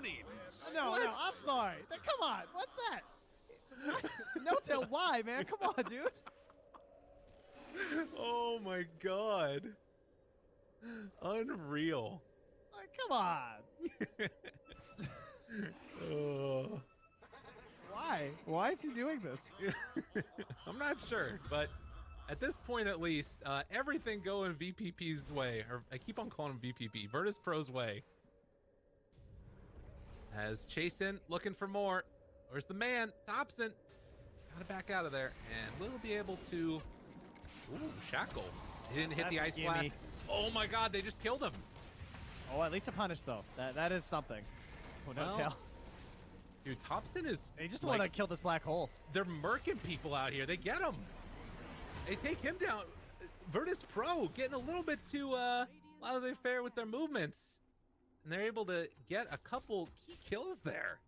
exploding. No, I'm sorry. Come on, what's that? No tail, why, man? Come on, dude. Oh my god. Unreal. Like, come on. Oh. Why? Why is he doing this? I'm not sure, but at this point at least, everything going VPP's way, or I keep on calling him VPP, Virtus Pro's way. As Chasen looking for more. Where's the man? Thompson. Gotta back out of there, and we'll be able to... Ooh, Shackle. He didn't hit the ice blast. Oh my god, they just killed him. Oh, at least a punish, though. That is something. Oh, no tail. Dude, Thompson is... They just want to kill this black hole. They're murking people out here. They get him. They take him down. Virtus Pro getting a little bit too laissez-faire with their movements. And they're able to get a couple key kills there.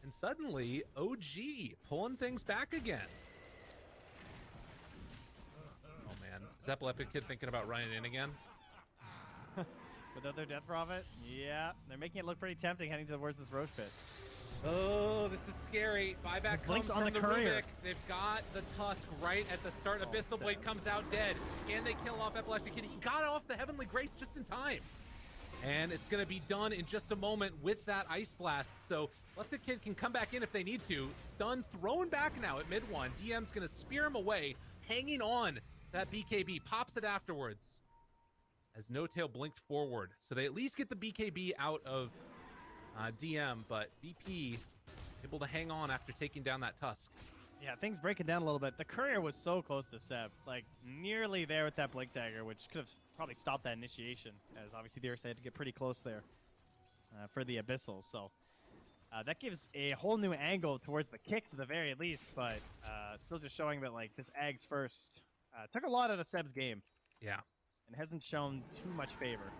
And suddenly, OG pulling things back again. Oh man, is Epileptic Kid thinking about running in again? With their Death Prophet? Yeah, they're making it look pretty tempting heading towards this Roche pit. Oh, this is scary. Buyback comes from the Rubik. They've got the Tusk right at the start. Abyssal Blade comes out dead. Can they kill off Epileptic Kid? He got off the Heavenly Grace just in time. And it's going to be done in just a moment with that Ice Blast. So Epileptic Kid can come back in if they need to. Stun thrown back now at mid one. DM's going to spear him away, hanging on that BKB. Pops it afterwards as No Tail blinked forward. So they at least get the BKB out of DM, but VP able to hang on after taking down that Tusk. Yeah, things breaking down a little bit. The Courier was so close to Seb, like nearly there with that Blink Dagger, which could have probably stopped that initiation, as obviously the Ursa had to get pretty close there for the Abyssal. So that gives a whole new angle towards the kicks at the very least, but still just showing that like this Ags first took a lot out of Seb's game. Yeah. And hasn't shown too much favor.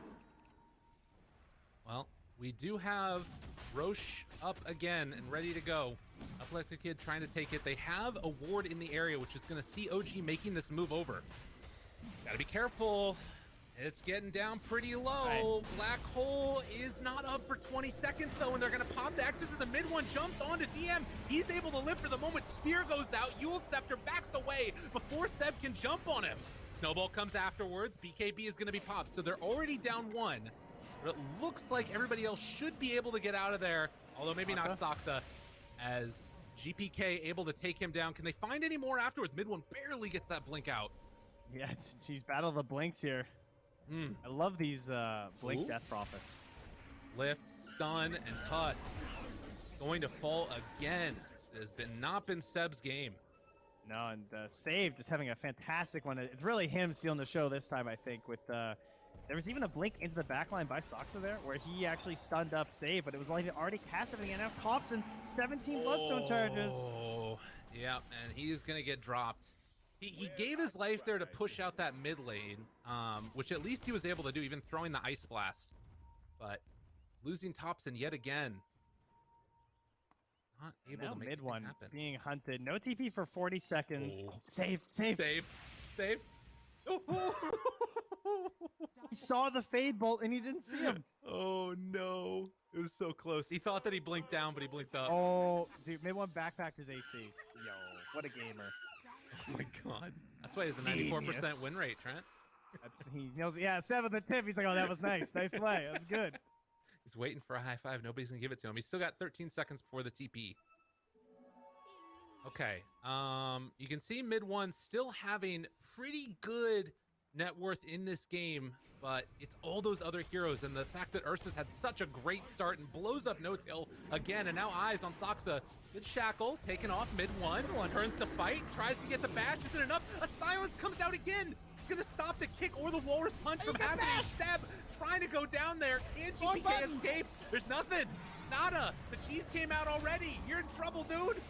Well, we do have Roche up again and ready to go. Epileptic Kid trying to take it. They have a ward in the area, which is going to see OG making this move over. Gotta be careful. It's getting down pretty low. Right. Black Hole is not up for 20 seconds, though, and they're going to pop the Exorcist as the mid one jumps onto DM. He's able to live for the moment. Spear goes out. Eul Scepter backs away before Seb can jump on him. Snowball comes afterwards. BKB is going to be popped, so they're already down one. But it looks like everybody else should be able to get out of there, although maybe not Saksa, as GPK able to take him down. Can they find any more afterwards? Mid one barely gets that blink out. Yeah, she's battle the blinks here. I love these blink Death Prophets. Lift, stun, and Tusk going to fall again. It has not been Seb's game. No, and Save just having a fantastic one. It's really him stealing the show this time, I think, with there was even a blink into the backline by Saksa there, where he actually stunned up Save, but it was already cast everything, and now Thompson, 17 Bloodstone charges. Oh, yeah, and he's going to get dropped. He gave his life there to push out that mid lane, which at least he was able to do, even throwing the Ice Blast. But losing Thompson yet again. Not able to make mid one happen. Being hunted. No TP for 40 seconds. Oh. Save. He saw the Fade Bolt and he didn't see him. Oh no. It was so close. He thought that he blinked down, but he blinked up. Oh, dude, mid one backpacked his AC. Yo, what a gamer. Oh my god. That's why he has a 94% win rate, Trent. He knows. Yeah, 7th tip. He's like, oh, that was nice. Nice play. That was good. He's waiting for a high five. Nobody's gonna give it to him. He's still got 13 seconds before the TP. Okay. You can see mid one still having pretty good net worth in this game, but it's all those other heroes, and the fact that Ursus had such a great start and blows up No Tail again, and now eyes on Saksa. Good Shackle taken off mid one. Turns to fight, tries to get the bash. Isn't enough? A silence comes out again. It's gonna stop the kick or the Walrus Punch from happening. Seb trying to go down there. Can GPK escape? There's nothing. Nada. The cheese came out already. You're in trouble, dude.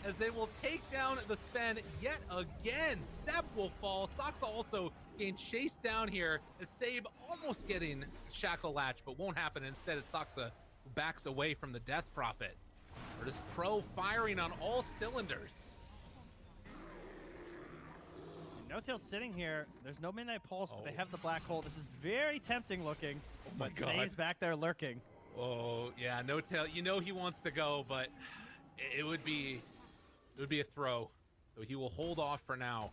As they will take down the Sven yet again. Seb will fall. Saksa also getting chased down here. As Sabe almost getting Shackle Latch, but won't happen. Instead, it's Saksa who backs away from the Death Prophet. Virtus Pro firing on all cylinders. No Tail sitting here. There's no Midnight Pulse, but they have the Black Hole. This is very tempting looking. Oh my god. Save's back there lurking. Oh, Yeah, No Tail. You know he wants to go, but it would be a throw. So he will hold off for now.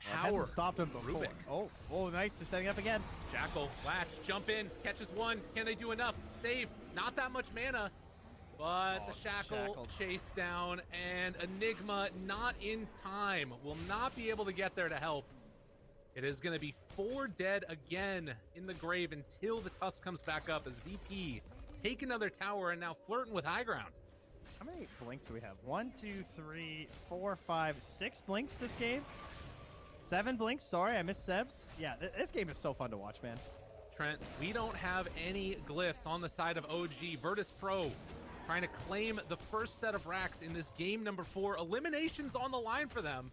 Well, it Power. hasn't stopped him before. Rubik. Oh, nice. They're setting up again. Jackal, flash, jump in, catches one. Can they do enough? Save. Not that much mana. But the Shackle chase down, and Enigma not in time. Will not be able to get there to help. It is going to be 4 dead again in the grave until the Tusk comes back up as VP take another tower and now flirting with high ground. How many blinks do we have? 1, 2, 3, 4, 5, 6 blinks this game? 7 blinks? Sorry, I missed Sebs. Yeah, this game is so fun to watch, man. Trent, we don't have any glyphs on the side of OG. Virtus Pro trying to claim the first set of racks in this game number 4. Eliminations on the line for them.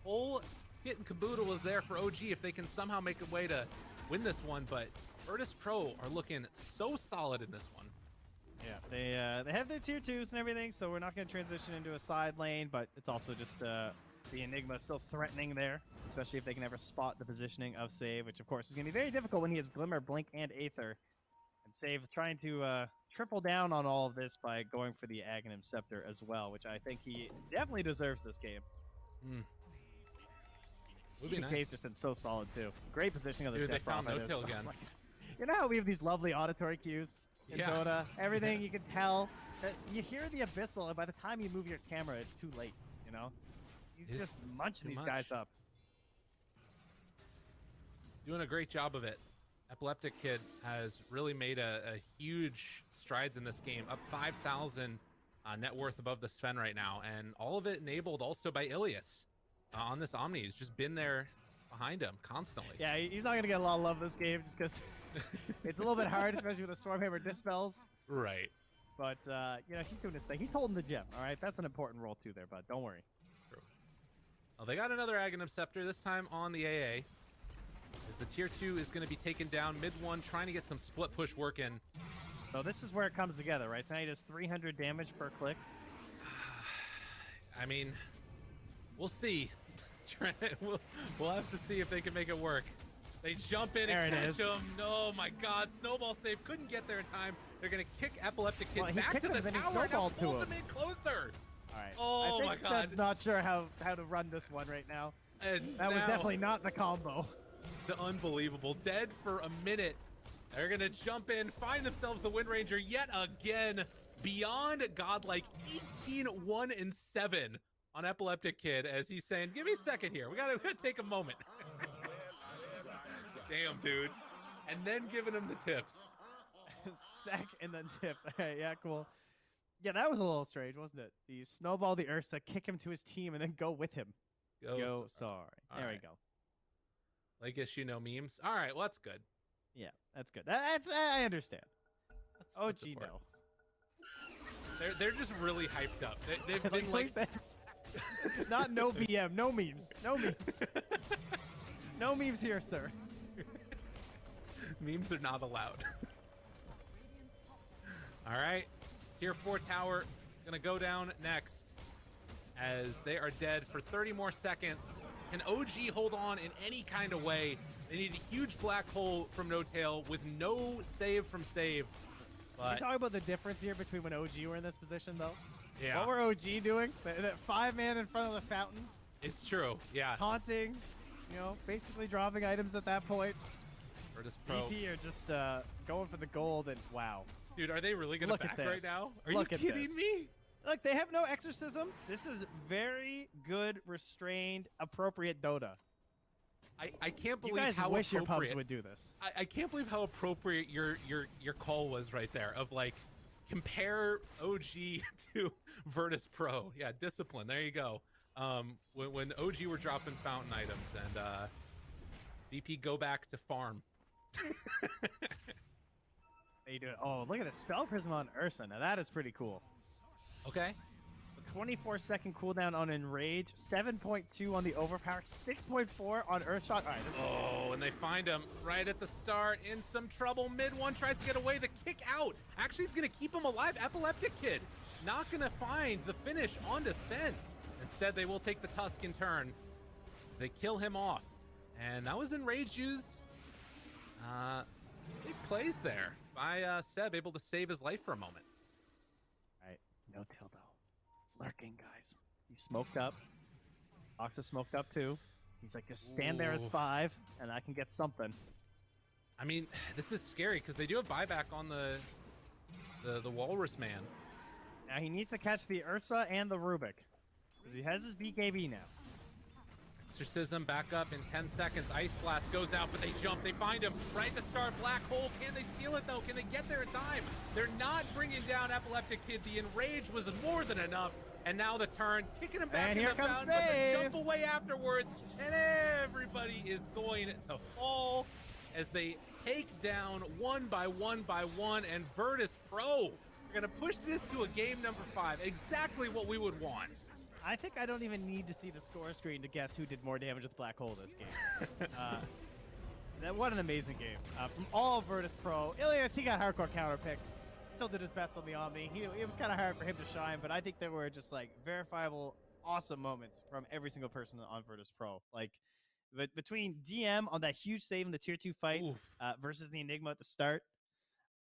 Full kit and caboodle is there for OG if they can somehow make a way to win this one, but Virtus Pro are looking so solid in this one. Yeah, they have their tier 2s and everything, so we're not going to transition into a side lane, but it's also just the Enigma still threatening there, especially if they can ever spot the positioning of Save, which of course is going to be very difficult when he has Glimmer, Blink, and Aether. And Save trying to triple down on all of this by going for the Aghanim Scepter as well, which I think he definitely deserves this game. Would be nice. Cave's just been so solid too. Great positioning of the Dude, they Step found Prophet. No Tail again. You know how we have these lovely auditory cues in Yeah. Dota? Everything you can tell. That you hear the Abyssal, and by the time you move your camera, it's too late, you know? He's It's just munching too these much. guys up. Doing a great job of it. Epileptic Kid has really made a huge strides in this game, up 5,000 net worth above the Sven right now, and all of it enabled also by Ilias on this Omni. He's just been there behind him constantly. Yeah, he's not going to get a lot of love this game just because it's a little bit hard, especially with the Stormhammer Dispels. Right. But, you know, he's doing his thing. He's holding the gem, all right? That's an important role too there, bud. Don't worry. True. Well, they got another Aghanim Scepter, this time on the AA. As the tier 2 is going to be taken down, mid 1 trying to get some split push work in. So this is where it comes together, right? So now he does 300 damage per click. I mean, we'll see. Trent, we'll have to see if they can make it work. They jump in and catch him. No, my God. Snowball save. Couldn't get there in time. They're going to kick Epileptic Kid back to the tower. Now pulls him in closer. All right. Oh, I my think God. Seb's not sure how to run this one right now. And that was now, definitely not the combo. It's unbelievable. Dead for a minute. They're going to jump in, find themselves the Wind Ranger yet again. Beyond godlike 18-1-7 on Epileptic Kid as he's saying, give me a second here. We gotta take a moment. Damn, dude. And then giving him the tips. Sec and then tips. All right, yeah, cool. Yeah, that was a little strange, wasn't it? The snowball the Ursa, kick him to his team, and then go with him. Go sorry. There we go. Like issue no memes. All right, well, that's good. Yeah, that's good. That's I understand. That's OG no. They're just really hyped up. They've been like not no VM, no memes, no memes, no memes here, sir. Memes are not allowed. All right, tier 4 tower gonna go down next as they are dead for 30 more seconds. Can OG hold on in any kind of way? They need a huge black hole from No Tail with no save from Save. But can you talk about the difference here between when OG were in this position, though? Yeah. What were OG doing? That 5-man in front of the fountain? It's true, yeah. Taunting, you know, basically dropping items at that point. Virtus Pro. VP are just going for the gold, and wow. Dude, are they really going to back right now? Are you kidding me? Look, they have no exorcism. This is very good, restrained, appropriate Dota. I can't believe you guys how wish appropriate. your pubs would do this. I can't believe how appropriate your call was right there of like compare OG to Virtus Pro. Yeah, discipline. There you go. When OG were dropping fountain items and VP go back to farm. They do it. Oh, look at the spell prism on Ursa. Now that is pretty cool. Okay. 24-second cooldown on Enrage, 7.2 on the Overpower, 6.4 on Earthshot. All right, oh, and they find him right at the start in some trouble. Mid one tries to get away. The kick out. Actually, he's going to keep him alive. Epileptic Kid not going to find the finish onto Sven. Instead, they will take the Tusk in turn as they kill him off. And that was Enrage used. Big plays there by Seb, able to save his life for a moment. All right, no tail though. It's lurking, guys. He's smoked up. Ox is smoked up too. He's like, just stand there as Ooh. 5, and I can get something. I mean, this is scary because they do have buyback on the Walrus Man. Now he needs to catch the Ursa and the Rubik, because he has his BKB now. Exorcism back up in 10 seconds. Ice Blast goes out, but they jump. They find him right at the start. Black Hole. Can they seal it, though? Can they get there in time? They're not bringing down Epileptic Kid. The Enrage was more than enough. And now the turn, kicking him back And in here the comes fountain, but the save. jump away afterwards. And everybody is going to fall as they take down one by one by one. And Virtus Pro are going to push this to a game number 5. Exactly what we would want. I think I don't even need to see the score screen to guess who did more damage with Black Hole this game. What an amazing game. From all Virtus Pro. Ilias, he got hardcore counterpicked. Still did his best on the Omni. It was kind of hard for him to shine, but I think there were just like verifiable, awesome moments from every single person on Virtus Pro. Like, but between DM on that huge save in the tier 2 fight versus the Enigma at the start.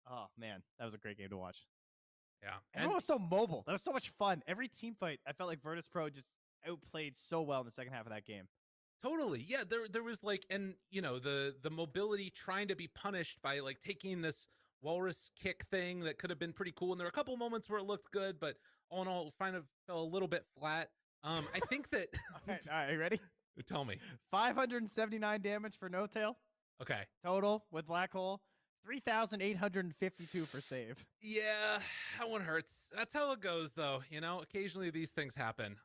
Oh man, that was a great game to watch. Yeah. Everyone was so mobile. That was so much fun. Every team fight, I felt like Virtus Pro just outplayed so well in the second half of that game. Totally. Yeah, there was like, and you know, the mobility trying to be punished by like taking this walrus kick thing that could have been pretty cool. And there were a couple moments where it looked good, but all in all, it kind of fell a little bit flat. I think that All right, you ready? Tell me. 579 damage for No Tail Okay. total with Black Hole. 3,852 for save. Yeah, that one hurts. That's how it goes, though. You know, occasionally these things happen.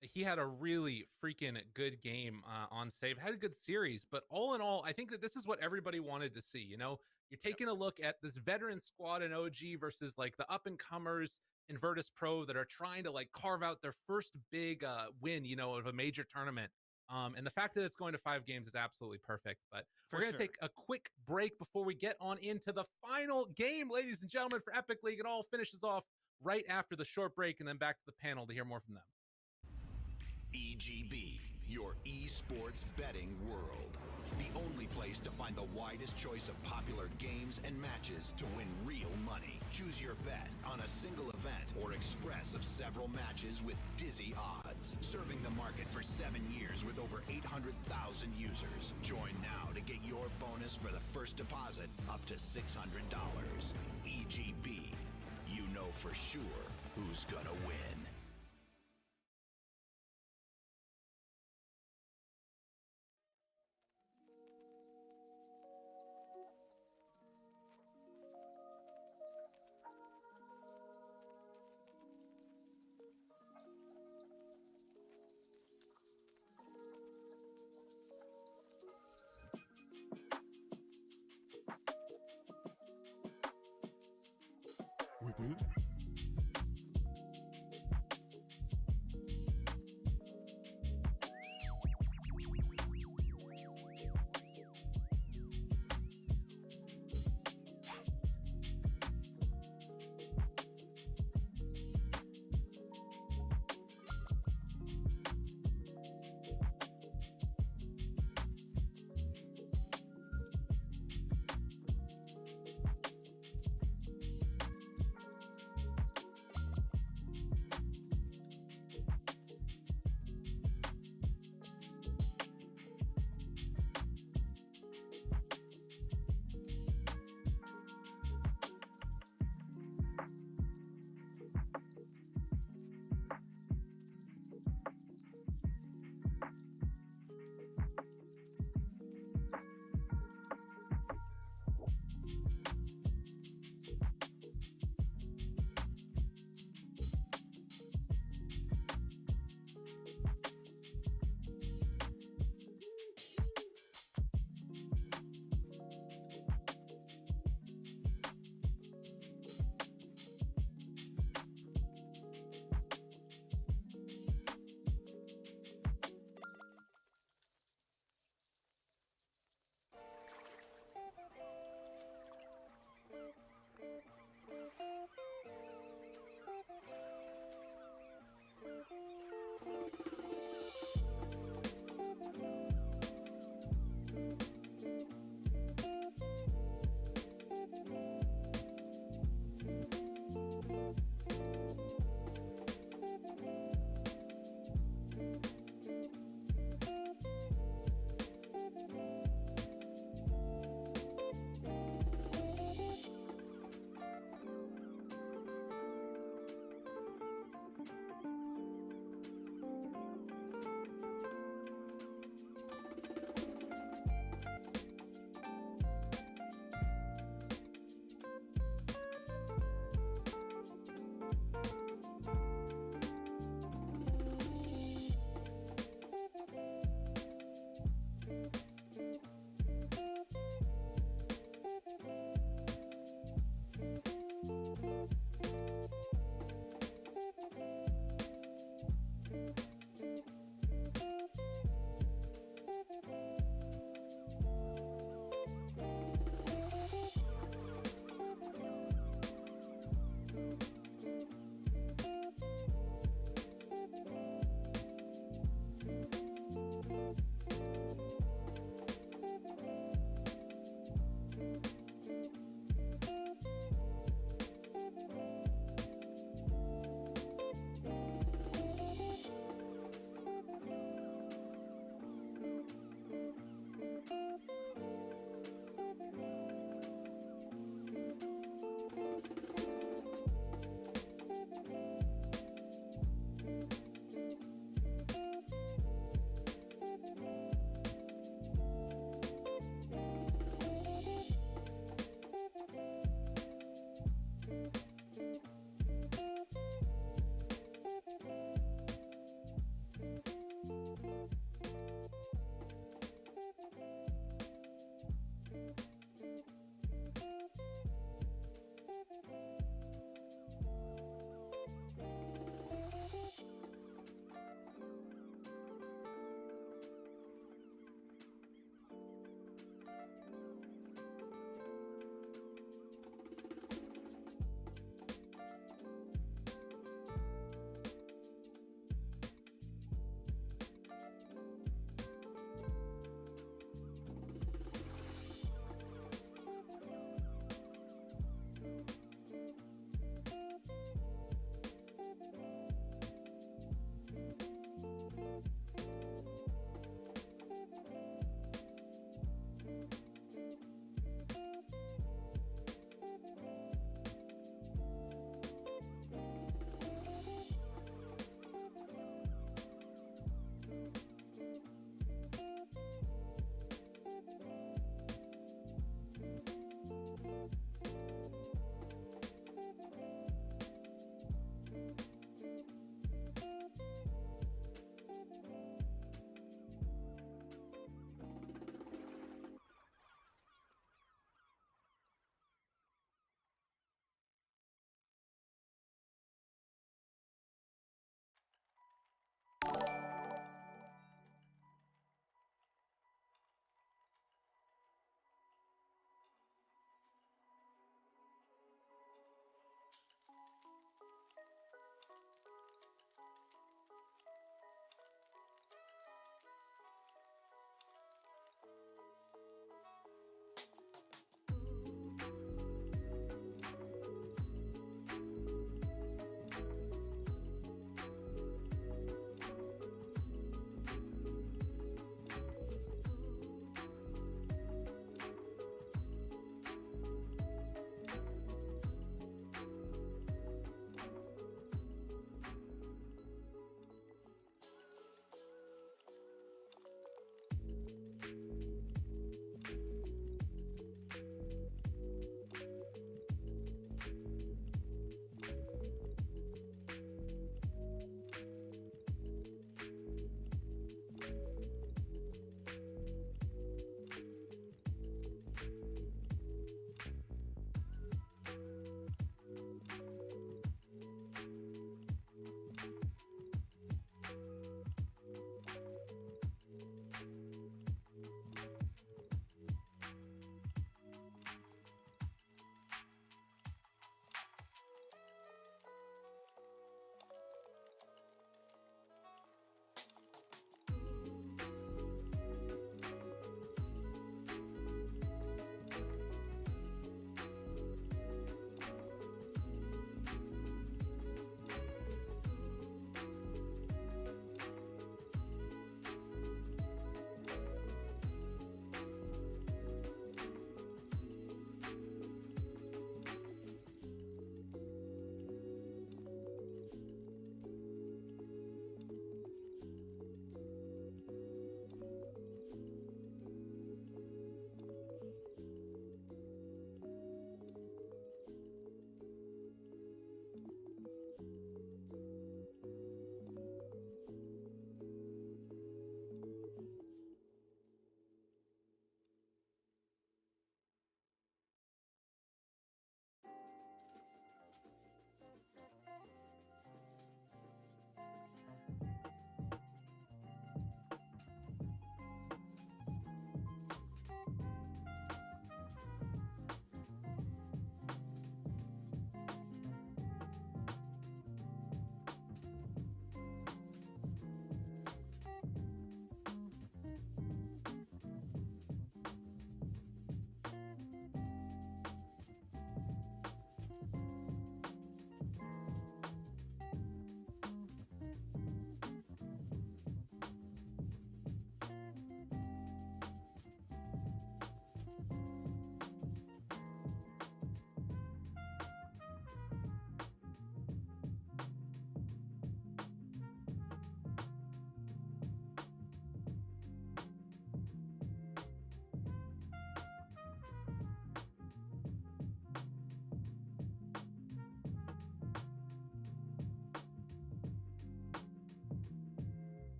He had a really freaking good game on save. Had a good series, but all in all, I think that this is what everybody wanted to see. You know, you're taking a look at this veteran squad in OG versus like the up and comers in Virtus Pro that are trying to like carve out their first big win, you know, of a major tournament. And the fact that it's going to 5 games is absolutely perfect. But we're going to take a quick break before we get on into the final game, ladies and gentlemen, for Epic League. It all finishes off right after the short break, and then back to the panel to hear more from them. EGB, your esports betting world. The only place to find the widest choice of popular games and matches to win real money. Choose your bet on a single event or express of several matches with dizzy odds. Serving the market for 7 years with over 800,000 users. Join now to get your bonus for the first deposit up to $600. EGB, you know for sure who's gonna win.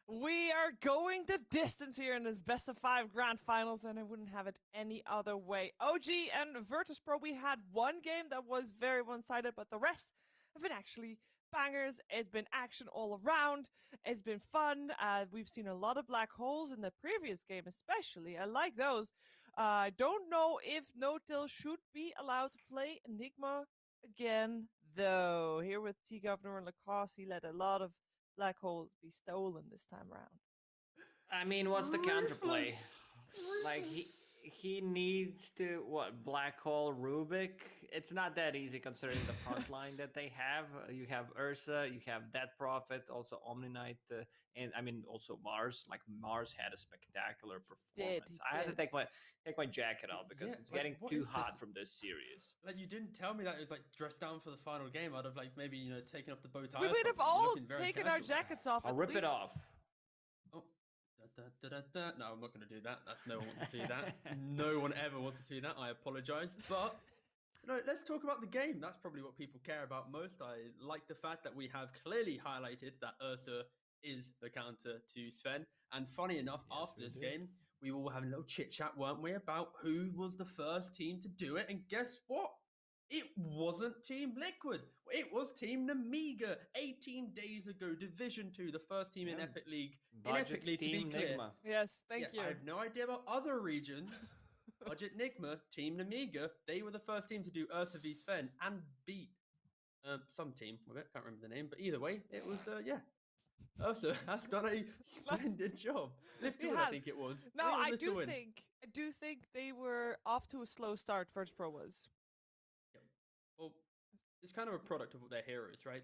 We are going the distance here in this best of 5 grand finals, and I wouldn't have it any other way. OG and Virtus Pro, we had one game that was very one-sided, but the rest have been actually bangers. It's been action all around. It's been fun. We've seen a lot of black holes in the previous game, especially. I like those. I don't know if No-Till should be allowed to play Enigma again, though. Here with T-Governor and Lacoste, he let a lot of black holes be stolen this time around. I mean, what's the counterplay? Ruthless. Like he needs to black hole Rubik. It's not that easy considering the front line that they have. You have Ursa, you have Dead Prophet, also Omni Knight, and I mean also Mars. Like Mars had a spectacular performance. I had to take my jacket off because Yeah, it's like, getting what too is hot this? from this series. Like, you didn't tell me that it was like dressed down for the final game. I'd have like maybe taken off the bow tie. We or would have something. You're all looking very taken our casual. jackets off. I'll at rip it least. off. Oh, no, I'm not going to do that. That's no one wants to see that. No one ever wants to see that. I apologize, but let's talk about the game. That's probably what people care about most. I like the fact that we have clearly highlighted that Ursa is the counter to Sven. And funny enough, Yes, after we this did. game, we were all having a little chit chat, weren't we, about who was the first team to do it? And guess what? It wasn't Team Liquid. It was Team Namiga 18 days ago, Division 2, the first team in Yeah. Epic League. Budget Epic League, to be Team clear. Nigma. Yes, thank Yeah, you. I have no idea about other regions. Budget Nigma, Team Namiga, they were the first team to do Ursa v Sven and beat some team with it. Can't remember the name, but either way, it was, yeah. Ursa has done a splendid job. Live to He win, I has. think it was. No, think it was I Live to do Win. think they were off to a slow start. Virtus Pro was. Well, it's kind of a product of their heroes, right?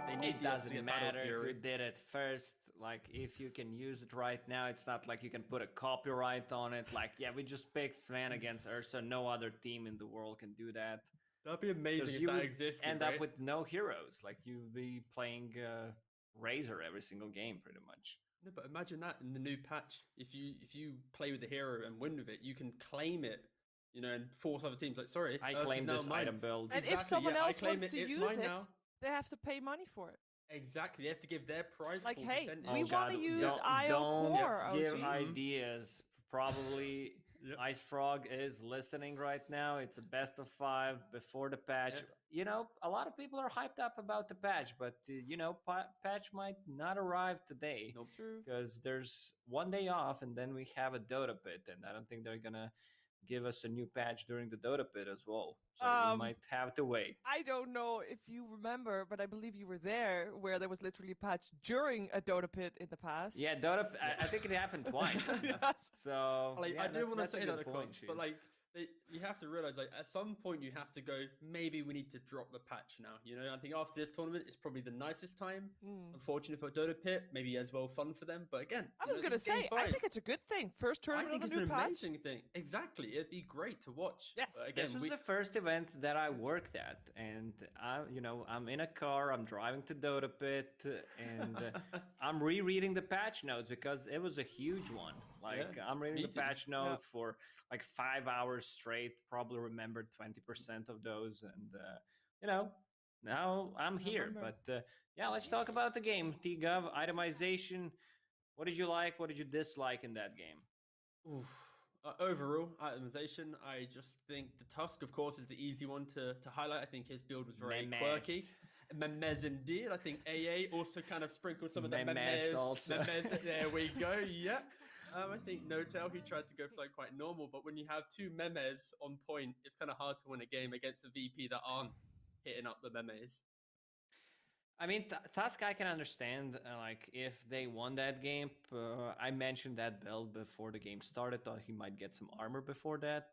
They need It the Ursa to doesn't get Battle matter Fury. who did it first. Like, if you can use it right now, it's not like you can put a copyright on it. Like, yeah, we just picked Sven against Ursa. No other team in the world can do that. That'd be amazing 'Cause if you that would existed. end right? up with no heroes. Like, you'd be playing Razor every single game, pretty much. No, but imagine that in the new patch. If you play with the hero and win with it, you can claim it, and force other teams. Like, sorry, I Ursa's claim now this mine. item build. And if Exactly, someone yeah, I else claim wants it, to it's use mine it, now. they have to pay money for it. Exactly, they have to give their prize Like, pool hey, percentage. we wanna use IO don't Core, give OG. ideas. Probably Yep. Ice Frog is listening right now. It's a best of 5 before the patch. A lot of people are hyped up about the patch, but patch might not arrive today Nope. True. because there's one day off and then we have a Dota pit, and I don't think they're gonna give us a new patch during the Dota pit as well. So we might have to wait. I don't know if you remember, but I believe you were there where there was literally a patch during a Dota pit in the past. Yeah, Dota. I think it happened twice. Yes. So Like, yeah, I do want to that's a say good that, of point, course, Chief. but like, you have to realize, like, at some point you have to go. Maybe we need to drop the patch now. I think after this tournament, it's probably the nicest time. Mm. Unfortunate for Dota Pit, maybe as well fun for them. But again, I was gonna it's game say, I 5. think it's a good thing. First I tournament think of it's a an new patch. amazing thing. Exactly, it'd be great to watch. Yes. But again, This was the first event that I worked at, and I'm in a car. I'm driving to Dota Pit, and I'm rereading the patch notes because it was a huge one. Like, Yeah, I'm reading me the too. patch notes for like 5 hours straight. Probably remembered 20% of those, and now I'm here. Remember. But yeah, let's talk about the game. T-Gov itemization. What did you like? What did you dislike in that game? Oof. Overall, itemization, I just think the Tusk, of course, is the easy one to highlight. I think his build was very quirky. Memes indeed. I think AA also kind of sprinkled some of the Memes memes. also. Memes, there we go. Yeah. I think No-Tail, he tried to go for like quite normal, but when you have two memes on point, it's kind of hard to win a game against a VP that aren't hitting up the memes. I mean, Tusk, I can understand. Like, if they won that game, I mentioned that build before the game started. Thought he might get some armor before that.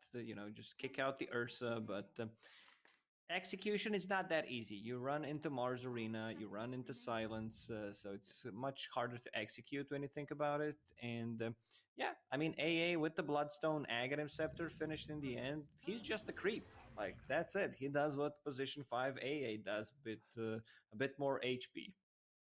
Just kick out the Ursa. But execution is not that easy. You run into Mars Arena, you run into Silence, so it's much harder to execute when you think about it. And yeah, I mean, AA with the Bloodstone Aghanim Scepter finished in the end. He's just a creep. Like, that's it. He does what Position 5 AA does, but a bit more HP.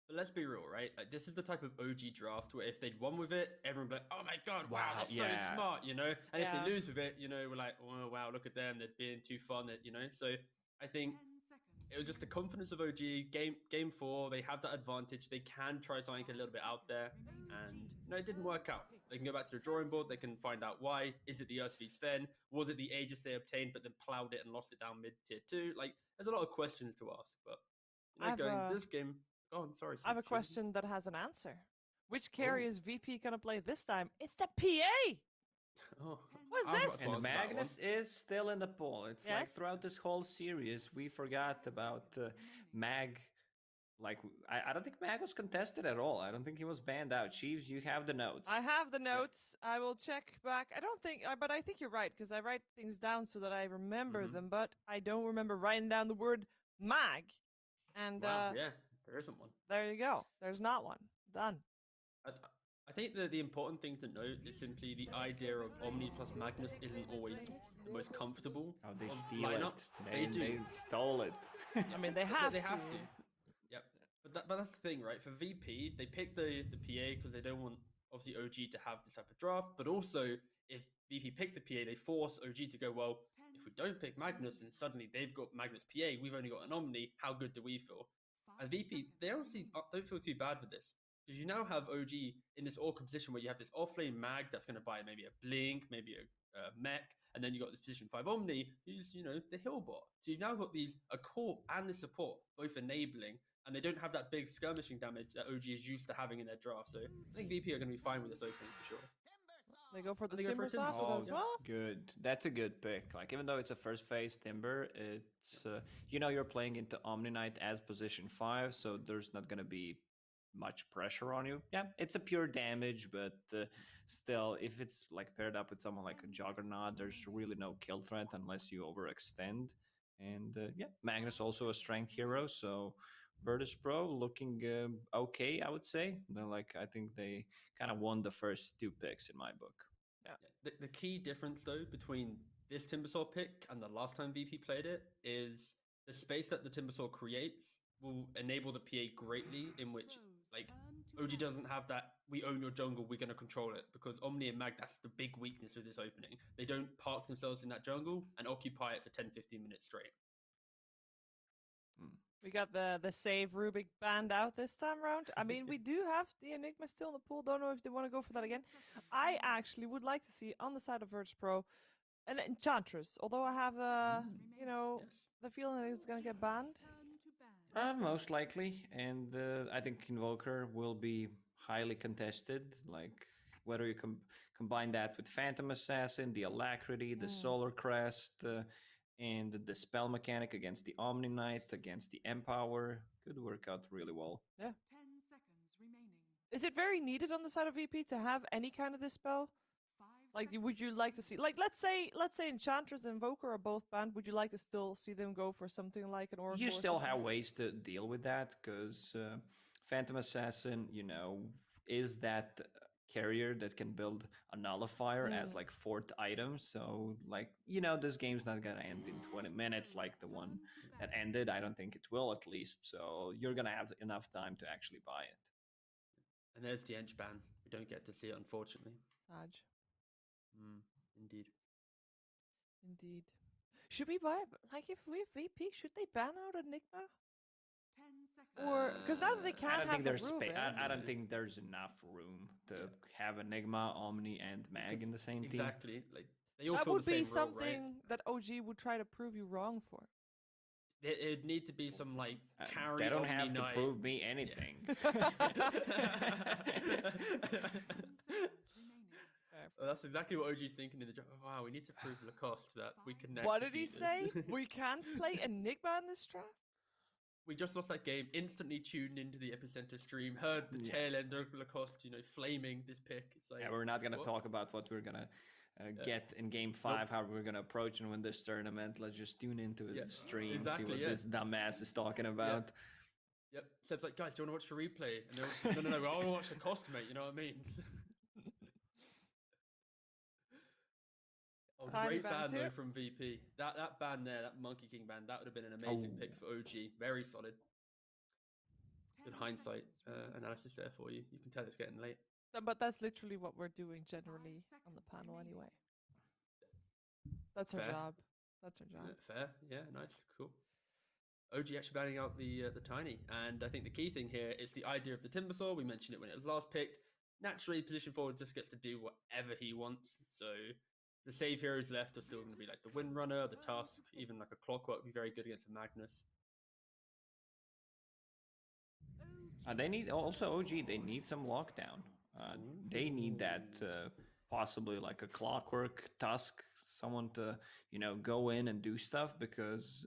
But let's be real, right? Like, this is the type of OG draft where if they'd won with it, everyone would be like, oh my god, wow, that's so yeah. smart, And if Yeah. they lose with it, we're like, oh wow, look at them, they're being too fun, So I think It was just the confidence of OG. Game 4, they have that advantage. They can try something a little bit out there, and it didn't work out. They can go back to the drawing board. They can find out why. Is it the Ursa v Sven? Was it the Aegis they obtained but then plowed it and lost it down mid tier 2? Like, there's a lot of questions to ask, but going into this game. Oh, I'm sorry. I have a Shane. question that has an answer. Which carry is VP gonna play this time? It's the PA. Oh, What's I'll this? pause And that one. Magnus is still in the pool. It's like Yes. throughout this whole series, we forgot about Mag. Like, I don't think Mag was contested at all. I don't think he was banned out. Chiefs, you have the notes. I have the notes. I will check back. I don't think, but I think you're right because I write things down so that I remember Mhm. them. But I don't remember writing down the word mag. And Wow, yeah, there isn't one. there you go. There's not one. Done. I think the important thing to note is simply the idea of Omni plus Magnus isn't always the most comfortable. Oh, they of steal lineups. it. They do. They stole it. I mean, they have They to. have to. Yep. But that's the thing, right? For VP, they pick the PA because they don't want obviously OG to have this type of draft. But also, if VP pick the PA, they force OG to go, well, if we don't pick Magnus and suddenly they've got Magnus PA, we've only got an Omni, how good do we feel? And VP, they honestly don't feel too bad with this. Because you now have OG in this awkward position where you have this offlane mag that's going to buy maybe a Blink, maybe a mech, and then you got this position 5 Omni, who's, the heal bot. So you've now got a core and the support, both enabling, and they don't have that big skirmishing damage that OG is used to having in their draft. So I think VP are going to be fine with this opening for sure. They go for the They go for a Timbersaft Timbersaft. as well. Good. That's a good pick. Like, even though it's a first phase Timber, it's you're playing into Omni Knight as position 5, so there's not gonna be much pressure on you. Yeah, it's a pure damage, but still, if it's like paired up with someone like a Juggernaut, there's really no kill threat unless you overextend. And Magnus also a strength hero, so Virtus Pro looking okay, I would say. I think they kind of won the first 2 picks in my book. Yeah. The key difference, though, between this Timbersaw pick and the last time VP played it is the space that the Timbersaw creates will enable the PA greatly, in which, like, OG doesn't have that, we own your jungle, we're going to control it, because Omni and Mag, that's the big weakness of this opening. They don't park themselves in that jungle and occupy it for 10-15 minutes straight. We got the save Rubik banned out this time around. I mean, we do have the Enigma still in the pool. Don't know if they want to go for that again. I actually would like to see on the side of Virtus Pro an Enchantress, although I have Yes. the feeling that it's going to get banned. Most likely, and I think Invoker will be highly contested. Like, whether you combine that with Phantom Assassin, the Alacrity, the Solar Crest, and the spell mechanic against the Omni Knight, against the Empower, could work out really well. Yeah. Is it very needed on the side of VP to have any kind of this spell? Like, would you like to see, like, let's say Enchantress and Invoker are both banned. Would you like to still see them go for something like an Oracle? You or still something have like ways to deal with that, because Phantom Assassin, is that carrier that can build a nullifier as like 4th item. So, like, this game's not gonna end in 20 minutes like the one that ended. I don't think it will, at least. So you're gonna have enough time to actually buy it. And there's the Ench ban. We don't get to see it, unfortunately. Sag. Indeed. Indeed. Should we buy, like, if we have VP, should they ban out Enigma? Or, because now that they can't I don't have think the there's rule, I don't think there's enough room to have Enigma, Omni, and Mag in Because the same team. Exactly. Like, they all that feel would the be same role, right? something that OG would try to prove you wrong for. It'd need to be some, like, carry They don't Omni have to Knight. prove me anything. Well, that's exactly what OG's thinking in the draft. Wow, we need to prove Lacoste that we can. What did he execute say? this. We can't play Enigma in this draft? We just lost that game. Instantly tuned into the Epicenter stream, heard the tail end of Lacoste, flaming this pick. It's like, Yeah, we're not gonna what? talk about what we're gonna get in Game 5, how we're gonna approach and win this tournament. Let's just tune into Yeah, the stream, exactly, see what yeah. this dumbass is talking about. Yep. Seb's like, guys, do you want to watch the replay? And they're like, no, I want to watch the cost, mate. You know what I mean? Oh, Tiny great bans ban though here. from VP. That ban there, that Monkey King ban, that would have been an amazing Oh. pick for OG. Very solid. Good hindsight analysis there for you. You can tell it's getting late. But that's literally what we're doing generally on the panel anyway. That's our Fair. job. That's our job. Fair. Yeah, nice. Cool. OG actually banning out the Tiny. And I think the key thing here is the idea of the Timbersaw. We mentioned it when it was last picked. Naturally, position forward just gets to do whatever he wants. So the save heroes left are still going to be like the Windrunner, the Tusk, even like a Clockwork would be very good against a Magnus. They need also OG. They need some lockdown. They need that possibly like a Clockwork, Tusk, someone to go in and do stuff, because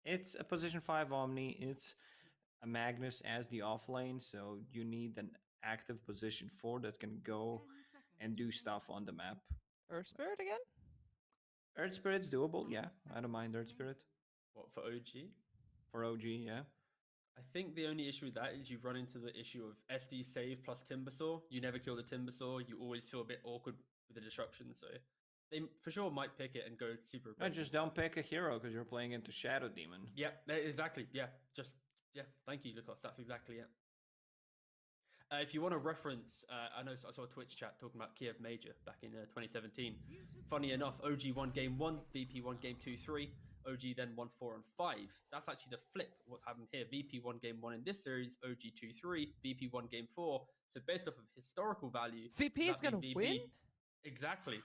it's a position 5 Omni. It's a Magnus as the offlane, so you need an active position 4 that can go and do stuff on the map. Earth Spirit again? Earth Spirit's doable, yeah. I don't mind Earth Spirit. What, for OG? For OG, yeah. I think the only issue with that is you run into the issue of SD save plus Timbersaw. You never kill the Timbersaw. You always feel a bit awkward with the disruption. So they for sure might pick it and go super No, aggressive. just don't pick a hero because you're playing into Shadow Demon. Yep, exactly. Yeah, thank you, Lucas. That's exactly it. If you want to reference, I saw a Twitch chat talking about Kiev Major back in 2017. Funny enough, OG won game 1, VP won game 2, 3. OG then won 4 and 5. That's actually the flip of what's happened here. VP won game 1 in this series, OG 2, 3, VP won game 4. So based off of historical value, VP is going to win? Exactly.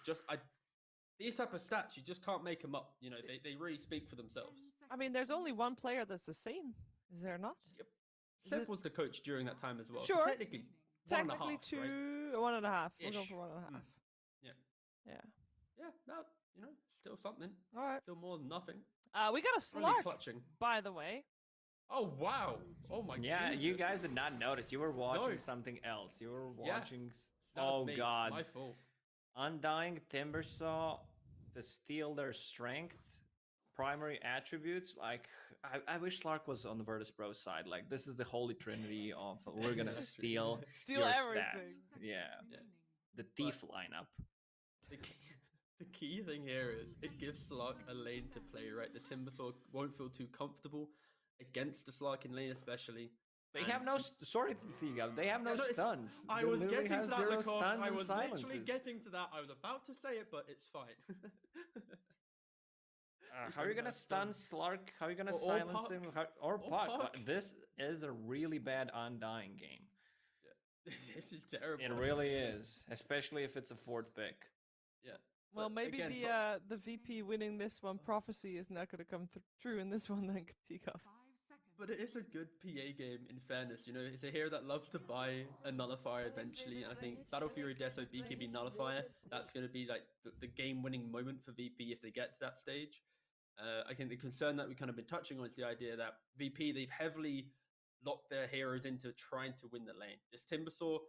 These type of stats, you just can't make them up. They really speak for themselves. I mean, there's only one player that's the same, is there not? Yep. Seb was the coach during that time as well. Sure. So technically, Technically 1.5, right? 1.5. We'll go Ish. for 1.5. Yeah. Yeah. Yeah, no, still something. All right. Still more than nothing. We got a Only Slark, clutching. by the way. Oh, wow. Oh, my Yeah, Jesus. you guys did not notice. You were watching No. something else. You were Yeah. watching... That was Oh, me. God. My fault. Undying Timbersaw to steal their strength, primary attributes. Like, I wish Slark was on the Virtus Pro side. Like, this is the holy trinity of we're gonna steal Steal your everything. stats. Yeah. Yeah. The thief lineup. The key thing here is it gives Slark a lane to play, right? The Timbersaw won't feel too comfortable against the Slark in lane, especially. They And- have no sorry, Thiga. They have no No, it's- stuns. I They was literally getting have to that, zero Lacoste. stuns I and was silences. literally getting to that. I was about to say it, but it's fine. How are you gonna stun Slark? How are you gonna Or silence Puck. him? Or Puck? Puck. This is a really bad Undying game. This is terrible. It really is, especially if it's a 4th pick. Yeah. Well, But maybe again, the VP winning this one prophecy is not going to come true in this one then, Tikov. But it is a good PA game, in fairness. It's a hero that loves to buy a nullifier eventually. And I think Battle Fury Deso BKB nullifier, that's going to be like the game-winning moment for VP if they get to that stage. I think the concern that we've kind of been touching on is the idea that VP, they've heavily locked their heroes into trying to win the lane. This Timbersaw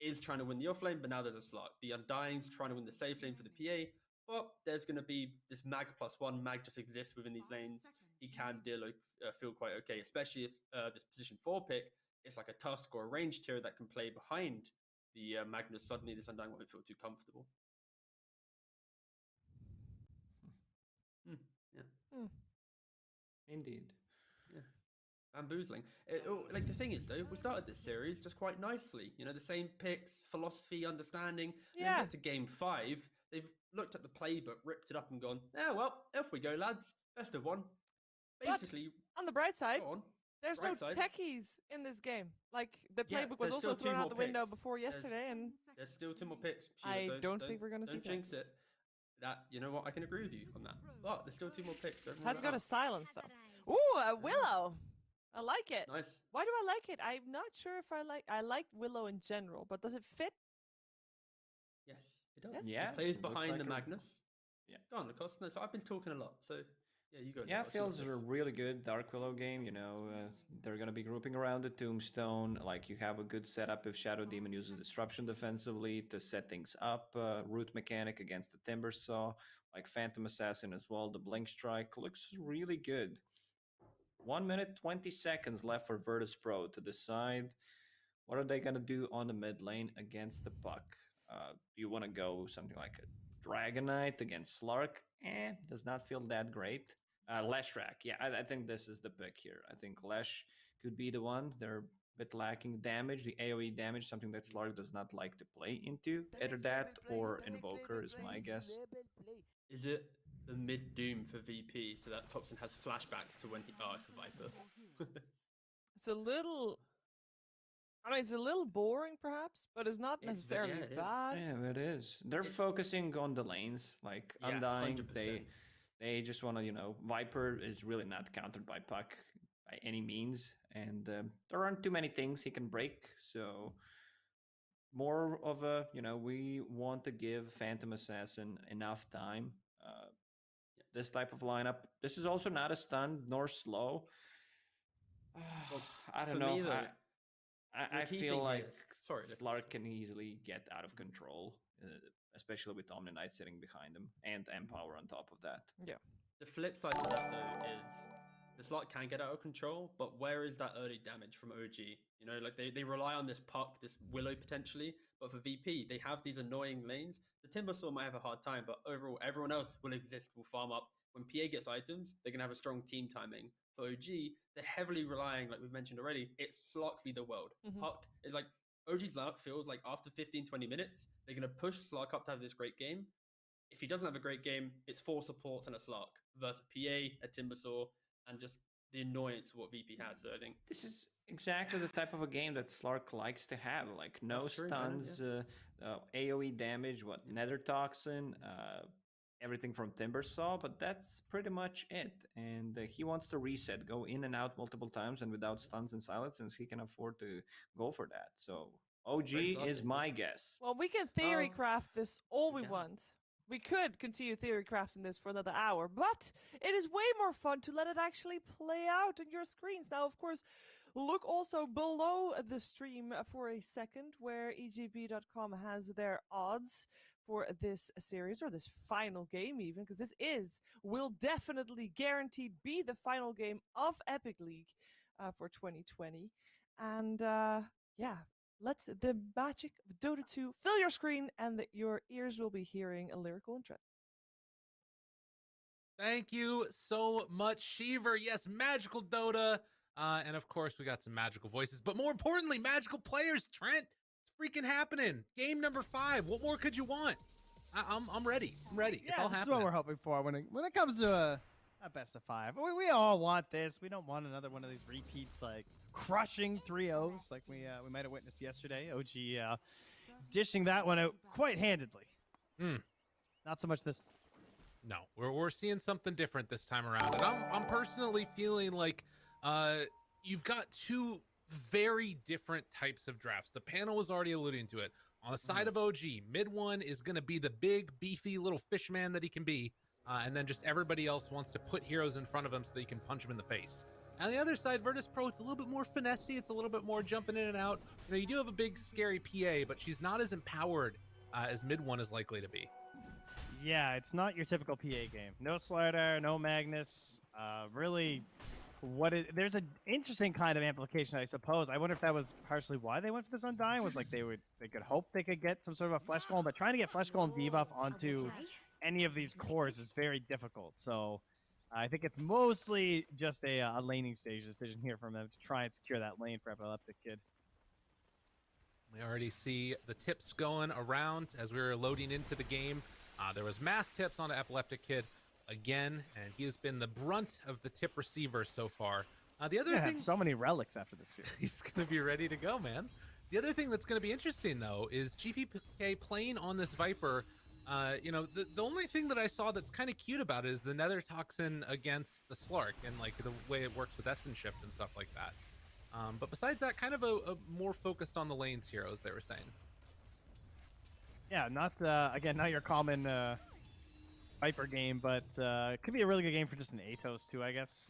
is trying to win the offlane, but now there's a Slark. The Undying's trying to win the safe lane for the PA, but there's going to be this Mag +1. Mag just exists within these lanes. He can feel quite okay, especially if this position 4 pick is like a Tusk or a ranged hero that can play behind the Magnus. Suddenly this Undying won't feel too comfortable. Yeah. Indeed. Bamboozling. Like the thing is though, we started this series just quite nicely. The same picks, philosophy, understanding. And then Yeah. we get to game 5. They've looked at the playbook, ripped it up, and gone, "Yeah, well, off we go, lads. Best of 1." But- Basically, On the bright side, go on. there's right no side. techies in this game. Like, the Yeah, playbook was there's also still 2 thrown out more the window picks. before There's- yesterday, and There's still 2 more picks. Sheila, I don't think we're gonna see Don't jinx that. it. You know what? I can agree with you on that. But there's still 2 more picks. So everyone has wrap got a up. silence, though. Ooh, a Willow! I like it. Nice. Why do I like it? I'm not sure if I like Willow in general, but does it fit? Yes, it does. Yes? Yeah, It plays it looks behind like the a- Magnus. Yeah. Go on, Lacoste. No, so I've been talking a lot. So yeah, you go. Yeah, Lacoste, you feels got a this. really good Dark Willow game. They're gonna be grouping around the Tombstone. Like, you have a good setup if Shadow Demon uses Disruption defensively to set things up. Root mechanic against the Timbersaw, like Phantom Assassin as well. The Blink Strike looks really good. 1 minute 20 seconds left for Virtus Pro to decide what are they gonna do on the mid lane against the Puck. Do you want to go something like a Dragon Knight against Slark? Does not feel that great. Leshrac, yeah, I think this is the pick here. I think Lesh could be the one. They're a bit lacking damage, the AoE damage, something that Slark does not like to play into. Either that or Invoker is my guess. Is it the mid doom for VP, so that Topson has flashbacks to when he. Oh, it's a Viper. It's a little. I mean, it's a little boring, perhaps, but it's not It's ve- necessarily yeah, it is. bad. Yeah, it is. They're It's- focusing on the lanes, like Yeah, Undying. 100%. They just want to, Viper is really not countered by Puck by any means, and there aren't too many things he can break. So more of a, we want to give Phantom Assassin enough time. This type of lineup. This is also not a stun nor slow. Well, I for don't know. me, though, I the key feel thing like here is- sorry, Lucas. Slark can easily get out of control, especially with Omni-Knight sitting behind him and Empower on top of that. The flip side to that, though, is the slot can get out of control, but where is that early damage from OG? Like they rely on this Puck, this Willow potentially, but for VP, they have these annoying lanes. The Timbersaw might have a hard time, but overall, everyone else will exist, will farm up. When PA gets items, they're going to have a strong team timing. For OG, they're heavily relying, like we've mentioned already, it's Slark v the world. Mhm. Puck is like, OG's lineup feels like after 15, 20 minutes, they're going to push Slark up to have this great game. If he doesn't have a great game, it's 4 supports and a Slark versus PA, a Timbersaw, and just the annoyance of what VP has. So I think This is exactly the type of a game that Slark likes to have. Like no That's true, man, stuns, AoE damage, Nether Toxin, everything from Timbersaw, but that's pretty much it. And he wants to reset, go in and out multiple times, and without stuns and silences, he can afford to go for that. So OG Exactly. is my guess. Well, we can theory Oh, craft this all we can. want. We could continue theory crafting this for another hour, but it is way more fun to let it actually play out on your screens. Now, of course, look also below the stream for a second where EGB.com has their odds for this series or this final game even, because will definitely guaranteed be the final game of Epic League for 2020. And yeah, let the magic of Dota 2 fill your screen and your ears will be hearing a lyrical intro. Thank you so much, Sheever. Yes, magical Dota. And of course, we got some magical voices, but more importantly, magical players. Trent, it's freaking happening. Game number 5. What more could you want? I'm ready. I'm ready. It's all this is happening. what we're hoping for when it comes to a best of 5. We all want this. We don't want another one of these repeats, like crushing 3-0s like we might have witnessed yesterday. OG dishing that one out quite handedly. Not so much this. No, we're seeing something different this time around, and I'm personally feeling like you've got 2 very different types of drafts. The panel was already alluding to it. On the side of OG, mid one is going to be the big, beefy little fish man that he can be, and then just everybody else wants to put heroes in front of him so that he can punch him in the face. On the other side, Virtus Pro, it's a little bit more finessey. It's a little bit more jumping in and out. You do have a big, scary PA, but she's not as empowered as mid one is likely to be. Yeah, it's not your typical PA game. No Slardar, no Magnus. Really, there's an interesting kind of amplification, I suppose. I wonder if that was partially why they went for this Undying. Was like they could hope they could get some sort of a Flesh Golem, but trying to get Flesh Golem debuff onto any of these cores is very difficult. So I think it's mostly just a laning stage decision here from them to try and secure that lane for Epileptic Kid. We already see the tips going around as we were loading into the game. There was mass tips on Epileptic Kid again, and he has been the brunt of the tip receiver so far. The other thing, so many relics after this series. he's going to be ready to go, man. The other thing that's going to be interesting, though, is GPK playing on this Viper. The only thing that I saw that's kind of cute about it is the Nether Toxin against the Slark and like the way it works with Essence Shift and stuff like that. But besides that, kind of a more focused on the lanes here, as they were saying. Yeah, not your common Viper game, but it could be a really good game for just an Atos too, I guess.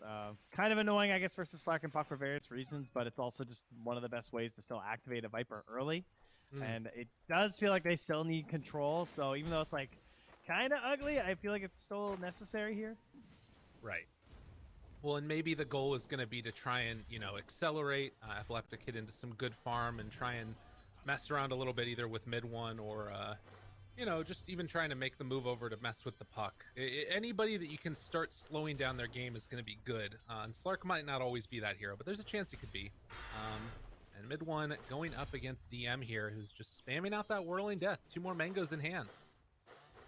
Kind of annoying, I guess, versus Slark and Puck for various reasons, but it's also just one of the best ways to still activate a Viper early. And it does feel like they still need control, so even though it's like kind of ugly, I feel like it's still necessary here. Right. Well, and maybe the goal is going to be to try and, accelerate Epileptic Kid into some good farm and try and mess around a little bit either with mid one or, just even trying to make the move over to mess with the Puck. Anybody that you can start slowing down their game is going to be good. And Slark might not always be that hero, but there's a chance he could be. And mid one going up against DM here, who's just spamming out that Whirling Death. 2 more mangoes in hand.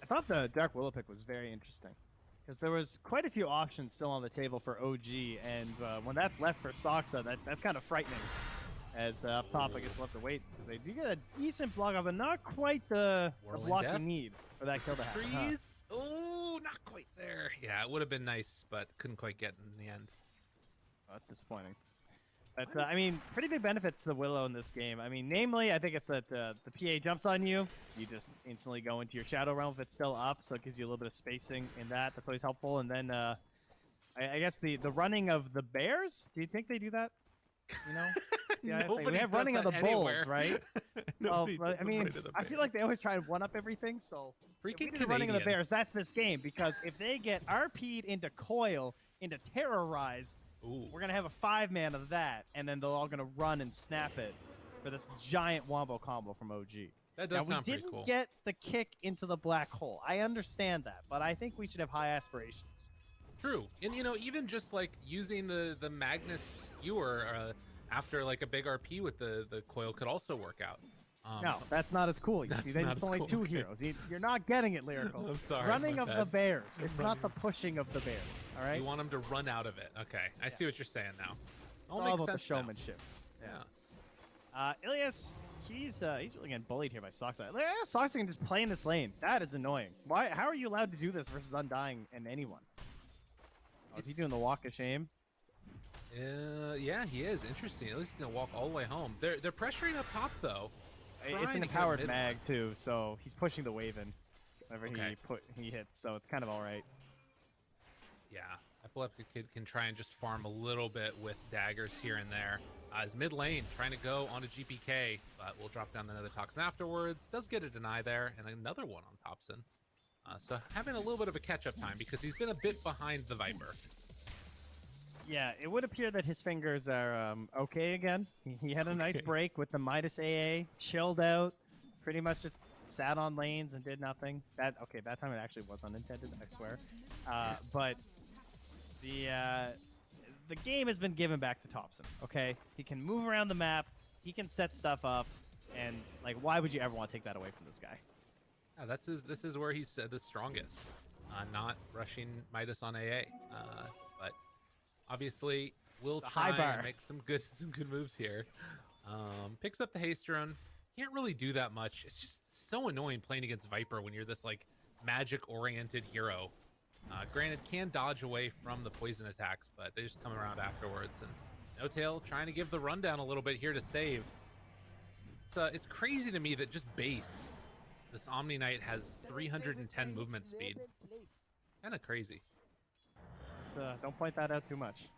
I thought the Dark Willow pick was very interesting. Because there was quite a few options still on the table for OG, and when that's left for Soxa, that's kind of frightening. As up top, I guess we'll have to wait, because they do get a decent block up, but not quite the Whirling block Death? you need for that kill to happen. huh? Trees. Oh, not quite there. Yeah, it would have been nice, but couldn't quite get in the end. Oh, that's disappointing. But, I mean, pretty big benefits to the Willow in this game. I mean, namely, I think it's that the PA jumps on you. You just instantly go into your Shadow Realm if it's still up, so it gives you a little bit of spacing in that. That's always helpful. And then, I guess the running of the bears, do you think they do that? You know? Yeah, I think Nobody we have does running of that the bulls, anywhere. right? Nobody Well, does I the mean, running of the I feel like they bears. always try and one-up everything, so... if we Freaking do the running of the Canadian. bears, that's this game, because if they get RP'd into Coil, into Terrorize, Ooh. we're gonna have a 5-man of that, and then they're all gonna run and snap it for this giant wombo combo from OG. That Now, does we sound pretty didn't cool. get the kick into the black hole. I understand that, but I think we should have high aspirations. True, and you know, even just like using the Magnus skewer after like a big RP with the coil could also work out. No, that's not as cool. You That's see, then not it's as only cool, 2 okay. heroes. You're not getting it, Lyrical. I'm sorry, Running my of the bad. bears. It's not the pushing of the bears. All right. You want them to run out of it. Okay, I see what you're saying now. All It's makes about the sense now. showmanship. Yeah. Ilias, he's really getting bullied here by Soxa. Soxa can just play in this lane. That is annoying. Why? How are you allowed to do this versus Undying and anyone? Oh, is he It's- doing the walk of shame? Yeah, he is. Interesting. At least he's gonna walk all the way home. They're pressuring up top though. It's Trying an to get empowered mid mag too, so he's pushing the wave in whenever Okay. he hits. So it's kind of all right. Yeah, Epileptic Kid can try and just farm a little bit with daggers here and there. His mid lane trying to go on a GPK, but we'll drop down another Toxin afterwards. Does get a deny there, and another one on Thompson. So having a little bit of a catch-up time because he's been a bit behind the Viper. Yeah, it would appear that his fingers are okay again. He had a nice Okay. break with the Midas AA, chilled out, pretty much just sat on lanes and did nothing. That time it actually was unintended, I swear. But the game has been given back to Thompson. Okay, he can move around the map, he can set stuff up, and like, why would you ever want to take that away from this guy? Yeah, this is where he's the strongest. Not rushing Midas on AA, but obviously will The high try bar. and make some good moves here. Picks up the haste rune. Can't really do that much. It's just so annoying playing against Viper when you're this like magic oriented hero. Granted, can dodge away from the poison attacks, but they just come around afterwards. And No Tail trying to give the rundown a little bit here to save. It's crazy to me that just base this Omni Knight has 310 movement speed. Kind of crazy. Don't point that out too much.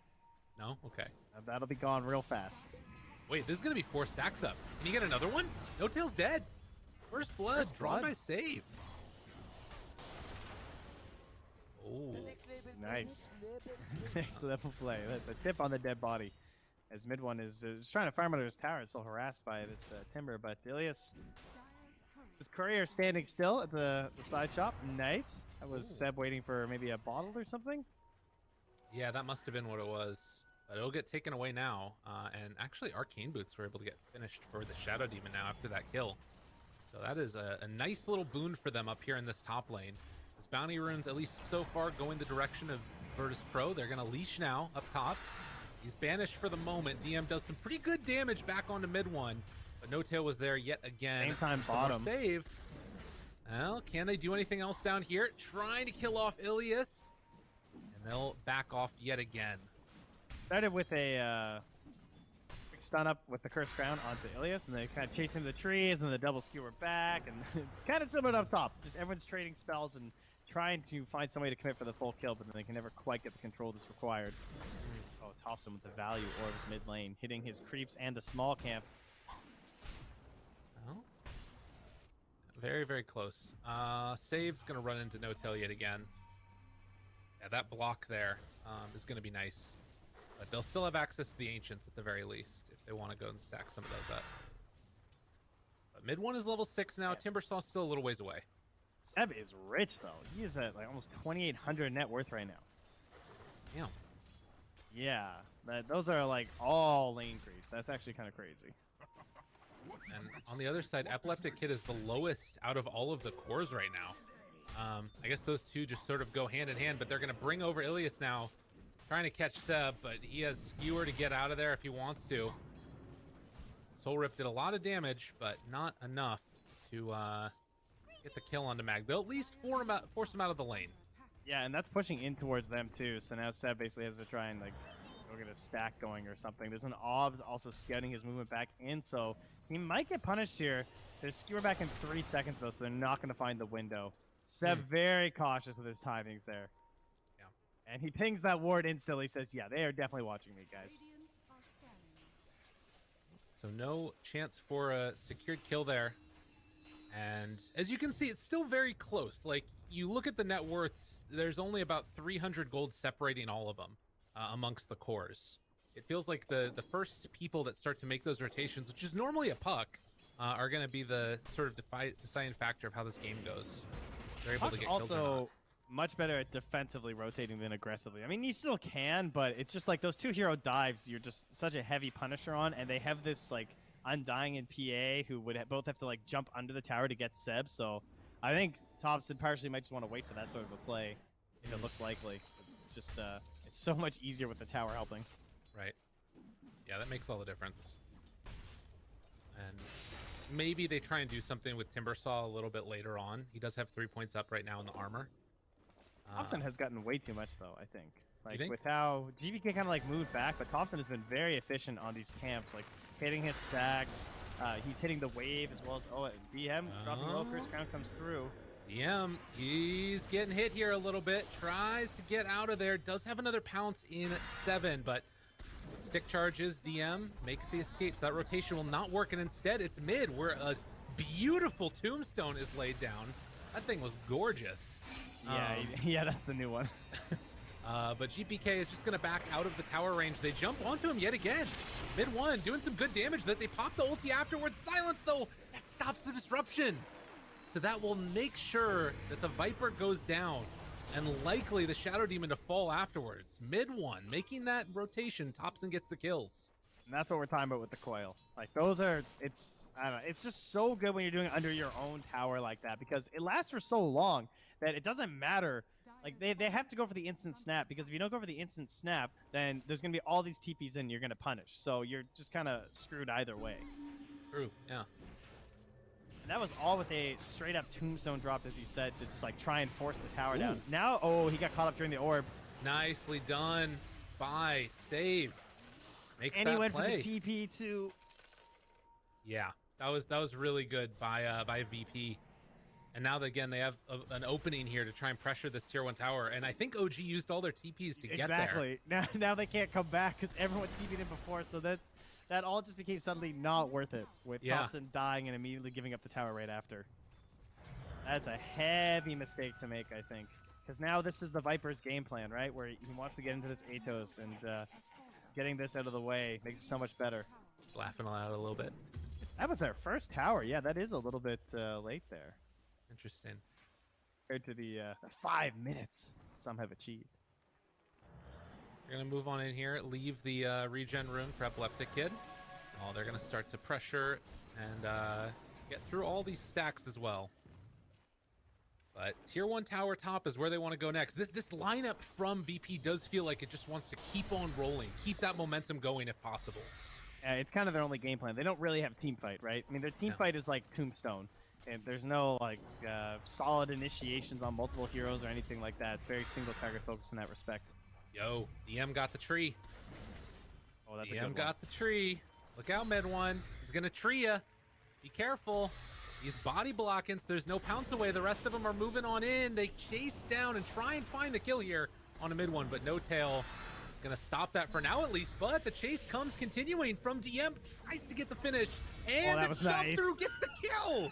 No? Okay. That'll be gone real fast. Wait, this is gonna be 4 stacks up. Can you get another one? No Tail's dead. First blood, First drawn blood. by save. Oh, Nice. Next level play. The tip on the dead body. As mid one is just trying to farm under his tower. It's still harassed by this Timber, but Ilias. His courier standing still at the side shop. Nice. That was Seb waiting for maybe a bottle or something. yeah, that must have been what it was. But it'll get taken away now. And actually, Arcane Boots were able to get finished for the Shadow Demon now after that kill. So that is a nice little boon for them up here in this top lane. As Bounty Runes, at least so far, go in the direction of Virtus Pro. They're going to leash now up top. He's banished for the moment. DM does some pretty good damage back onto mid one. But No Tail was there yet again. Same time Some more bottom. Save. Well, can they do anything else down here? Trying to kill off Ilias. And they'll back off yet again. Started with a quick stun up with the Cursed Crown onto Ilias, and they kind of chase him to the trees, and the double skewer back, and kind of similar to up top. Just everyone's trading spells and trying to find some way to commit for the full kill, but then they can never quite get the control that's required. Oh, Thompson with the value orbs mid lane, hitting his creeps and the small camp. Well, very, very close. Save's going to run into No Tail yet again. Yeah, that block there is going to be nice. But they'll still have access to the Ancients at the very least if they want to go and stack some of those up. But mid one is level 6 now. Timbersaw's still a little ways away. Seb is rich though. He is at like almost 2,800 net worth right now. Yeah. Yeah, those are like all lane creeps. That's actually kind of crazy. And on the other side, Epileptic Kid is the lowest out of all of the cores right now. I guess those two just sort of go hand in hand, but they're going to bring over Ilias now, trying to catch Seb, but he has Skewer to get out of there if he wants to. Soul Rip did a lot of damage, but not enough to get the kill onto Mag. They'll at least force him out of the lane. Yeah, and that's pushing in towards them too. So now Seb basically has to try and like go get a stack going or something. There's an Ob also scouting his movement back in, so he might get punished here. There's Skewer back in 3 seconds though, so they're not going to find the window. Seb very cautious with his timings there. Yeah. And he pings that ward instantly, says, yeah, they are definitely watching me, guys. So no chance for a secured kill there. And as you can see, it's still very close. Like, you look at the net worths, there's only about 300 gold separating all of them amongst the cores. It feels like the first people that start to make those rotations, which is normally a Puck, are going to be the sort of deciding factor of how this game goes. They're able to get kills or not. Also much better at defensively rotating than aggressively. I mean, you still can, but it's just like those 2 hero dives, you're just such a heavy punisher on, and they have this like Undying and PA who would both have to like jump under the tower to get Seb. So I think Thompson partially might just want to wait for that sort of a play if it looks likely. It's just it's so much easier with the tower helping. Right. Yeah, that makes all the difference. And maybe they try and do something with Timbersaw a little bit later on. He does have 3 points up right now in the armor. Thompson has gotten way too much though, I think. Like think? with how GVK kind of like moved back, but Thompson has been very efficient on these camps, like hitting his stacks. He's hitting the wave as well as DM dropping low. First crown comes through. DM, he's getting hit here a little bit. Tries to get out of there. Does have another pounce in 7, but with stick charges, DM makes the escape. So that rotation will not work, and instead it's mid, where a beautiful tombstone is laid down. That thing was gorgeous. Yeah, yeah, that's the new one. But GPK is just going to back out of the tower range. They jump onto him yet again. Mid 1 doing some good damage. That they pop the ulti afterwards. Silence, though, that stops the disruption. So that will make sure that the Viper goes down, and likely the Shadow Demon to fall afterwards. Mid 1 making that rotation. Thompson gets the kills. And that's what we're talking about with the coil. Like those are, I don't know, it's just so good when you're doing it under your own tower like that, because it lasts for so long that it doesn't matter. Like they have to go for the instant snap, because if you don't go for the instant snap, then there's gonna be all these TPs in you're gonna punish. So you're just kind of screwed either way. True, yeah. And that was all with a straight up tombstone drop, as he said, to just like try and force the tower down. Now, oh, he got caught up during the orb. Nicely done by Save. Makes And that he went play. for the TP too. Yeah, that was really good by VP. And now again they have an opening here to try and pressure this tier 1 tower. And I think OG used all their TPs to get there. Exactly. Now they can't come back because everyone TP'd in before, so that all just became suddenly not worth it with Thompson dying and immediately giving up the tower right after. That's a heavy mistake to make, I think, because now this is the Viper's game plan, right? Where he wants to get into this Atos, and getting this out of the way makes it so much better. Laughing aloud a little bit. That was our first tower. Yeah, that is a little bit late there. Interesting. Compared to the 5 minutes some have achieved. We're going to move on in here, leave the regen room for Epileptic Kid. Oh, they're going to start to pressure and get through all these stacks as well. But tier 1 tower top is where they want to go next. This lineup from VP does feel like it just wants to keep on rolling, keep that momentum going if possible. It's kind of their only game plan. They don't really have team fight, right? I mean, their team fight is like Tombstone, and there's no like solid initiations on multiple heroes or anything like that. It's very single target focused in that respect. Yo, DM got the tree. Oh, that's a good DM one. got the tree. Look out, mid 1. He's going to tree ya. Be careful. He's body blocking, so there's no pounce away. The rest of them are moving on in. They chase down and try and find the kill here on a mid 1, but no tail. It's going to stop that for now at least, but the chase comes continuing from DM. Tries to get the finish, and that the was jump nice. through gets the kill.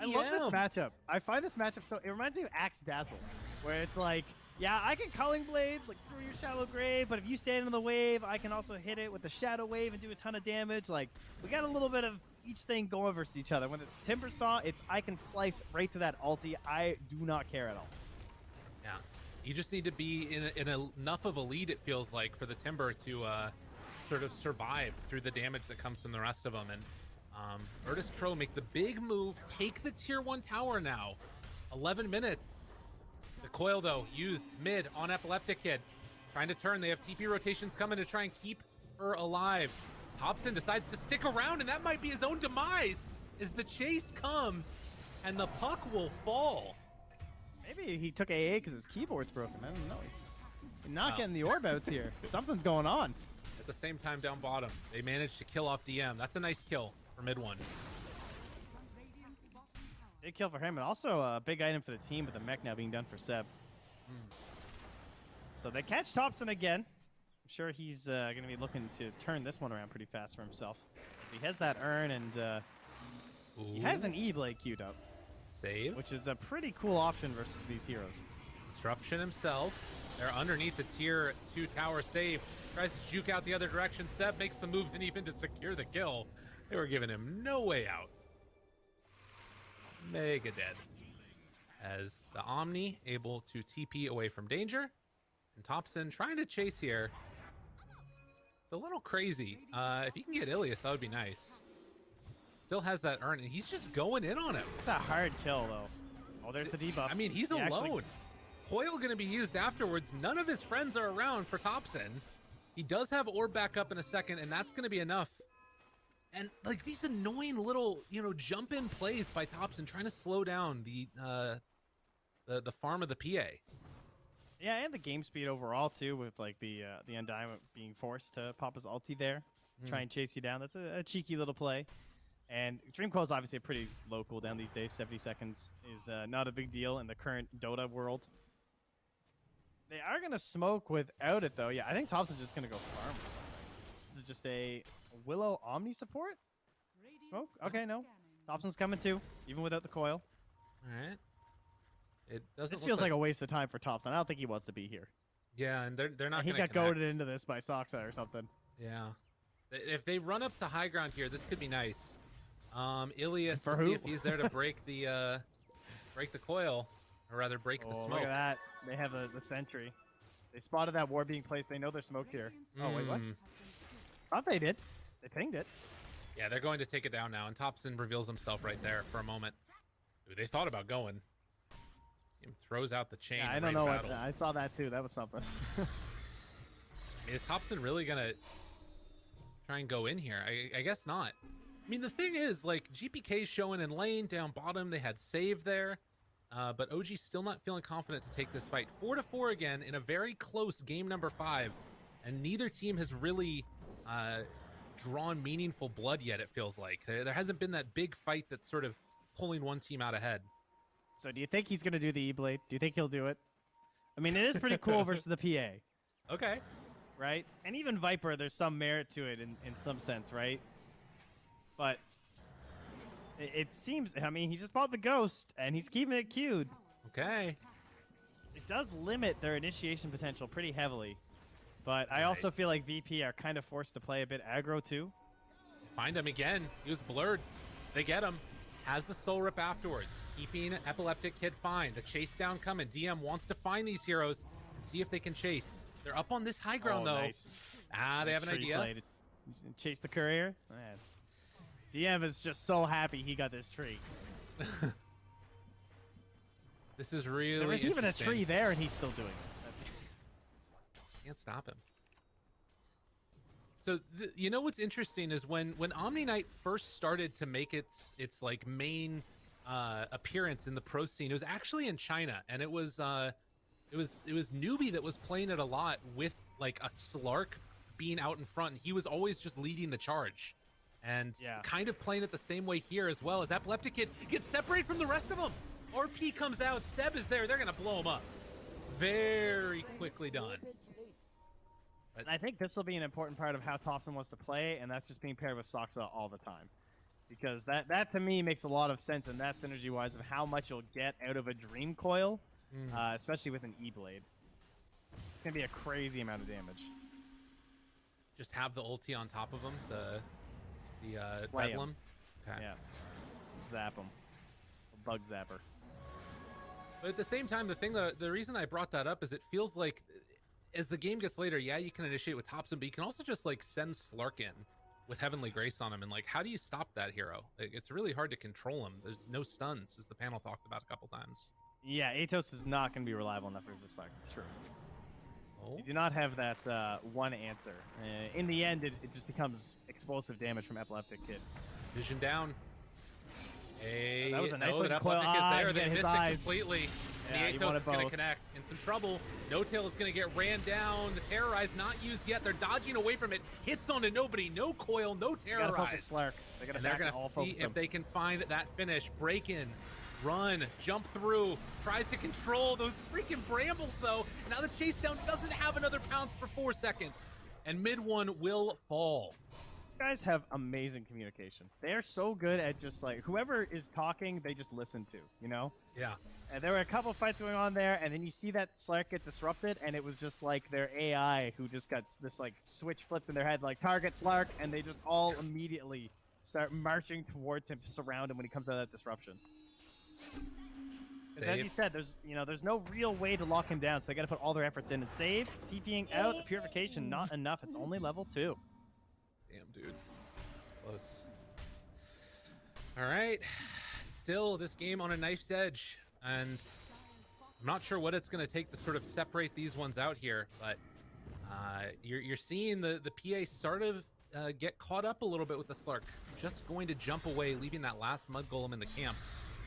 I love this DM. matchup. I find this matchup so, it reminds me of Axe Dazzle, where it's like, yeah, I can Culling Blade like through your Shallow Grave, but if you stand in the wave, I can also hit it with the Shadow Wave and do a ton of damage. Like, we got a little bit of each thing going versus each other. When it's Timbersaw, it's I can slice right through that ulti. I do not care at all. Yeah, you just need to be in enough of a lead, it feels like, for the Timber to sort of survive through the damage that comes from the rest of them. And Virtus Pro make the big move, take the tier 1 tower now. 11 minutes. The coil, though, used mid on Epileptic Kid. Trying to turn. They have TP rotations coming to try and keep her alive. Hobson decides to stick around, and that might be his own demise as the chase comes and the puck will fall. Maybe he took AA because his keyboard's broken. I don't know. He's not getting the orb outs here. Something's going on. At the same time, down bottom, they managed to kill off DM. That's a nice kill for mid one. Big kill for him, and also a big item for the team with the mech now being done for Seb. So they catch Thompson again. I'm sure he's going to be looking to turn this one around pretty fast for himself. He has that urn, and he has an E-Blade queued up, Save. which is a pretty cool option versus these heroes. Disruption himself. They're underneath the tier 2 tower save. Tries to juke out the other direction. Seb makes the move and even to secure the kill. They were giving him no way out. Mega dead. As the Omni able to TP away from danger. And Thompson trying to chase here. It's a little crazy. If he can get Ilias, that would be nice. Still has that urn, and he's just going in on him. It's a hard kill, though. Oh, there's the debuff. I mean, he's He alone. actually- Coil going to be used afterwards. None of his friends are around for Thompson. He does have orb back up in a second, and that's going to be enough. And like these annoying little, jump in plays by Thompson trying to slow down the farm of the PA. Yeah, and the game speed overall too, with like the Undyne being forced to pop his ulti there, try and chase you down. That's a cheeky little play. And Dream Coil is obviously a pretty low cooldown these days. 70 seconds is not a big deal in the current Dota world. They are gonna smoke without it though. Yeah, I think Thompson's just gonna go farm or something. This is just a Willow Omni support. Smoke? Okay, no. Thompson's coming too, even without the coil. All right. It doesn't. This look feels like a waste of time for Thompson. I don't think he wants to be here. Yeah, and they're not. He gonna got goaded connect. into this by Soxa or something. Yeah. If they run up to high ground here, this could be nice. Ilias, For we'll see who? if he's there to break the coil, or rather break the Oh, smoke. look at that. They have the sentry. They spotted that ward being placed. They know they're smoked here. Oh, wait, what? Mm. Thought they did. They pinged it. Yeah, they're going to take it down now, and Thompson reveals himself right there for a moment. Ooh, they thought about going. He throws out the chain. Yeah, I right don't know what. battle. I saw that too. That was something. Is Thompson really gonna try and go in here? I guess not. I mean, the thing is, like, GPK's showing in lane down bottom. They had save there, but OG's still not feeling confident to take this fight. 4-4 again in a very close game number 5, and neither team has really drawn meaningful blood yet. It feels like there hasn't been that big fight that's sort of pulling one team out ahead. So, do you think he's gonna do the E-Blade? Do you think he'll do it? I mean, it is pretty cool versus the PA, Okay. right? And even Viper, there's some merit to it in some sense, right? But it seems. I mean, he just bought the Ghost, and he's keeping it queued. Okay. It does limit their initiation potential pretty heavily. But I also feel like VP are kind of forced to play a bit aggro too. Find him again. He was blurred. They get him. Has the soul rip afterwards. Keeping Epileptic Kid fine. The chase down coming. DM wants to find these heroes and see if they can chase. They're up on this high ground though. Nice. They have an Nice tree idea. play to chase the courier. Man. DM is just so happy he got this tree. This is really There was even a interesting. tree there, and he's still doing it. Can't stop him. So you know what's interesting is when Omni Knight first started to make its like main appearance in the pro scene, it was actually in China, and it was Newbie that was playing it a lot with like a Slark being out in front, and he was always just leading the charge, and kind of playing it the same way here as well. As Epileptic Kid gets separated from the rest of them, RP comes out, Seb is there, they're gonna blow him up. Very quickly done. And I think this will be an important part of how Thompson wants to play, and that's just being paired with Soxa all the time. Because that to me makes a lot of sense, and that's synergy-wise of how much you'll get out of a Dream Coil, especially with an E-Blade. It's going to be a crazy amount of damage. Just have the ulti on top of him, the Slay 'em. Bedlam. Okay. Yeah. Zap him. Bug zapper. But at the same time, the reason I brought that up is it feels like as the game gets later, yeah, you can initiate with Thompson, but you can also just like send Slark in with Heavenly Grace on him, and like, how do you stop that hero? Like, it's really hard to control him. There's no stuns, as the panel talked about a couple times. Yeah, Atos is not going to be reliable enough for Slark. It's true. Oh, You do not have that one answer. In the end, it just becomes explosive damage from Epileptic Kid. vision down. Hey, that was a nice no, looking that coil. Epileptic is Ah, there. he They got his missed it eyes. completely. Yeah, And he the Atos wanted is going to both. connect. In some trouble. No Tail is going to get ran down. The Terrorize not used yet. They're dodging away from it. Hits onto nobody. No coil, no They gotta focus Terrorize. Slark. They gotta And they're back going and all to see focus if him. they can find that finish. Break in. Run, jump through, tries to control those freaking brambles though. And now the chase down doesn't have another pounce for 4 seconds. And mid one will fall. These guys have amazing communication. They are so good at just like whoever is talking, they just listen to, you know? Yeah. And there were a couple fights going on there, and then you see that Slark get disrupted, and it was just like their AI who just got this like switch flipped in their head, like target Slark, and they just all immediately start marching towards him to surround him when he comes out of that disruption. Because as Save. you said, there's no real way to lock him down, so they got to put all their efforts in and save, TPing out, the purification not enough. It's only level 2. Damn, dude. That's close. All right. Still, this game on a knife's edge. And I'm not sure what it's going to take to sort of separate these ones out here. But you're seeing the PA sort of get caught up a little bit with the Slark. Just going to jump away, leaving that last Mud Golem in the camp.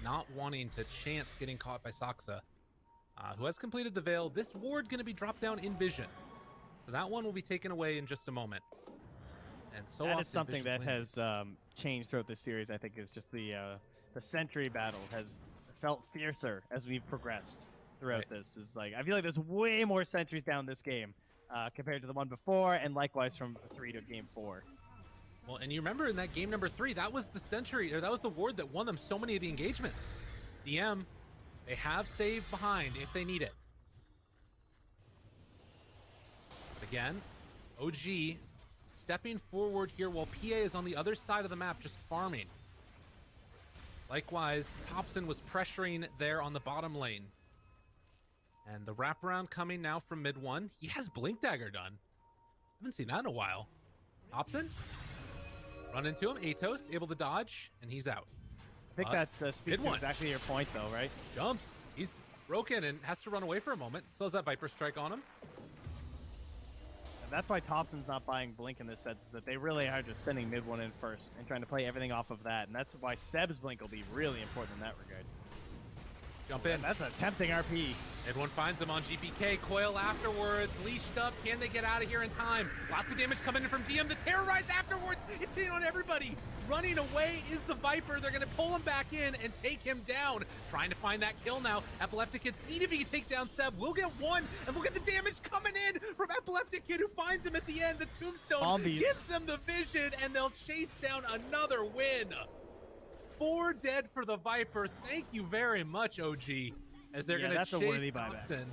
Not wanting to chance getting caught by Saksa, who has completed the Veil. This ward going to be dropped down in Vision. So that one will be taken away in just a moment. And so That often is something Vision's that has wins. changed throughout this series. I think is just the Sentry battle has felt fiercer as we've progressed throughout this. Is like I feel like there's way more sentries down this game compared to the one before, and likewise from 3 to game 4. Well, and you remember in that game number 3, that was the Sentry, or that was the ward that won them so many of the engagements. DM, they have save behind if they need it. Again, OG stepping forward here while PA is on the other side of the map just farming. Likewise, Thompson was pressuring there on the bottom lane. And the wraparound coming now from mid 1. He has Blink Dagger done. Haven't seen that in a while. Thompson? Run into him. Atos able to dodge, and he's out. I think that speaks to one. exactly your point, though, right? Jumps. He's broken and has to run away for a moment. Still has that Viper Strike on him. And that's why Thompson's not buying Blink in this sense, is that they really are just sending mid 1 in first and trying to play everything off of that. And that's why Seb's Blink will be really important in that regard. Jump in. That's a tempting RP. Mid 1 finds him on GPK. Coil afterwards. Leashed up. Can they get out of here in time? Lots of damage coming in from DM. The Terrorize afterwards. It's hitting on everybody. Running away is the Viper. They're going to pull him back in and take him down. Trying to find that kill now. Epileptic Kid, see if he can take down Seb. We'll get one. And look at the damage coming in from Epileptic Kid, who finds him at the end. The Tombstone Zombies. gives them the vision, and they'll chase down another win. 4 dead for the Viper. Thank you very much, OG. As they're Yeah, going that's to a chase worthy buyback. Thompson.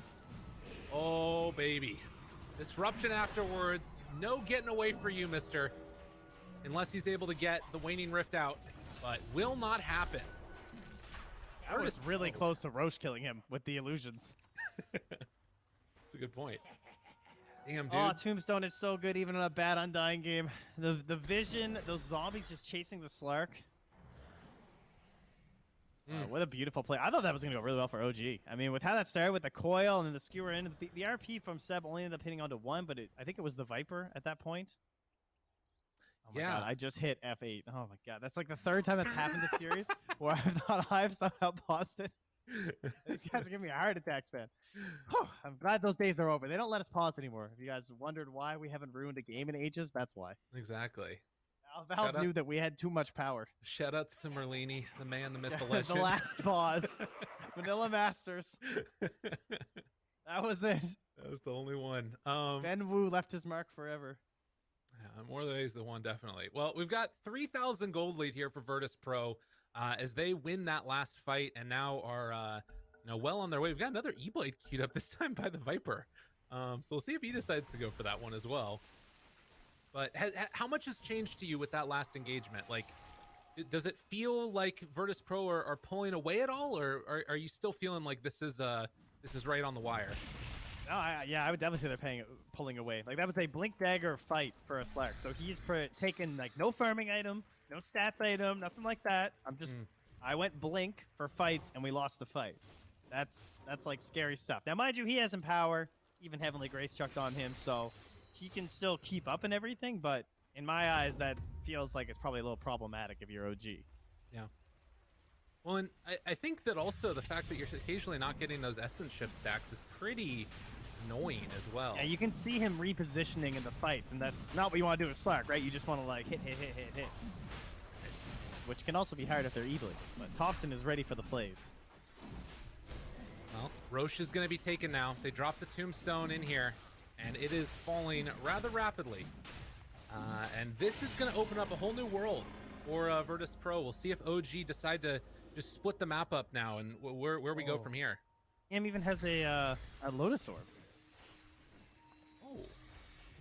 Oh, baby. Disruption afterwards. No getting away for you, mister. Unless he's able to get the Waning Rift out. But will not happen. That was really close to Roche killing him with the illusions. That's a good point. Damn, dude. Oh, Tombstone is so good even in a bad Undying game. The vision, those zombies just chasing the Slark. What a beautiful play. I thought that was going to go really well for OG. I mean, with how that started with the coil and then the skewer in, the RP from Seb only ended up hitting onto 1, but I think it was the Viper at that point. Oh my Yeah. god, I just hit F8. Oh my god, that's like the 3rd time that's happened this series where I thought I've somehow paused it. These guys are giving me a heart attacks, man. Whew, I'm glad those days are over. They don't let us pause anymore. If you guys wondered why we haven't ruined a game in ages, that's why. Exactly. Valve Shout out- knew that we had too much power. Shoutouts to Merlini, the man, the myth, the the legend. last pause. Vanilla Masters. That was it. That was the only one. Ben Wu left his mark forever. Yeah, more ways than one, definitely. Well, we've got 3,000 gold lead here for Virtus Pro as they win that last fight and now are well on their way. We've got another E-Blade queued up this time by the Viper. So we'll see if he decides to go for that one as well. But how much has changed to you with that last engagement? Like, does it feel like Virtus Pro are pulling away at all, or are you still feeling like this is right on the wire? No, I would definitely say they're pulling away. Like, that was a Blink Dagger fight for a Slark. So he's taken, like, no farming item, no stats item, nothing like that. I went Blink for fights, and we lost the fight. That's like scary stuff. Now, mind you, he has Empower, even Heavenly Grace chucked on him, so he can still keep up and everything. But in my eyes, that feels like it's probably a little problematic if you're OG. Yeah. Well, and I think that also the fact that you're occasionally not getting those essence shift stacks is pretty annoying as well. Yeah, you can see him repositioning in the fight, and that's not what you want to do with Slark, right? You just want to like hit, which can also be hard if they're Eebly. But Thompson is ready for the plays. Well, Roche is going to be taken now. They drop the tombstone in here, and it is falling rather rapidly. And this is going to open up a whole new world for Virtus Pro. We'll see if OG decide to just split the map up now and where we go from here. Am even has a Lotus Orb. Oh,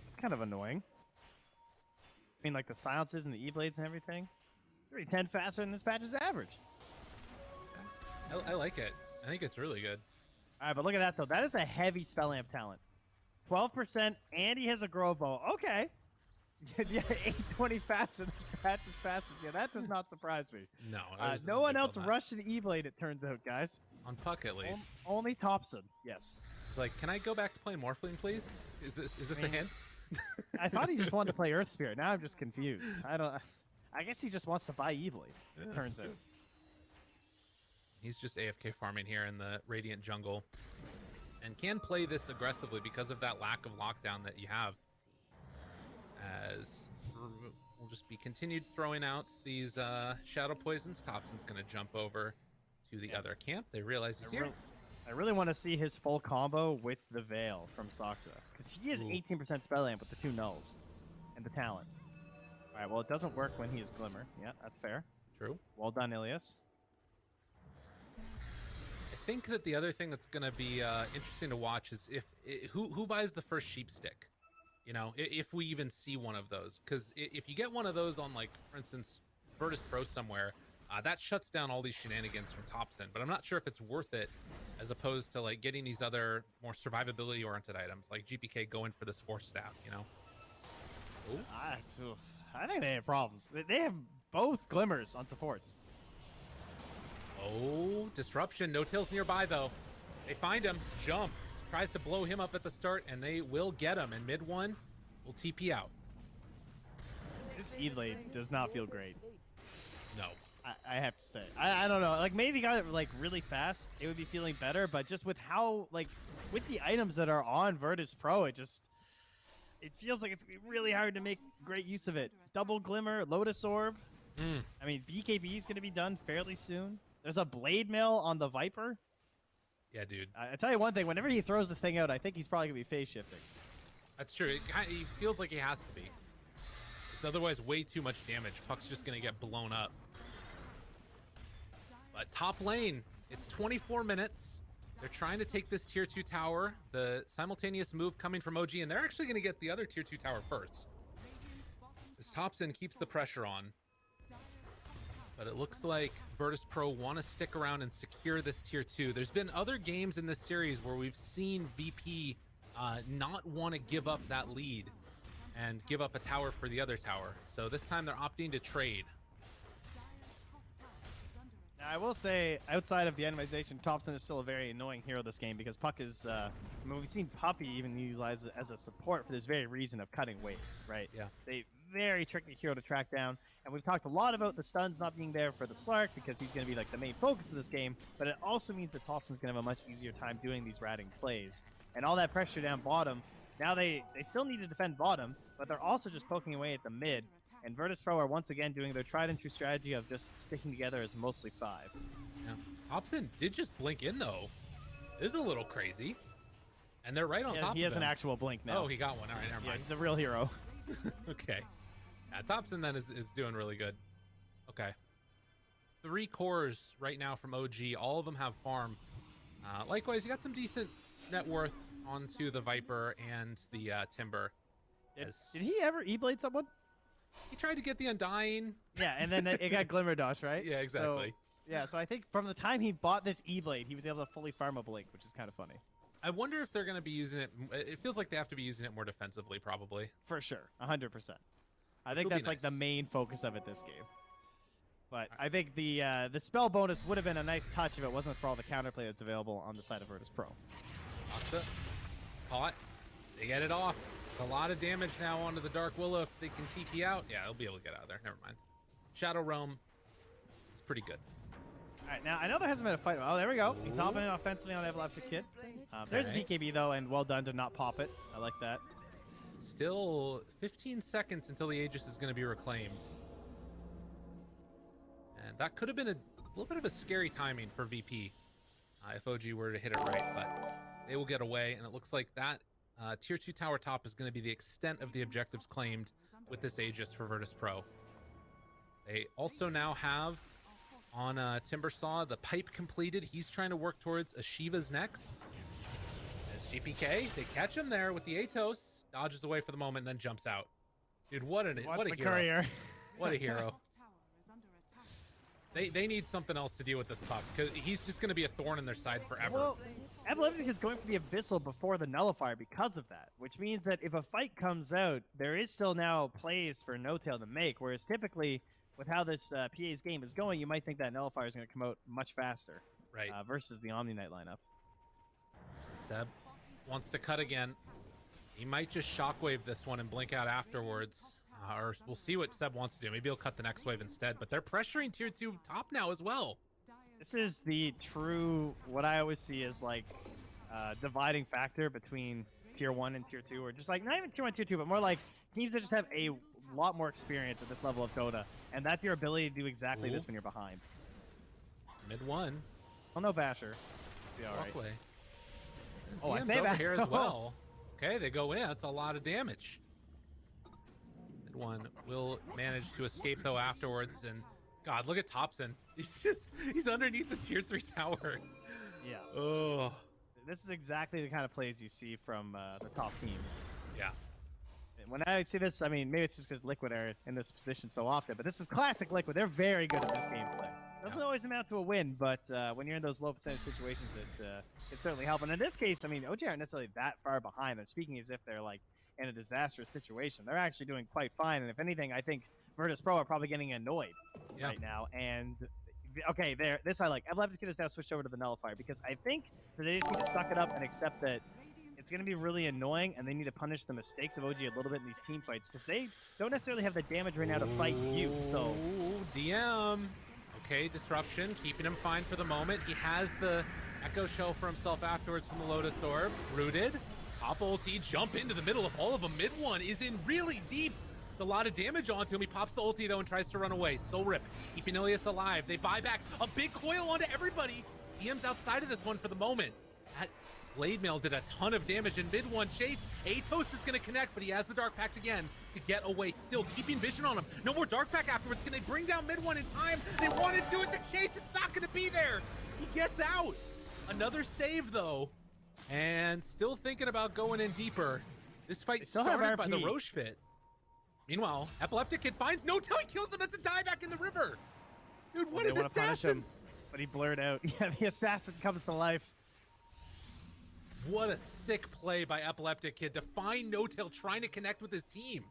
It's kind of annoying. I mean, like the silences and the E-Blades and everything. 310 faster than this patch's average. I like it. I think it's really good. All right, but look at that, though. That is a heavy Spell Amp talent. 12%, and he has a Grove Bow. Okay. Yeah, 820 faster than this patch's fastest. Yeah, that does not surprise me. No, I was no one thinking else about rushed an E-Blade, it turns out, guys. that. On Puck at least. Only Thompson, yes. It's like, can I go back to playing Morphling, please? Is this I mean, a hint? I thought he just wanted to play Earth Spirit. Now I'm just confused. I guess he just wants to buy E-Blade, it turns out. He's just AFK farming here in the Radiant jungle and can play this aggressively because of that lack of lockdown that you have. As we'll just be continued throwing out these shadow poisons. Thompson's going to jump over to the other camp. They realize he's here. I really want to see his full combo with the Veil from Soxa, because he has 18% Spell Amp with the 2 nulls and the talent. All right, well, it doesn't work when he is Glimmer. Yeah, that's fair. True. Well done, Ilias. I think that the other thing that's going to be interesting to watch is who buys the first sheep stick. You know, if we even see one of those, because if you get one of those on, like, for instance, Virtus Pro somewhere, that shuts down all these shenanigans from Thompson. But I'm not sure if it's worth it, as opposed to like getting these other more survivability-oriented items, like GPK going for this Force Staff. You know. I think they have problems. They have both Glimmers on supports. Oh, disruption. No tails nearby though. They find him. Jump. Tries to blow him up at the start, and they will get him. And mid one will TP out. This E-Blade does not feel great. No. I have to say. I don't know. Like, maybe got it like really fast, it would be feeling better. But just with how, like, with the items that are on Virtus Pro, it feels like it's gonna be really hard to make great use of it. Double Glimmer, Lotus Orb. I mean, BKB is going to be done fairly soon. There's a Blade Mill on the Viper. Yeah, dude. I tell you one thing, whenever he throws the thing out, I think he's probably going to be phase shifting. That's true. He feels like he has to be. It's otherwise way too much damage. Puck's just going to get blown up. But top lane, it's 24 minutes. They're trying to take this tier 2 tower. The simultaneous move coming from OG, and they're actually going to get the other tier 2 tower first. This Thompson keeps the pressure on. But it looks like Virtus Pro want to stick around and secure this tier 2. There's been other games in this series where we've seen VP not want to give up that lead and give up a tower for the other tower. So this time they're opting to trade. Now, I will say, outside of the animation, Thompson is still a very annoying hero this game because Puck is, I mean, we've seen Puppey even utilize it as a support for this very reason of cutting waves, right? Yeah. They very tricky hero to track down, and we've talked a lot about the stuns not being there for the Slark because he's going to be like the main focus of this game, but it also means that Thompson's going to have a much easier time doing these ratting plays. And all that pressure down bottom, now they still need to defend bottom, but they're also just poking away at the mid. And Virtus Pro are once again doing their tried and true strategy of just sticking together as mostly 5. Yeah. Thompson did just blink in though. This is a little crazy. And they're right on top of him. He has an actual blink now. Oh, he got one. All right, never Yeah, mind. he's a real hero. Okay. Yeah, Thompson then is doing really good. Okay. 3 cores right now from OG. All of them have farm. Likewise, you got some decent net worth onto the Viper and the Timber. Did he ever E-Blade someone? He tried to get the Undying. Yeah, and then it got Glimmer Dash, right? Yeah, exactly. So I think from the time he bought this E-Blade, he was able to fully farm a Blink, which is kind of funny. I wonder if they're going to be using it. It feels like they have to be using it more defensively, probably. For sure, 100%. I think be that's like the nice. main focus of it this game. But I think the spell bonus would have been a nice touch if it wasn't for all the counterplay that's available on the side of Virtus Pro. Aksa, caught. They get it off. It's a lot of damage now onto the Dark Willow. If they can TP out, yeah, they'll be able to get out of there. Never mind. Shadow Realm, it's pretty good. All right, now I know there hasn't been a fight. Oh, there we go. He's hopping offensively on Epileptic Kid. There's Okay. BKB though, and well done to not pop it. I like that. Still 15 seconds until the Aegis is going to be reclaimed. And that could have been a little bit of a scary timing for VP if OG were to hit it right, but they will get away. And it looks like that tier 2 tower top is going to be the extent of the objectives claimed with this Aegis for Virtus Pro. They also now have on Timbersaw the pipe completed. He's trying to work towards Ashiva's next. As GPK, they catch him there with the Atos, dodges away for the moment, then jumps out. Dude, what a What's the hero. courier? What a hero. They need something else to deal with this puck, because he's just going to be a thorn in their side forever. Well, Epileptic is going for the Abyssal before the Nullifier because of that, which means that if a fight comes out, there is still now plays for No-Tail to make, whereas typically, with how this PA's game is going, you might think that Nullifier is going to come out much faster Right. versus the Omni Knight lineup. Seb wants to cut again. He might just shockwave this one and blink out afterwards. Or we'll see what Seb wants to do. Maybe he'll cut the next wave instead. But they're pressuring tier 2 top now as well. This is the true, what I always see is like dividing factor between tier 1 and tier 2, or just like not even tier 1, tier 2, but more like teams that just have a lot more experience at this level of Dota. And that's your ability to do exactly this when you're behind. Mid one. Oh no, Basher. Be all right. Walkway. Oh, I DM's say over that. here as well. Okay, they go in. That's a lot of damage. Mid one will manage to escape though afterwards. And God, look at Thompson. He's underneath the tier 3 tower. Yeah. Oh. This is exactly the kind of plays you see from the top teams. Yeah. When I see this, I mean, maybe it's just because Liquid are in this position so often, but this is classic Liquid. They're very good at this gameplay. Doesn't always amount to a win, but when you're in those low percentage situations, it certainly helps. And in this case, I mean, OG aren't necessarily that far behind. I'm speaking as if they're like in a disastrous situation. They're actually doing quite fine. And if anything, I think Virtus Pro are probably getting annoyed right now. And okay, this I like. Epileptic Kid has now switched over to the Nullifier because I think that they just need to suck it up and accept that it's going to be really annoying, and they need to punish the mistakes of OG a little bit in these team fights because they don't necessarily have the damage right now to fight you. So DM. Okay, disruption, keeping him fine for the moment. He has the Echo Shell for himself afterwards from the Lotus Orb. Rooted. Pop ulti, jump into the middle of all of them. Mid one is in really deep. A lot of damage onto him. He pops the ulti though and tries to run away. Soul Rip, keeping Ilias alive. They buy back a big coil onto everybody. DM's outside of this one for the moment. That Blade Mail did a ton of damage in mid one chase. Atos is going to connect, but he has the Dark Pact again to get away. Still keeping vision on him. No more Dark Pact afterwards. Can they bring down mid one in time? They want to do it. The chase, it's not going to be there. He gets out. Another save though. And still thinking about going in deeper. This fight started by the Roche fit. Meanwhile, Epileptic Kid finds No-Tail. He kills him. That's a dieback in the river. Dude, what an assassin. But he blurred out. Yeah, the assassin comes to life. What a sick play by Epileptic Kid to find No-Tail trying to connect with his team.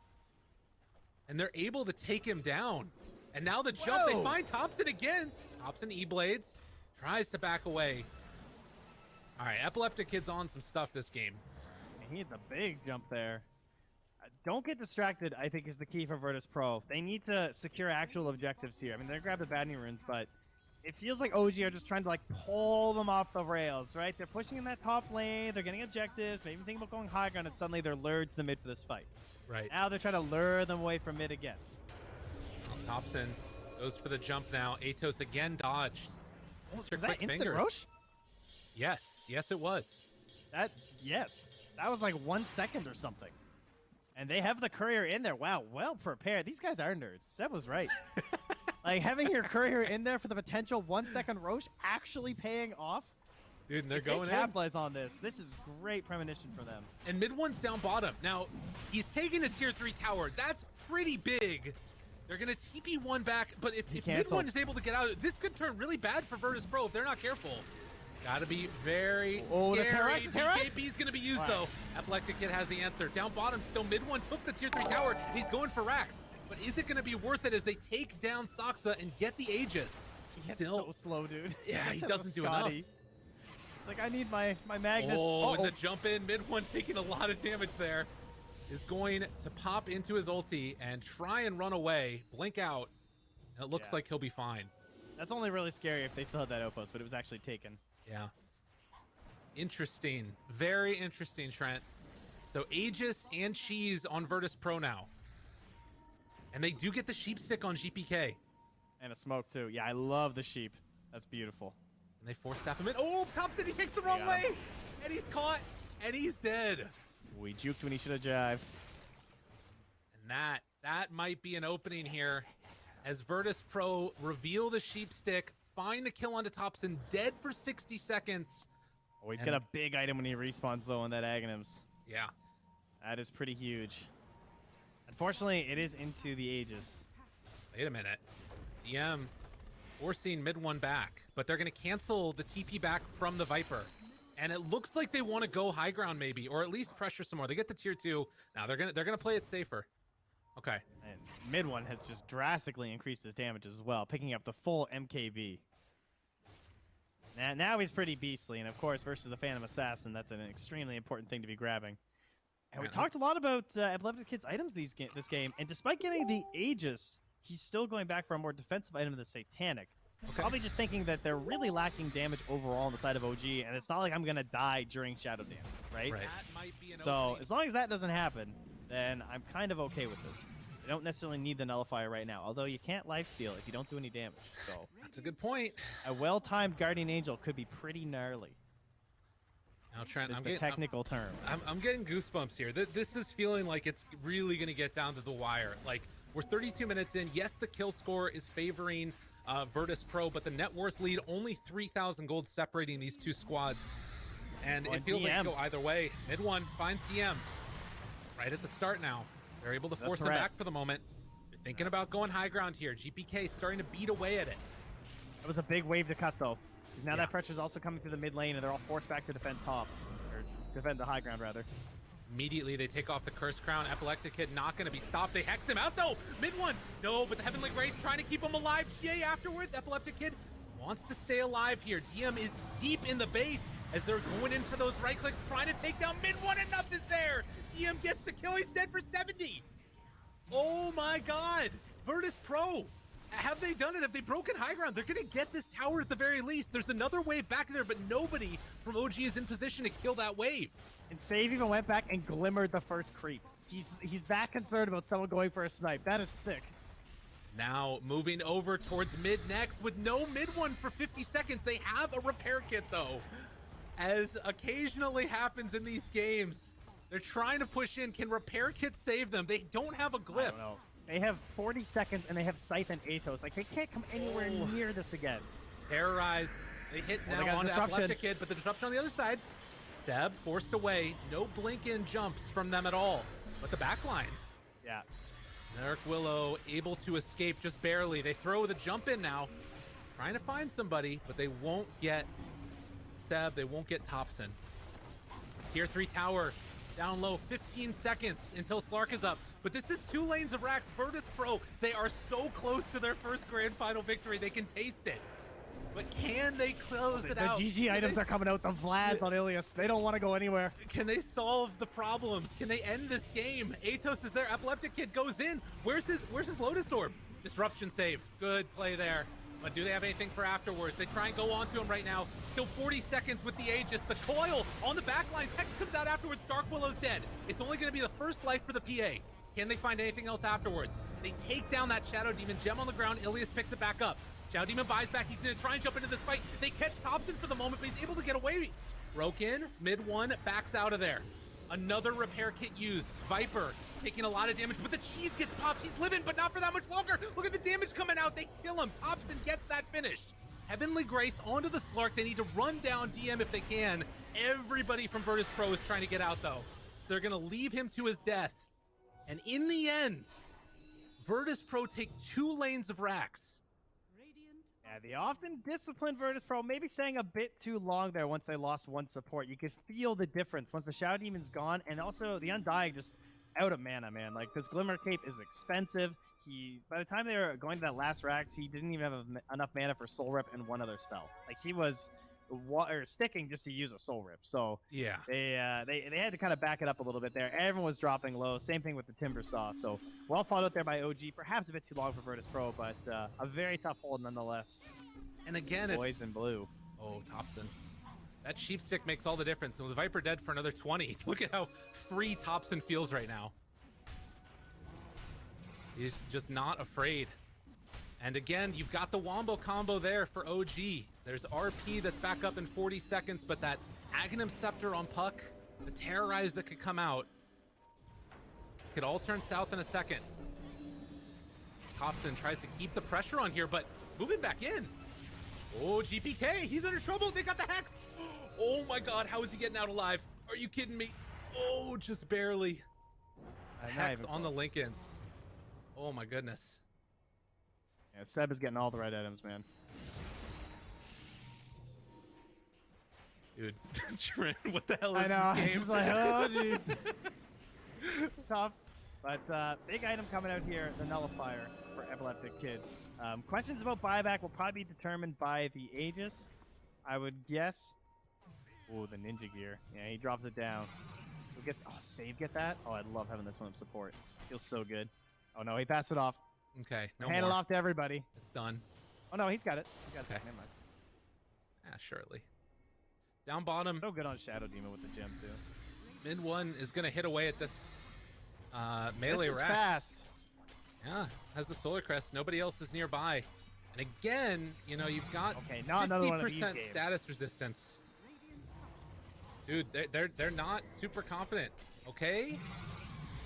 And they're able to take him down. And now the jump, they find Thompson again. Thompson E-Blades, tries to back away. All right, Epileptic Kid's on some stuff this game. He hit the big jump there. Don't get distracted, I think, is the key for Virtus Pro. They need to secure actual objectives here. I mean, they're gonna grab the Bad New Runes, but it feels like OG are just trying to like pull them off the rails, right? They're pushing in that top lane, they're getting objectives, maybe thinking about going high ground, and suddenly they're lured to the mid for this fight. Right. Now they're trying to lure them away from mid again. Thompson goes for the jump now. Atos again dodged. Was that instant Roche? Yes, yes it was. Yes. That was like 1 second or something. And they have the courier in there. Wow, well prepared. These guys are nerds. Seb was right. Like having your courier in there for the potential 1 second Roche actually paying off. Dude, and they're If going they in. capitalize on this. This is great premonition for them. And mid one's down bottom. Now, he's taking a tier 3 tower. That's pretty big. They're going to TP one back, but if mid one is able to get out, this could turn really bad for Virtus Pro if they're not careful. Gotta be very scary. BKB's gonna be used though. Epileptic Kid has the answer. Down bottom still, mid one took the tier 3 tower, and he's going for Rax. but is it going to be worth it as they take down Saksa and get the Aegis? He's Still, so slow, dude. Yeah, he Just have doesn't do Scotty. enough. It's like, I need my Magnus. Oh, and Uh-oh. the jump in, mid one taking a lot of damage there. Is going to pop into his ulti and try and run away, blink out, and it looks Yeah. like he'll be fine. That's only really scary if they still had that outpost, but it was actually taken. Yeah. Interesting. Very interesting, Trent. So Aegis and Cheese on Virtus Pro now. And they do get the sheep stick on GPK. And a smoke, too. Yeah, I love the sheep. That's beautiful. And they force staff him in. Oh, Thompson, he takes the wrong Yeah. way. And he's caught. And he's dead. We juked when he should have jived. And that might be an opening here as Virtus Pro reveal the sheep stick, find the kill onto Thompson, dead for 60 seconds. Oh, he's And- got a big item when he respawns, though, on that Aghanims. Yeah. That is pretty huge. Unfortunately, it is into the Aegis. Wait a minute. DM forcing mid one back, but they're going to cancel the TP back from the Viper. And it looks like they want to go high ground maybe, or at least pressure some more. They get the tier 2. Now they're gonna play it safer. Okay. And mid one has just drastically increased his damage as well, picking up the full MKB. Now he's pretty beastly, and of course, versus the Phantom Assassin, that's an extremely important thing to be grabbing. And we Yeah. talked a lot about Epileptic Kid's items this game, and despite getting the Aegis, he's still going back for a more defensive item, the Satanic. Probably just thinking that they're really lacking damage overall on the side of OG, and it's not like I'm going to die during Shadow Dance, right? That might be an So opening. as long as that doesn't happen, then I'm kind of okay with this. You don't necessarily need the Nullifier right now, although you can't lifesteal if you don't do any damage. So That's a good point. a well-timed Guardian Angel could be pretty gnarly. Now Trent, Is I'm the getting, technical term. I'm getting goosebumps here. This is feeling like it's really going to get down to the wire. Like, we're 32 minutes in. Yes, the kill score is favoring Virtus Pro, but the net worth lead, only 3,000 gold separating these two squads. And Well, it feels like it DM. could go either way. Mid one finds DM right at the start now. They're able to The force him threat. back for the moment. They're thinking about going high ground here. GPK starting to beat away at it. That was a big wave to cut, though. 'Cause now Yeah. that pressure's also coming through the mid lane, and they're all forced back to defend top. Or defend the high ground, rather. Immediately, they take off the Curse Crown. Epileptic Kid not going to be stopped. They hex him out, though. Mid one. No, but the Heavenly Grace trying to keep him alive. GA afterwards. Epileptic Kid wants to stay alive here. DM is deep in the base as they're going in for those right clicks, trying to take down mid one. Enough is there. DM gets the kill. He's dead for 70. Oh my God. Virtus Pro. Have they done it? Have they broken high ground? They're going to get this tower at the very least. There's another wave back there, but nobody from OG is in position to kill that wave. And Save even went back and glimmered the first creep. He's that concerned about someone going for a snipe. That is sick. Now moving over towards mid next with no mid one for 50 seconds. They have a repair kit though. As occasionally happens in these games, they're trying to push in. Can repair kit save them? They don't have a I glyph. don't know. They have 40 seconds, and they have Scythe and Athos. Like, they can't come anywhere Oh. near this again. Terrorize. They hit Well, they now got onto disruption. Epileptic Kid, but the disruption on the other side. Seb forced away. No blink in jumps from them at all. But the backlines. Yeah. Eric Willow able to escape just barely. They throw the jump in now. Trying to find somebody, but they won't get Seb. They won't get Thompson. Tier 3 tower down low. 15 seconds until Slark is up. But this is 2 lanes of Rax. Virtus Pro, they are so close to their first grand final victory. They can taste it. But can they close it The out? GG Can items they- are coming out. The Vlads on Ilias. They don't want to go anywhere. Can they solve the problems? Can they end this game? Atos is there. Epileptic Kid goes in. Where's his Lotus Orb? Disruption save. Good play there. But do they have anything for afterwards? They try and go on to him right now. Still 40 seconds with the Aegis. The coil on the backlines. Hex comes out afterwards. Dark Willow's dead. It's only going to be the first life for the PA. Can they find anything else afterwards? They take down that Shadow Demon. Gem on the ground. Ilias picks it back up. Shadow Demon buys back. He's going to try and jump into this fight. They catch Thompson for the moment, but he's able to get away. Broke in. Mid one. Backs out of there. Another repair kit used. Viper taking a lot of damage, but the cheese gets popped. He's living, but not for that much longer. Look at the damage coming out. They kill him. Thompson gets that finish. Heavenly Grace onto the Slark. They need to run down DM if they can. Everybody from Virtus Pro is trying to get out, though. They're going to leave him to his death. And in the end, Virtus Pro take 2 lanes of Rax. Yeah, the often disciplined Virtus Pro maybe staying a bit too long there once they lost one support. You could feel the difference once the Shadow Demon's gone, and also the Undying just out of mana, man. Like, this Glimmer Cape is expensive. by the time they were going to that last Rax, he didn't even have enough mana for Soul Rip and one other spell. Like he was sticking just to use a Soul Rip. So Yeah. they had to kind of back it up a little bit there. Everyone was dropping low. Same thing with the Timber Saw. So well fought out there by OG. Perhaps a bit too long for Virtus Pro, but a very tough hold nonetheless. And again, Boys it's... in blue. Oh, Topson. That Sheep Stick makes all the difference. And with Viper dead for another 20, look at how free Topson feels right now. He's just not afraid. And again, you've got the Wombo combo there for OG. There's RP that's back up in 40 seconds, but that Aghanim Scepter on Puck, the Terrorize that could come out, could all turn south in a second. Topson tries to keep the pressure on here, but moving back in. Oh, GPK, he's under trouble. They got the Hex. Oh my God, how is he getting out alive? Are you kidding me? Oh, just barely. Hex on the Lincolns. Oh my goodness. Yeah, Seb is getting all the right items, man. Dude, Trent, what the hell is I know. this game? It's like, oh jeez. It's tough. But big item coming out here, the Nullifier for Epileptic Kid. Questions about buyback will probably be determined by the Aegis, I would guess. Oh, the Ninja Gear. Yeah, he drops it down. Who gets? Oh, Save get that? Oh, I'd love having this one of support. Feels so good. Oh no, he passed it off. Okay, no Hand more. it off to everybody. It's done. Oh no, he's got it. He's got it. Okay. Never mind. Yeah, surely. Down bottom, So good on Shadow Demon with the gem too. mid one is gonna hit away at this melee This is Rex. fast. Yeah, has the Solar Crest. Nobody else is nearby. And again, you know, you've got Okay, not another one of these 50% games. status resistance. Dude, they're not super confident. Okay,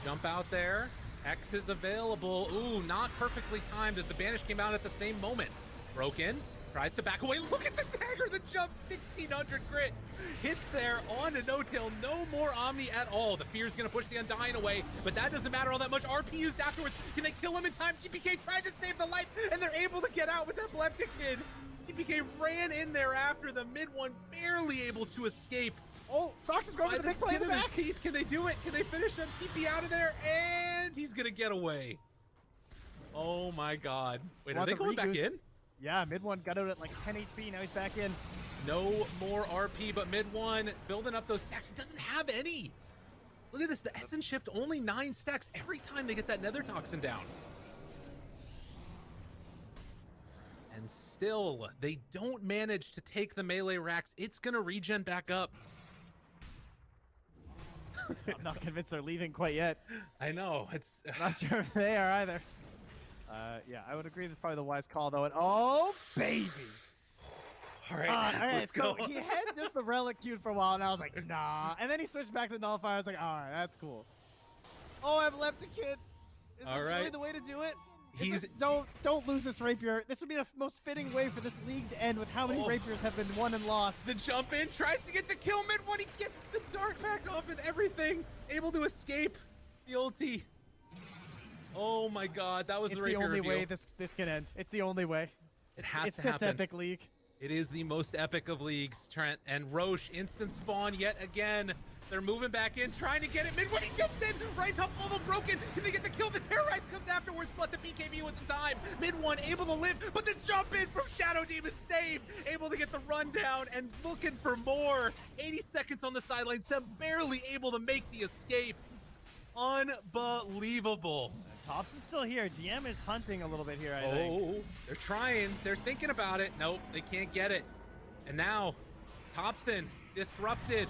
jump out there. X is available. Ooh, not perfectly timed as the Banish came out at the same moment. Broken, tries to back away. Look at the dagger, the jump, 1600 crit. Hits there on to No-Tail. No more Omni at all. The Fear's gonna push the Undying away, but that doesn't matter all that much. RP used afterwards. Can they kill him in time? GPK tried to save the life, and they're able to get out with that Epileptic Kid. GPK ran in there after the mid one, barely able to escape. Oh, Sox is going By for the the big play in skin the of his back. teeth. Can they do it? Can they finish him? TP out of there, and he's gonna get away. Oh my God! Wait, are Wants they a going back regoose. in? Yeah, mid one got out at like 10 HP. Now he's back in. No more RP, but mid one building up those stacks. He doesn't have any. Look at this. The Essence Shift only 9 stacks every time they get that Nether Toxin down. And still, they don't manage to take the melee racks. It's gonna regen back up. I'm not convinced they're leaving quite yet. I know. It's Not sure if they are either. Yeah, I would agree that's probably the wise call though. And oh, baby! all right. All right, Let's so go. he had just the relic queued for a while, and I was like, nah. And then he switched back to the Nullifier. I was like, all right, that's cool. Oh, I've left a kid. Is All this really right. the way to do it? He's Don't lose this rapier. This would be the most fitting way for this league to end with how many Oh. rapiers have been won and lost. the jump in, tries to get the kill mid when he gets the dark back off and everything. Able to escape the ulti. Oh my God, that was It's the the rapier only way reveal. this can end. It's the only way. It has It's to Fitz happen. Epic League. It is the most epic of leagues, Trent. And Roche instant spawn yet again. They're moving back in, trying to get it. Mid when he jumps in, right top level broken. Can they get the kill? The Terrorize comes afterwards, but the BKB was in time. Mid one able to live, but the jump in from Shadow Demon save. Able to get the rundown and looking for more. 80 seconds on the sideline. Seb barely able to make the escape. Unbelievable. Tops is still here. DM is hunting a little bit here, I think. Oh, they're trying. They're thinking about it. Nope, they can't get it. And now, Topson disrupted.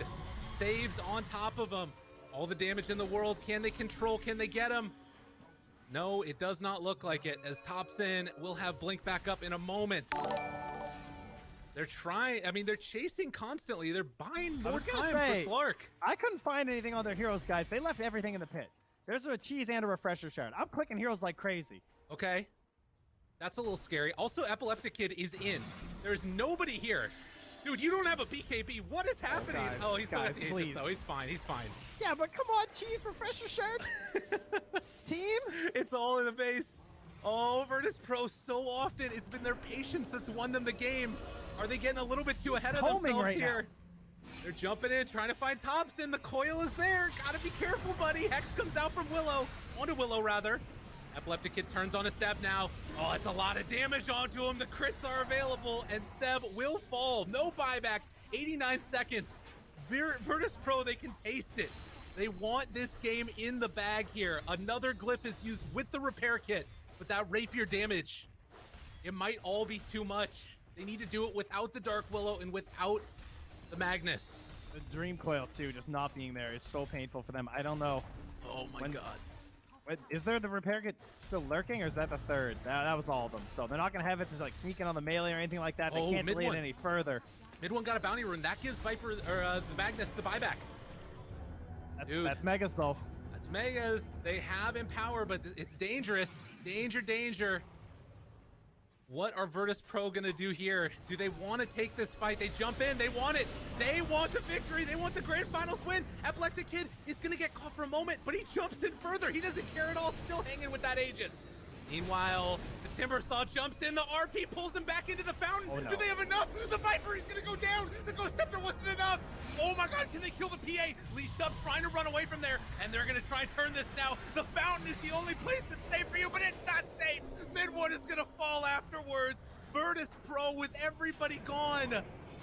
Saves on top of him. All the damage in the world. Can they control? Can they get him? No, it does not look like it, as Topson will have Blink back up in a moment. They're trying. I mean, they're chasing constantly. They're buying more was gonna time say, for Clark. I couldn't find anything on their heroes, guys. They left everything in the pit. There's a cheese and a refresher shard. I'm clicking heroes like crazy. Okay. That's a little scary. Also, Epileptic Kid is in. There's nobody here. Dude, you don't have a BKB. What is happening? guys, Oh, he's guys, not Aegis, please. though. He's fine. He's fine. Yeah, but come on, cheese refresher shard. Team? It's all in the base. Oh, Virtus Pro so often. It's been their patience that's won them the game. Are they getting a little bit too ahead of Combing themselves right here? They're jumping in, trying to find Topson. The coil is there. Gotta be careful, buddy. Hex comes out from Willow. Onto Willow, rather. Epileptic Kid turns on a Seb now. Oh, it's a lot of damage onto him. The crits are available, and Seb will fall. No buyback. 89 seconds. Virtus Pro, they can taste it. They want this game in the bag here. Another glyph is used with the repair kit, but that rapier damage, it might all be too much. They need to do it without the Dark Willow and without the Magnus. The Dream Coil, too, just not being there is so painful for them. I don't know. Oh my God. Is there the repair kit still lurking, or is that the third? That was all of them. So they're not going to have it just like sneaking on the melee or anything like that. They can't delay it any further. Mid one got a bounty rune. That gives Viper, or the Magnus, the buyback. That's Megas, though. That's Megas. They have Empower, but it's dangerous. Danger. What are Virtus Pro gonna do here? Do they want to take this fight? They jump in. They want it. They want the victory. They want the grand finals win. Epileptic Kid is gonna get caught for a moment, but he jumps in further. He doesn't care at all. Still hanging with that Aegis. Meanwhile, the Timbersaw jumps in. The RP pulls him back into the fountain. Oh, no. Do they have enough? The Viper is gonna go down. The Ghost Scepter wasn't enough. Oh my God, can they kill the PA? Leashed up, trying to run away from there, and they're gonna try and turn this now. The fountain is the only place that's safe for you, but it's not safe. Mid one is gonna fall afterwards. Virtus Pro, with everybody gone,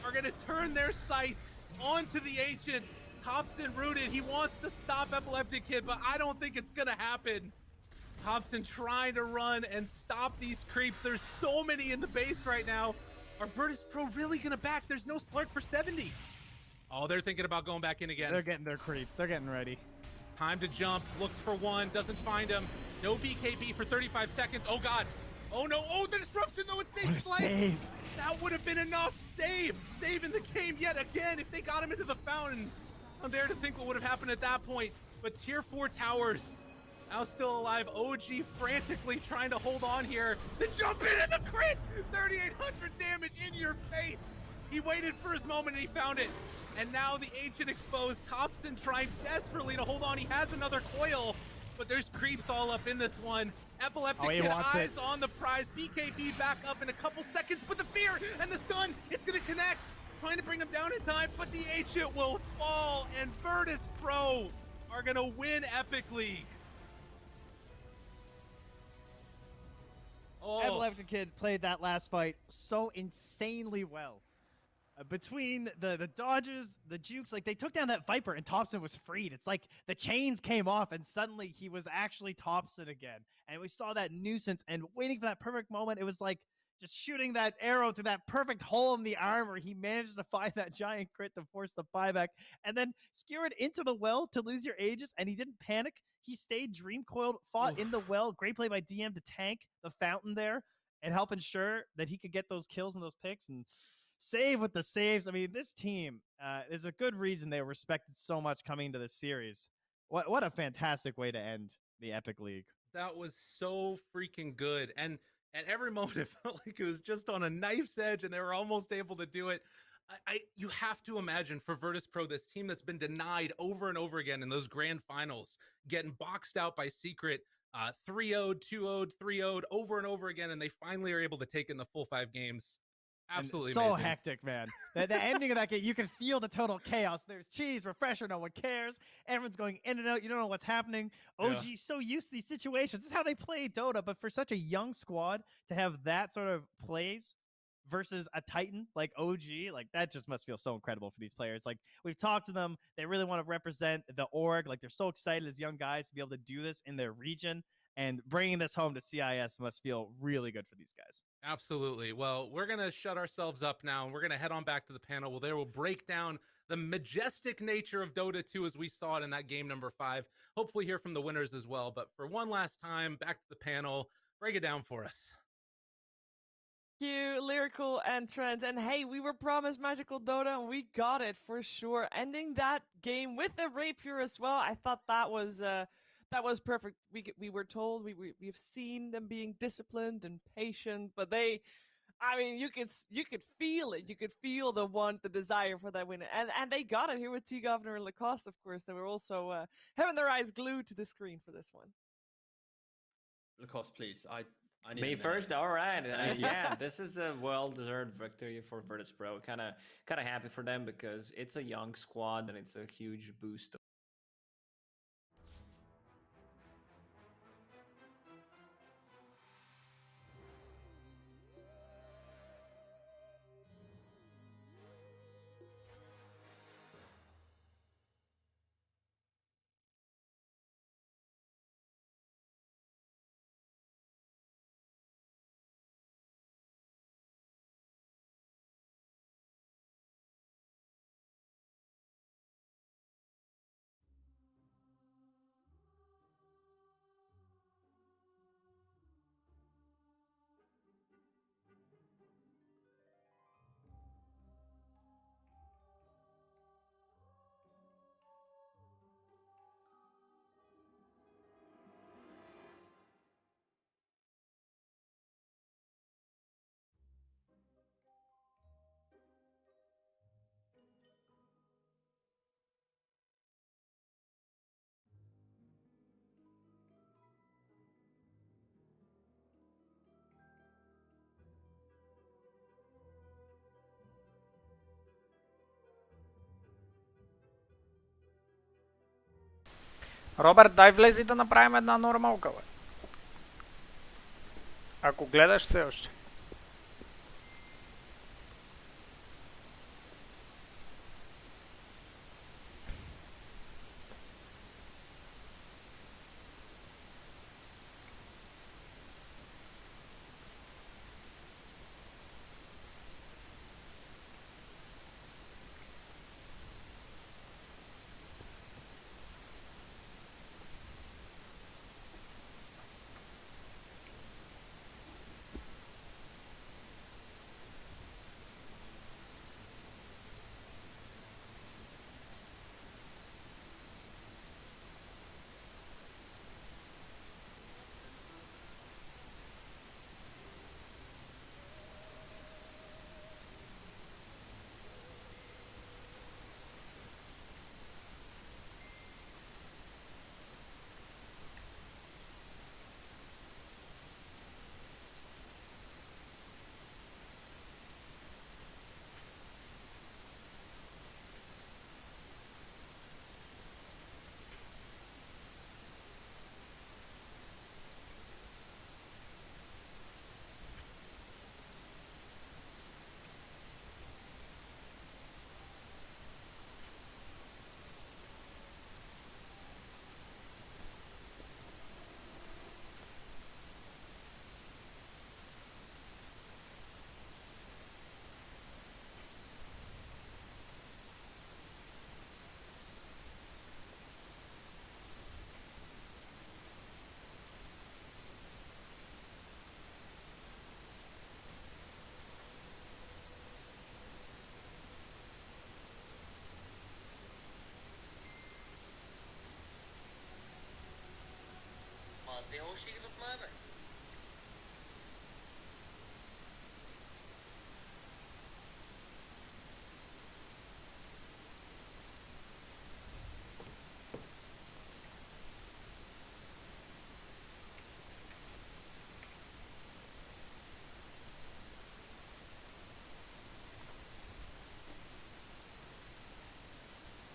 are gonna turn their sights onto the Ancient. Hobson rooted. He wants to stop Epileptic Kid, but I don't think it's gonna happen. Hobson trying to run and stop these creeps. There's so many in the base right now. Are Virtus Pro really gonna back? There's no Slark for 70. Oh, they're thinking about going back in again. They're getting their creeps. They're getting ready. Time to jump. Looks for one. Doesn't find him. No BKB for 35 seconds. Oh God. Oh no. Oh, the disruption though. It saved his life. Save. That would have been enough. Save in the game yet again. If they got him into the fountain, I'm there to think what would have happened at that point. But tier 4 towers now still alive. OG frantically trying to hold on here. The jump in and the crit. 3,800 damage in your face. He waited for his moment and he found it. And now the Ancient exposed. Thompson trying desperately to hold on. He has another coil, but there's creeps all up in this one. Epileptic Kid eyes on the prize. BKB back up in a couple seconds, but the fear and the stun, it's gonna connect. Trying to bring him down in time, but the Ancient will fall, and Virtus Pro are gonna win Epic League. Oh. Epileptic Kid played that last fight so insanely well. Between the dodges, the jukes, like they took down that Viper and Thompson was freed. It's like the chains came off and suddenly he was actually Thompson again. And we saw that nuisance and waiting for that perfect moment. It was like just shooting that arrow through that perfect hole in the armor. He manages to find that giant crit to force the buyback and then skewered into the well to lose your Aegis, and he didn't panic. He stayed dream coiled, fought in the well. Great play by DM to tank the fountain there and help ensure that he could get those kills and those picks and save with the saves. I mean, this team, there's a good reason they were respected so much coming into this series. What a fantastic way to end the Epic League. That was so freaking good. And at every moment, it felt like it was just on a knife's edge and they were almost able to do it. You have to imagine for Virtus Pro, this team that's been denied over and over again in those grand finals, getting boxed out by Secret, 3-0'd, 2-0'd, 3-0'd over and over again, and they finally are able to take in the full 5 games. Absolutely so amazing. Hectic, man. The ending of that game, you can feel the total chaos. There's cheese, refresher, no one cares. Everyone's going in and out. You don't know what's happening. OG so used to these situations. This is how they play Dota, but for such a young squad to have that sort of plays versus a Titan like OG, like that just must feel so incredible for these players. Like we've talked to them. They really want to represent the org. Like they're so excited as young guys to be able to do this in their region. And bringing this home to CIS must feel really good for these guys. Absolutely. Well, we're going to shut ourselves up now, and we're going to head on back to the panel where they will break down the majestic nature of Dota 2 as we saw it in that game number 5. Hopefully hear from the winners as well. But for one last time, back to the panel. Break it down for us. Thank you, Lyrical and Trent. And hey, we were promised Magical Dota, and we got it for sure. Ending that game with a rapier as well. I thought that was perfect. We were told we've seen them being disciplined and patient, but I mean, you could feel it. You could feel the desire for that win, and they got it here with T Governor and Lacoste, of course. They were also having their eyes glued to the screen for this one. Lacoste, please. I need Me a first. All right. Thank you. Yeah, this is a well-deserved victory for Virtus Pro. Kind of happy for them because it's a young squad and it's a huge boost. Robert, daj vlezi da napravim една нормалка, бе. Ако гледаш все още.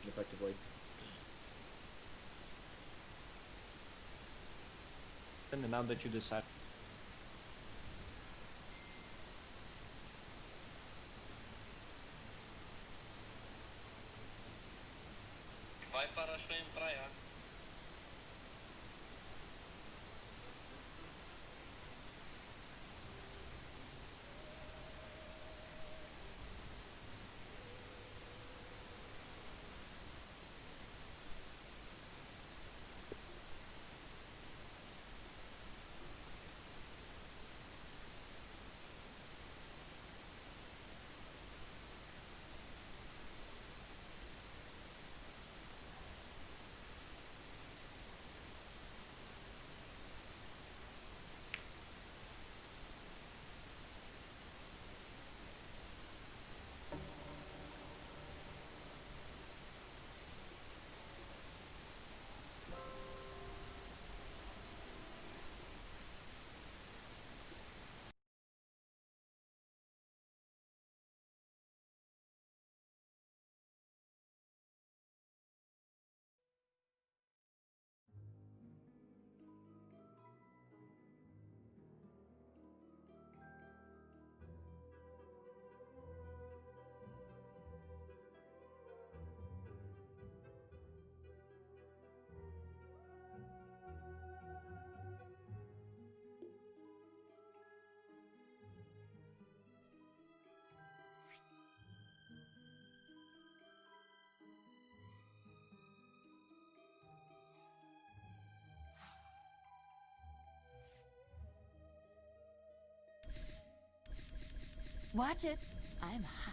Effectively. And now that you decide. Vai para a sua praia. Watch it. I'm hot.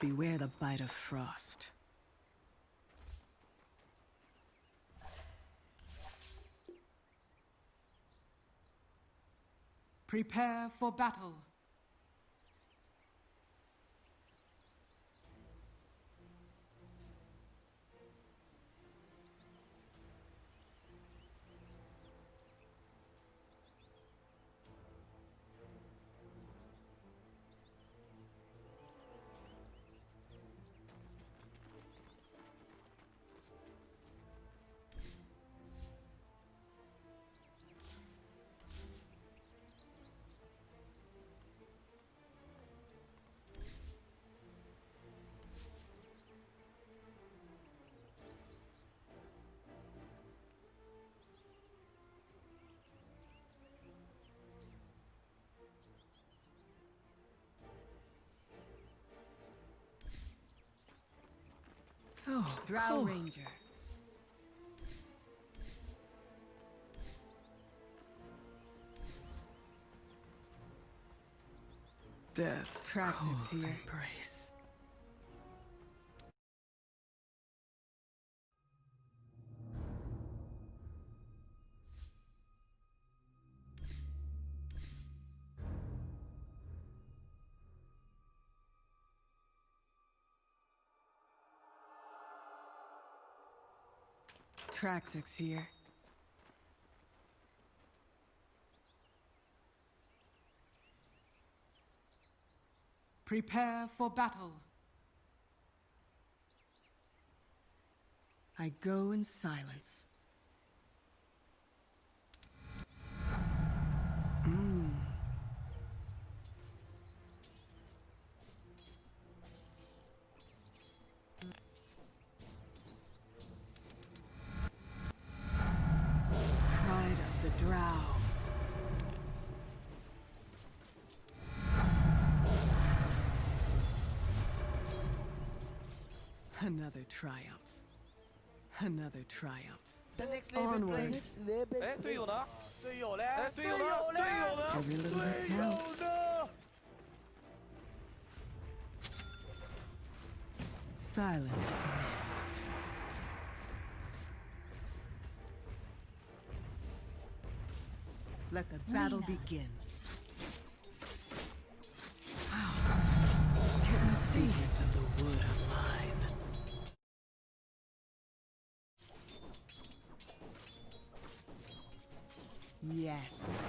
Beware the bite of frost. Prepare for battle. So, Drow Ranger. Death's cold embrace. Traxxas here. Prepare for battle. I go in silence. Pride of the Drow. Another triumph. Another triumph. Onward. Every little bit counts. Silent as mist. Let the battle begin. The secrets of the wood are mine. Yes.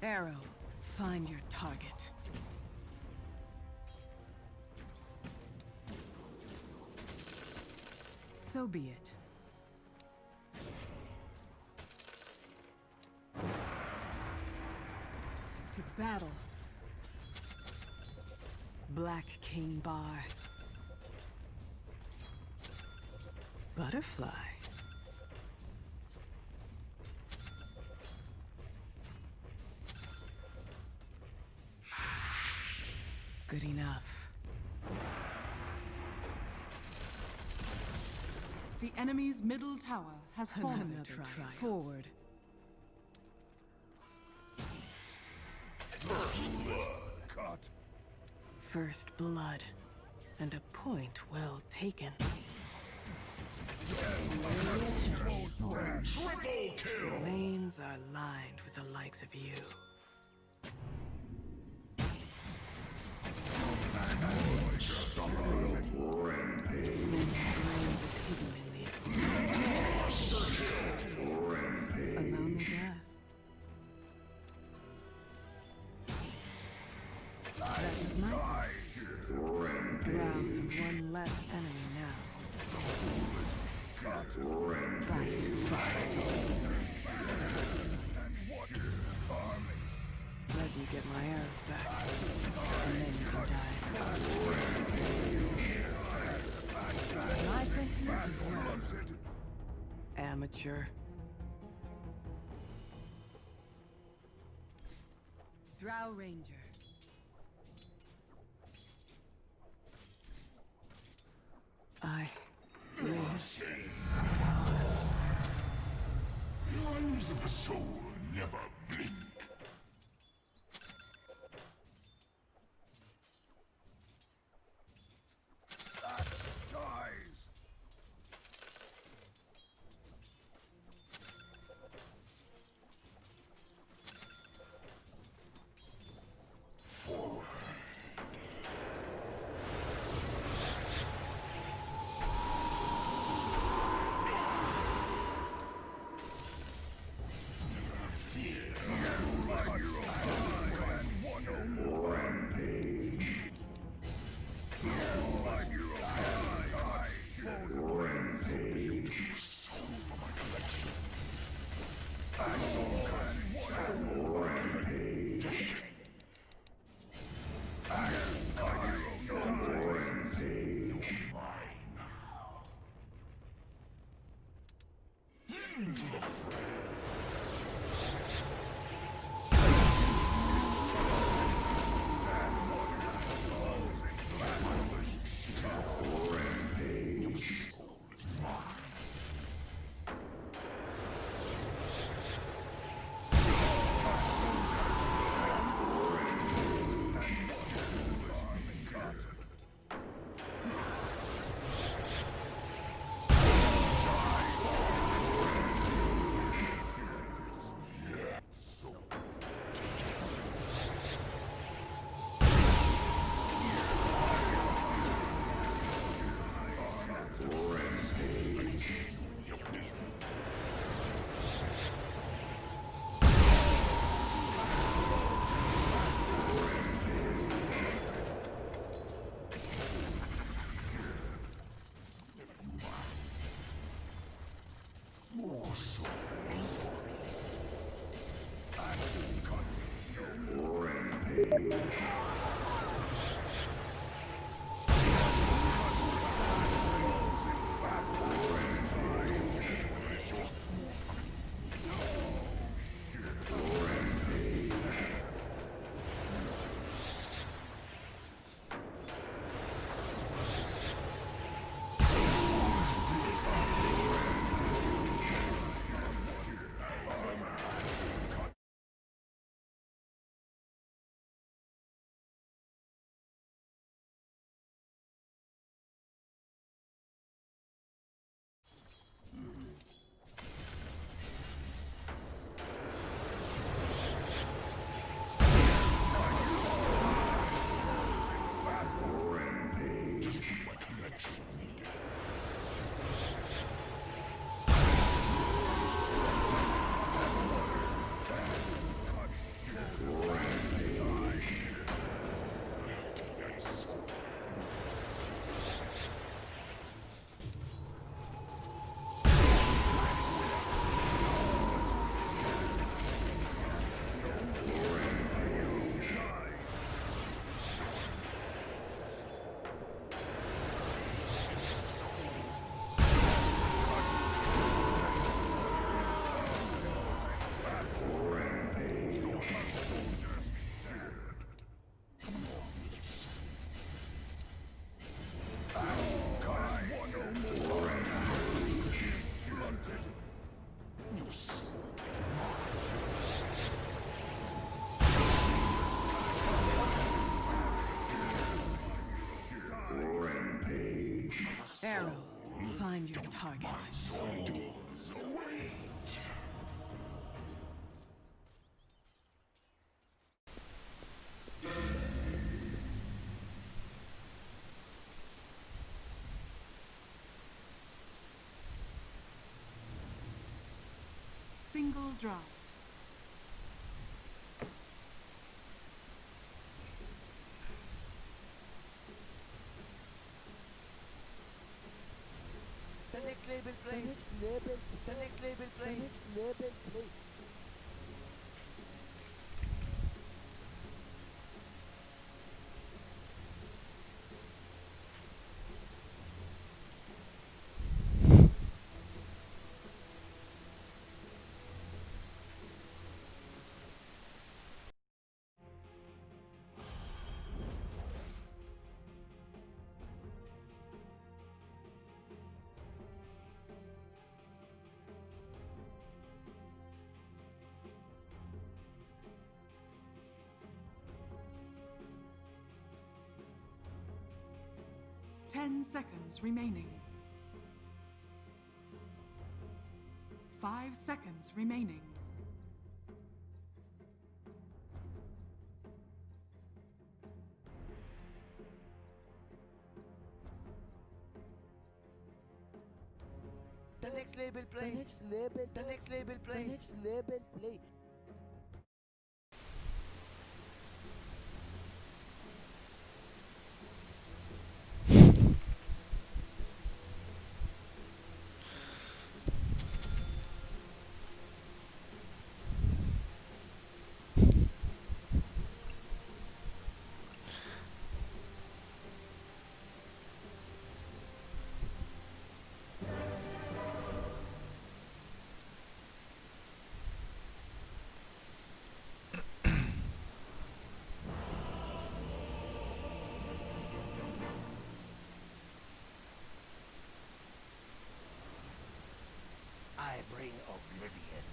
Arrow, find your target. So be it. To battle. Black King Bar. Butterfly. Good enough. The enemy's middle tower has fallen. Another try. Forward. First blood, and a point well taken. The lanes are lined with the likes of you. Grave is hidden in these woods. A lonely death. That is my fault. The Drow have one less enemy now. Bite fast. Let me get my arrows back, and then you can die. My sentiments as well. Amateur. Drow Ranger. I raise. The eyes of the soul never blink. Arrow, find your target. Single draft. The next label play. The next label. The next label play. The next label play. Ten seconds remaining. 5 seconds remaining. The next label play. The next label. The next label play. The next label play. I bring oblivion.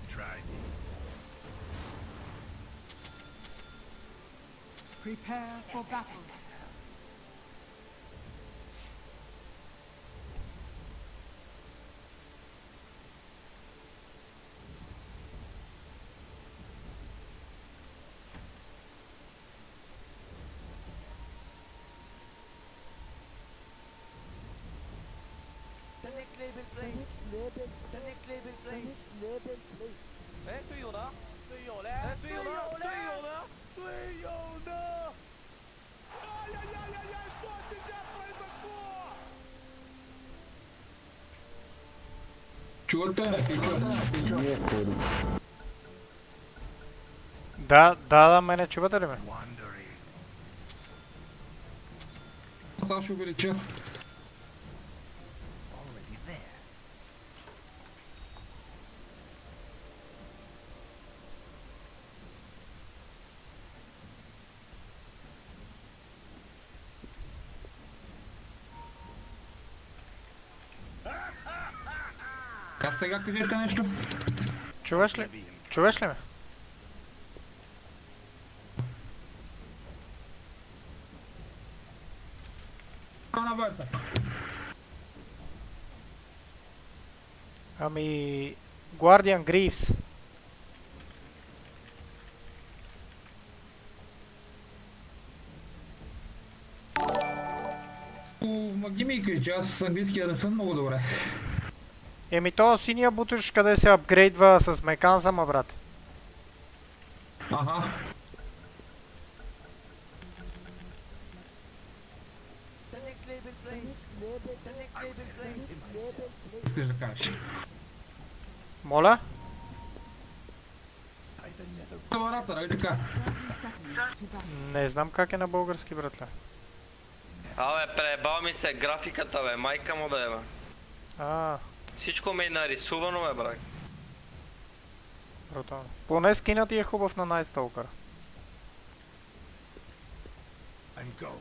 Try me. Prepare for battle. The next label play. The next label. The next label play. The next label play. 哎，队友呢？队友嘞？哎，队友呢？队友呢？队友呢？Ai, ai, ai, ai, ai, estou a sentir a coisa sua! Да, мене чувате ли ме? Само ще увелича. А сега кажете нещо. Чуваш ли? Чуваш ли ме? Навътре. Ами... Guardian Greaves. Ги ми кажи, аз с английския не съм много добре. Еми то синия бутуш къде се апгрейдва с меканизъма, брат. Аха. The next label play. The next label play. Искаш да кажеш. Моля? Камарата, нали така? 30 seconds to battle. Не знам как е на български, братле. Абе, пребал ми се графиката, бе, майка му да е, бе. А, Всичко ми е нарисувано, бе, брат. брутално. Поне скина ти е хубав на Night Stalker. And go.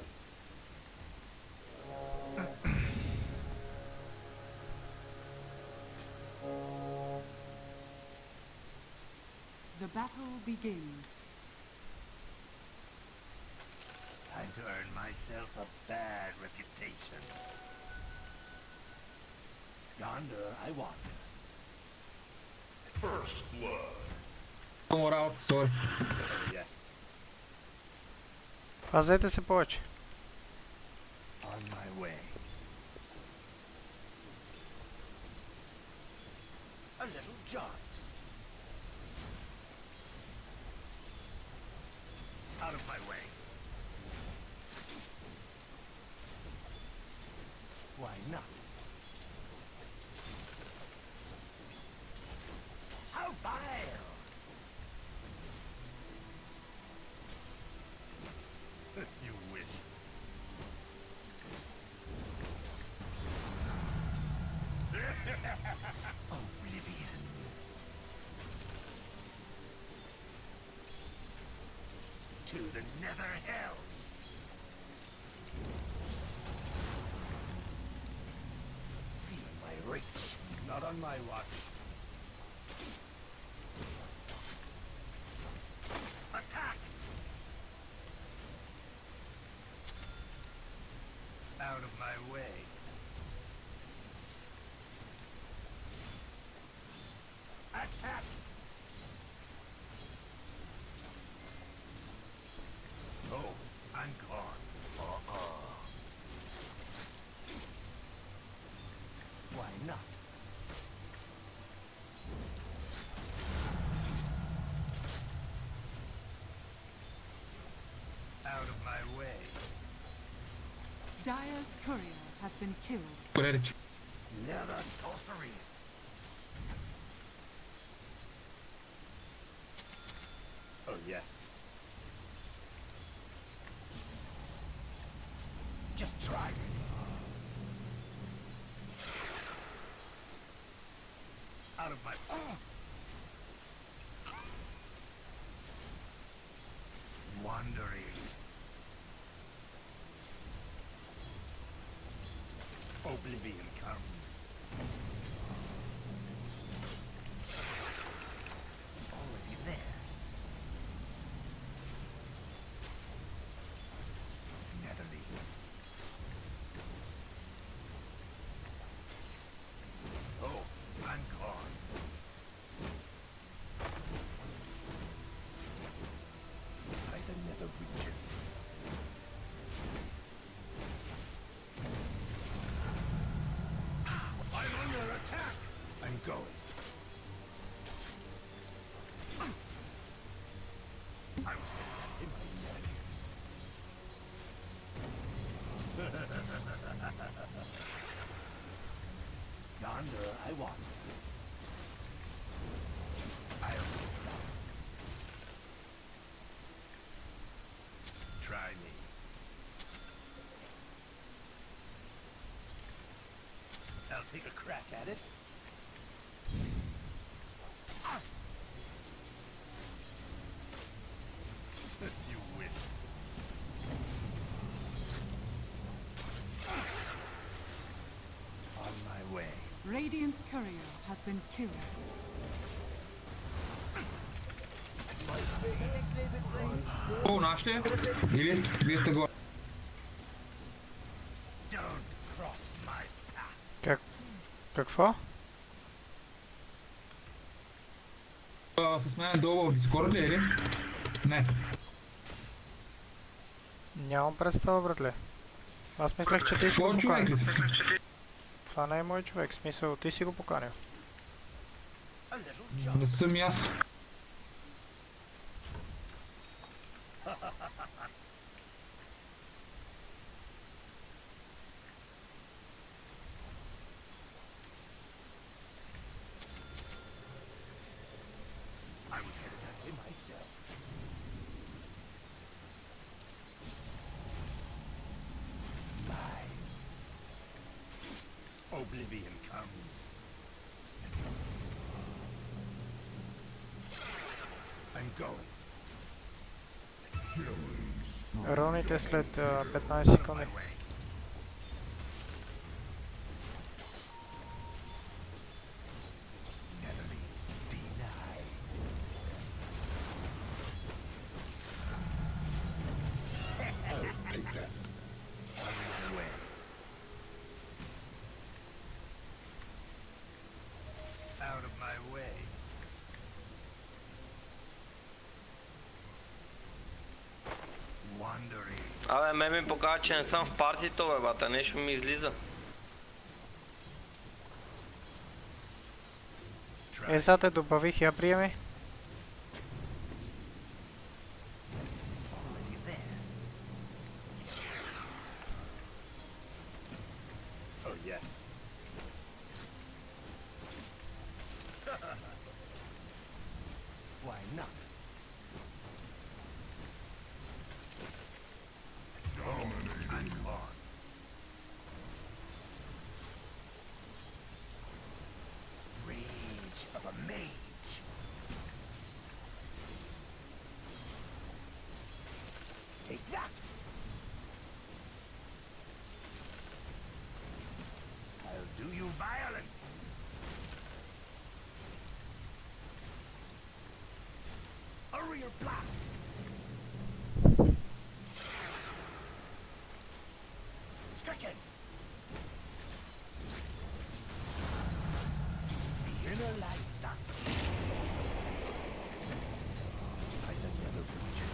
The battle begins. Time to earn myself a bad reputation. Yonder I was. First blood. Морал, сори. Yes. Пазете се повече. On my way. A little jaunt. Out of my way. Why not? How vile! You wish. Oblivion. To the nether hells. Feel my reach. Not on my watch. Attack! Out of my way. Attack! Oh, I'm gone. Why not? Out of my way. Dire's courier has been killed. Порядъче. Never sorceries. Oh, yes. Just try it. Out of my... Wandering. Oblivion comes. Already there. Netherly. Oh, I'm gone. By the nether reaches. take a crack at it. You wish. On my way. Radiant's courier has been killed. О, нашли? Или вместо го... Какво? С мен долу в Дискорд ли или? Не. Нямам представа, братле. Аз мислех, че ти си го Твой човек поканил. ли? Това не е мой човек, в смисъл, ти си го поканил. Не съм и аз. I was headed that way myself. Live. Oblivion comes. I'm going. Роните след 15 секунди. Out of my way. Wandering. Абе, ме ми показва, че не съм в партито, бе, бата, нещо ми излиза. Сега те добавих, я приеми. Oh yes. Why not? I'm gone. Rage of a mage. Take that. I'll do you violence. A rear blast. Stricken. The inner light doctor. Find another region.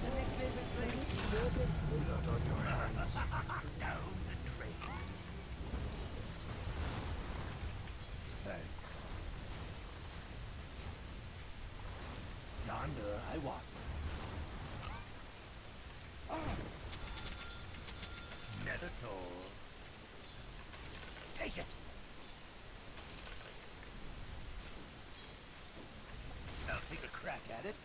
The next level plays blood on your hands. Down the drain. Thanks. Yonder I walk. Not at all. Take it. I'll take a crack at it.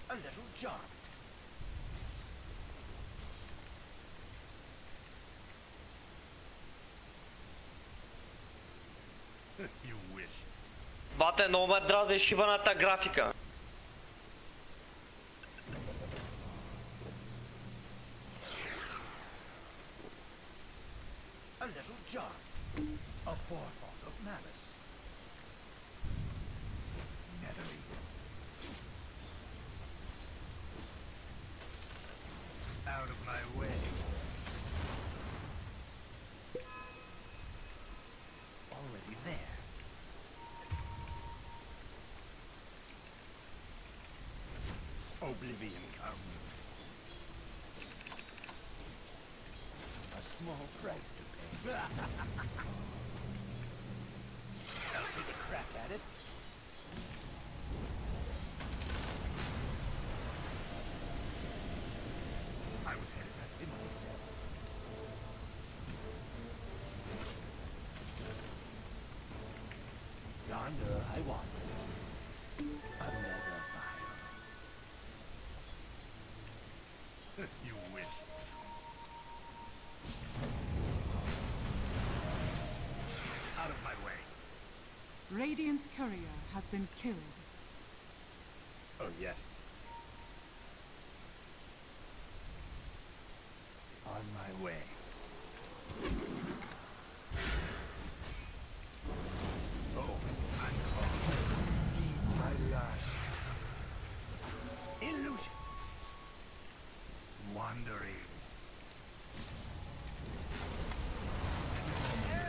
A little jarred. You wish. Бате, много ме дразни шибаната графика. A little jarred. A forethought of malice. Nethery. Out of my way. Already there. Oblivion comes. A small price to pay. I'll take a crack at it. I was headed that way myself. Yonder I walk. Another fire. You wish. Out of my way. Radiant's courier has been killed. Oh, yes. On my way. Oh, I'm called. Be my last. Illusion. Wandering.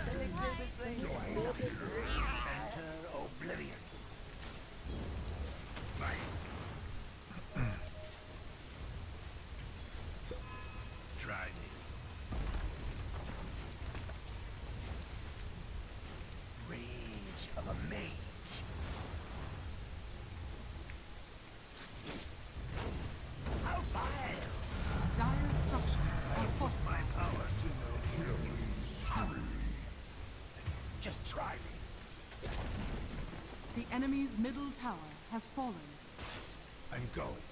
The next level plane is living. Enter oblivion. Try me. Rage of a mage. How vile! Dire structures are My fortified. power to no hero. Just try me. The enemy's middle tower has fallen. I'm going.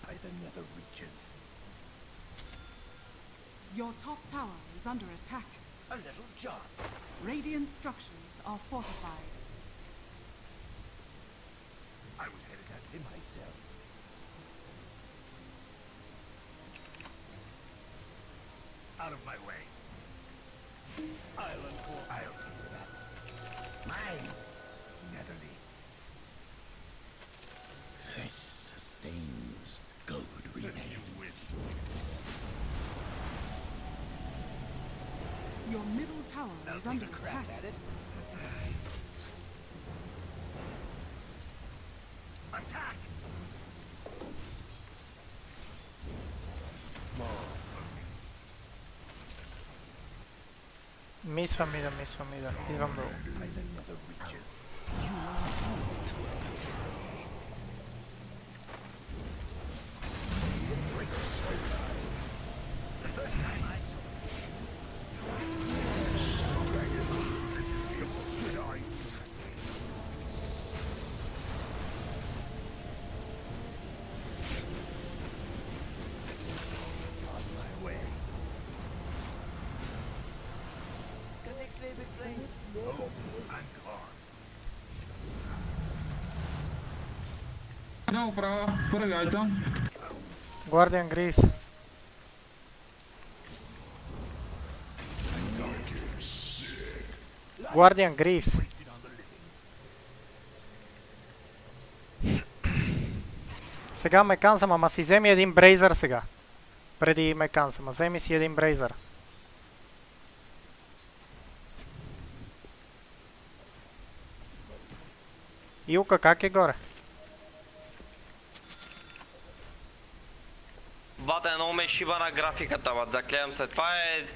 By the nether reaches. Your top tower is under attack. A little job. Radiant structures are fortified. I was headed that way myself. Out of my way. Island or I'll do that. Mine. Netherly. This sustains gold remains. Your middle tower is under attack. At it. Attack! Miss família, miss família. Idvam dolů. By the nether reaches. The first time I saw The next level plane is living. Idem uprava, poregaj tam. Guardian Greaves. Guardian Greaves. Сега ме кансам, ама си вземи един брейзър сега. Преди ме кансам, вземи си един брейзър. Илка, как е горе? Бате, много ме шиба на графиката, бат, заклевам се. Това е...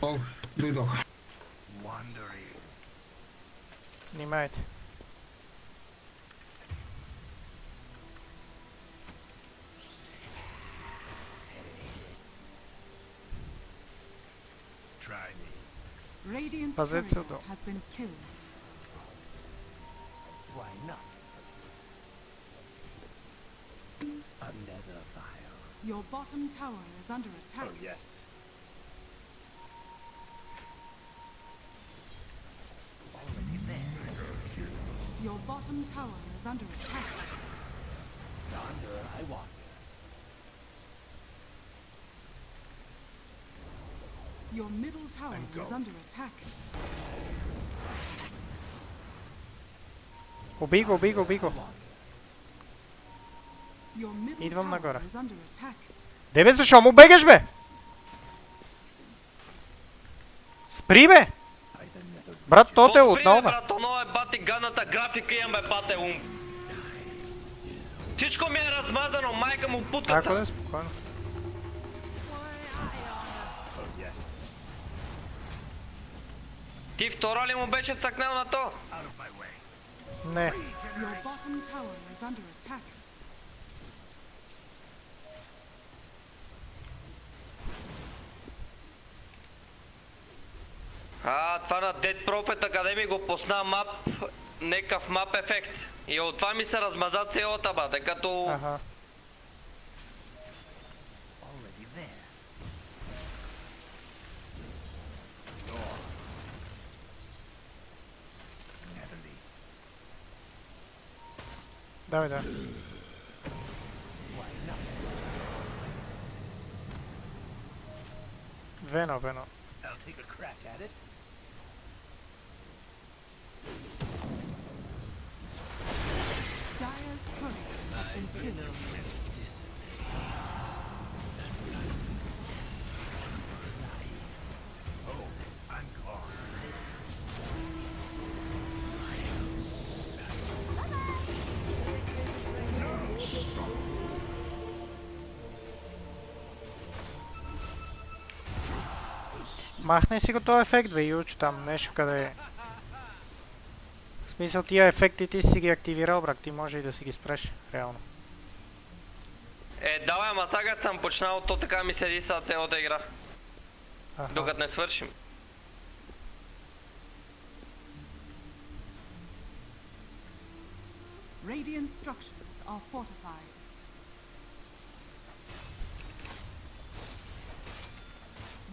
О, дойдох. Внимайте. Radiant's Пазете courier отдолу. has been killed. Why not? Another vial. Your bottom tower is under attack. Oh, yes. Already there. Your bottom tower is under attack. Yonder I walk. Your middle tower go. is under attack. Убий го, убий го, убий го. Your middle Идвам tower нагоре. is under attack. Де бе, защо му бегаш, бе? Спри, бе! Брат, то те отново, бе. Брат, оно е бати гадната графика имам, бе, бате ум. Всичко ми е размазано, майка му путката. Ако да е спокойно. Ти втора ли му беше цъкнал на то? Не. Your bottom tower is under attack. Това на Dead Prophet Academy го позна мап, некав мап ефект. И от това ми се размаза цялата бата, като... Аха. Давай, да. Вено. I'll take a crack at it. Dire's courier has been killed. Махни си го този ефект, бе, Ючо, там нещо къде е. В смисъл, тия ефекти ти си ги активирал, брак, ти може и да си ги спреш, реално. Давай, ама сега съм почнал, то така ми седи са цялата игра. Докато не свършим. Radiant structures are fortified.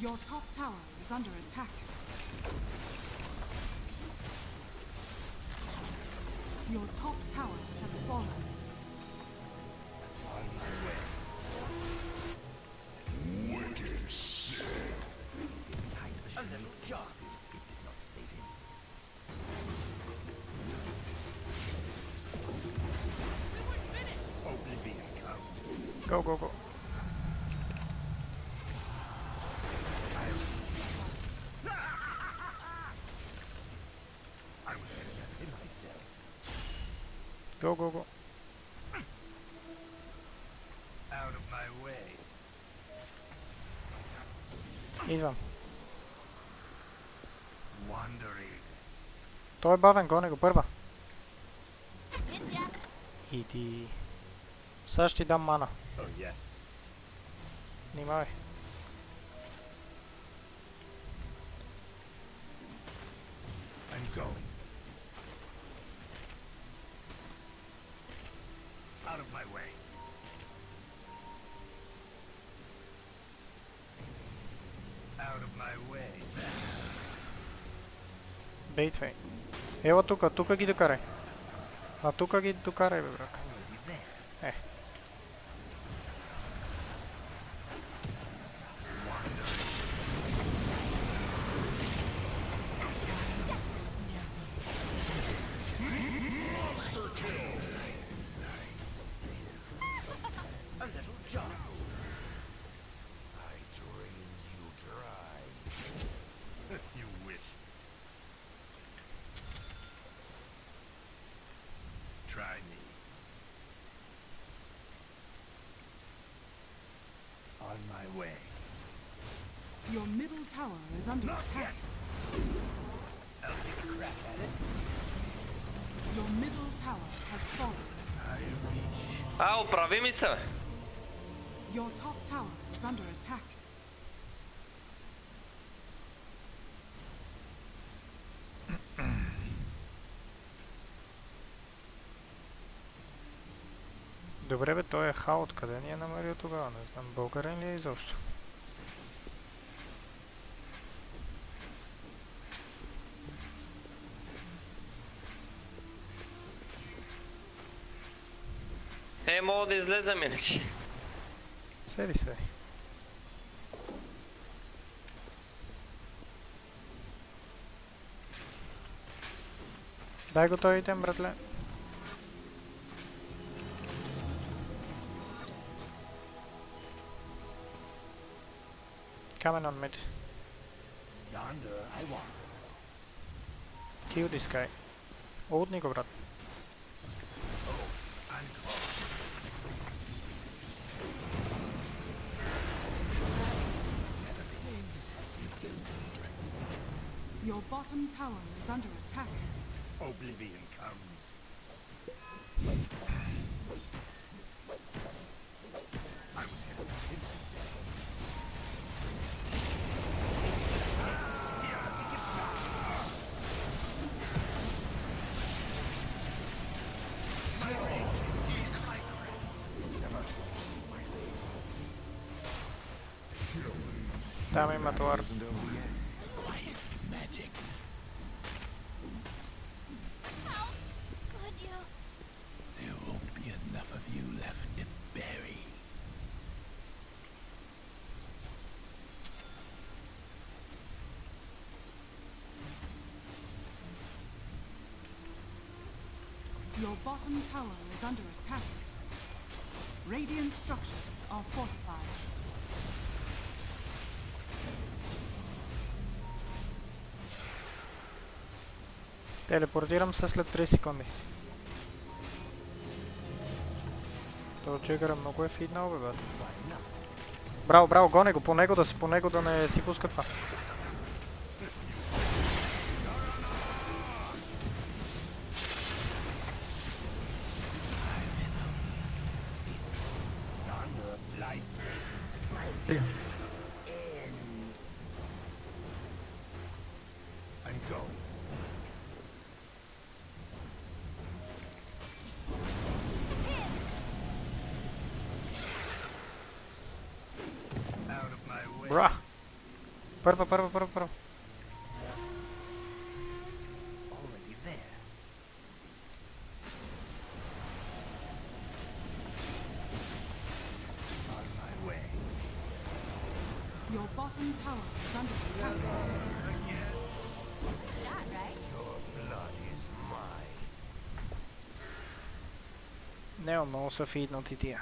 Your top tower is under attack. Your top tower has fallen. A little jar. It did not save him. Oblivion come. Go. Go. Out of my way. Идвам. Wandering. Той е бавен, гони го първа. Иди. Сега ще ти дам мана. Oh yes. Внимавай. I'm going. Out of my way. Out of my way. Бейтвей. Ево тука ги докарай. А тука ги докарай, бе, брак. Е. A little jar. I drain you dry. You wish. Try me. On my way. Your middle tower is under attack. I'll take a crack at it. Your middle tower has fallen. I reach. Оправи ми се, бе. Your top tower is under attack. Добре, бе, той е Хал, откъде ни е намерил тогава? Не знам, българин ли е изобщо? Мога да излезем иначе. Седи. Дай го той итем, братле. Coming on mid. Yonder I want. Kill this guy. Ултни го, брат. I'm close. Your bottom tower is under attack. Oblivion comes. Tamo ima tovar. Quiet's magic. There won't be enough of you left to bury. Your bottom tower is under attack. Radiant structures are fortified. Телепортирам се след 3 секунди. То Джегър много е фиднал, бе, бе. Браво, браво, гони го, по него да не си пуска това. Бра! Първа. Your bottom tower is under attack. Не, много са фиднати тия.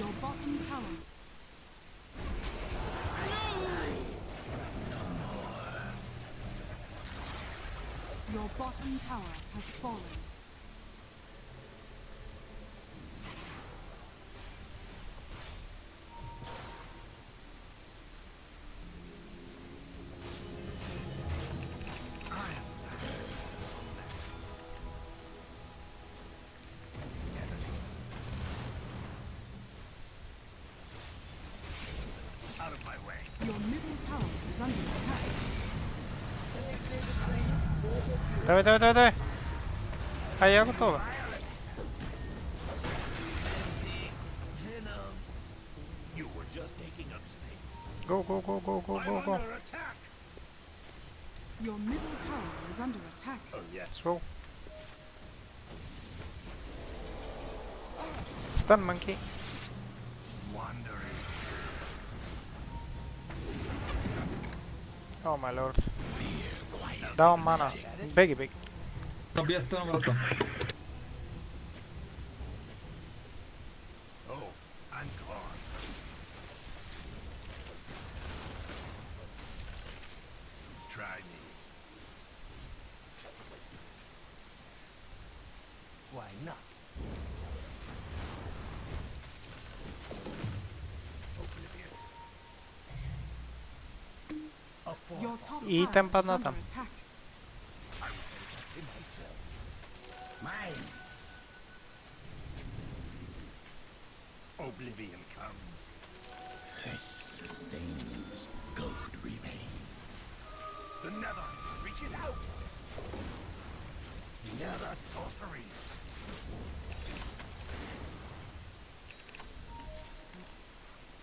Your bottom tower. Your bottom tower has fallen. Your middle tower is under attack. Давай. А я готова. Go. Your middle tower is under attack. Slow. Stun monkey. Oh my lord. Down mana. Big. Набия стена врата. Why not? Your top И tower там is падна under там. attack. Mine. Oblivion comes. This sustains. Gold remains. The nether reaches out. Nether sorceries.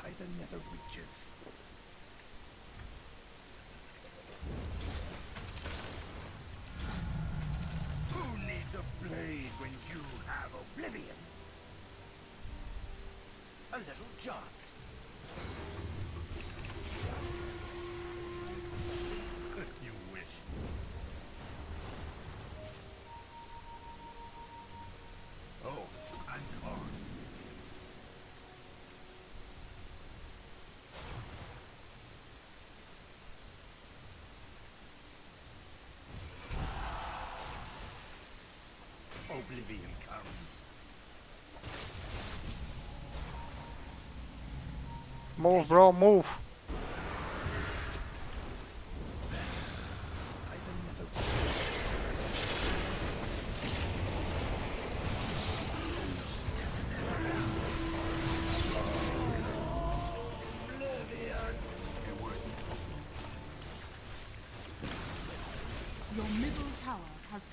By the nether reaches. Who needs a blade when you have oblivion? A little jaunt. If you wish. Oh, I'm gone. Oblivion comes. Move, bro, move.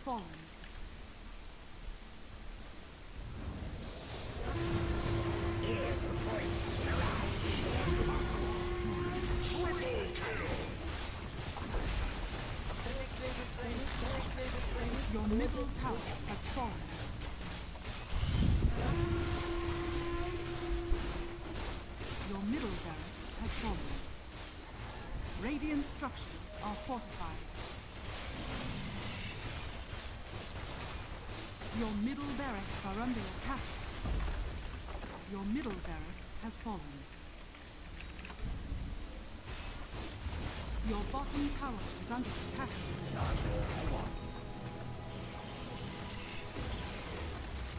fallen. Your middle tower has fallen. Your middle barracks has fallen. Radiant structures are fortified. Your middle barracks are under attack. Your middle barracks has fallen. Your bottom tower is under attack.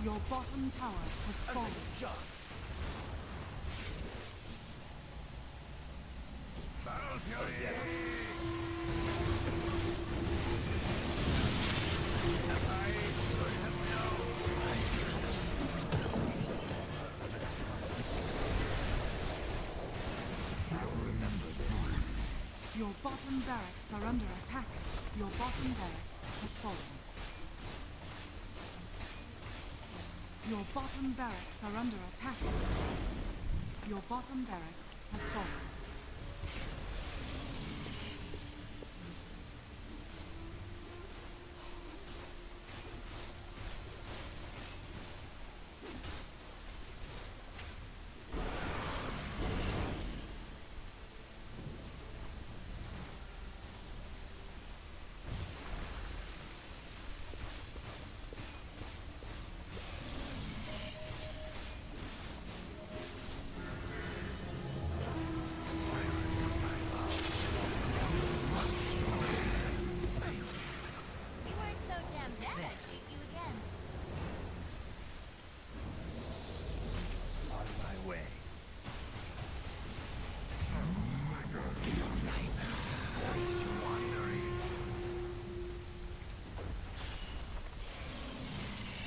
Your bottom tower has fallen. Battle Fury! Your bottom barracks are under attack. Your bottom barracks has fallen. Your bottom barracks are under attack. Your bottom barracks has fallen.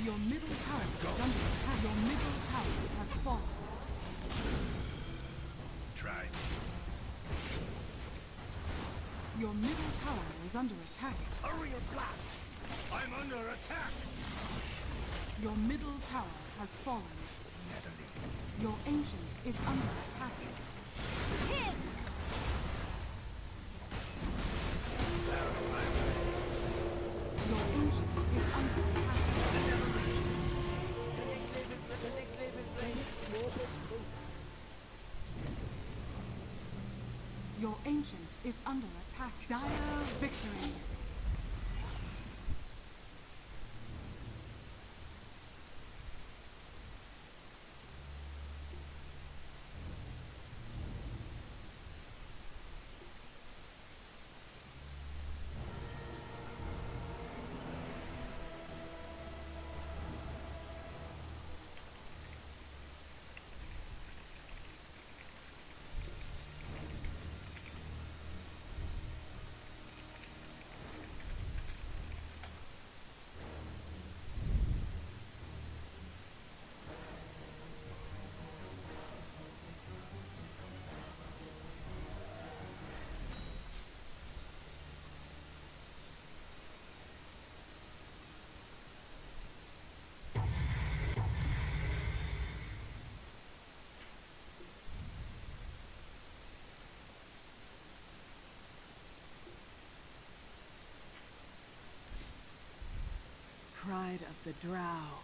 Your middle tower is under attack. Your middle tower has fallen. Try me. Your middle tower is under attack. Hurry or blast! I'm under attack! Your middle tower has fallen. Your ancient is under attack. Hit! Your ancient is under attack. Your ancient is under attack. Dire victory. Pride of the Drow.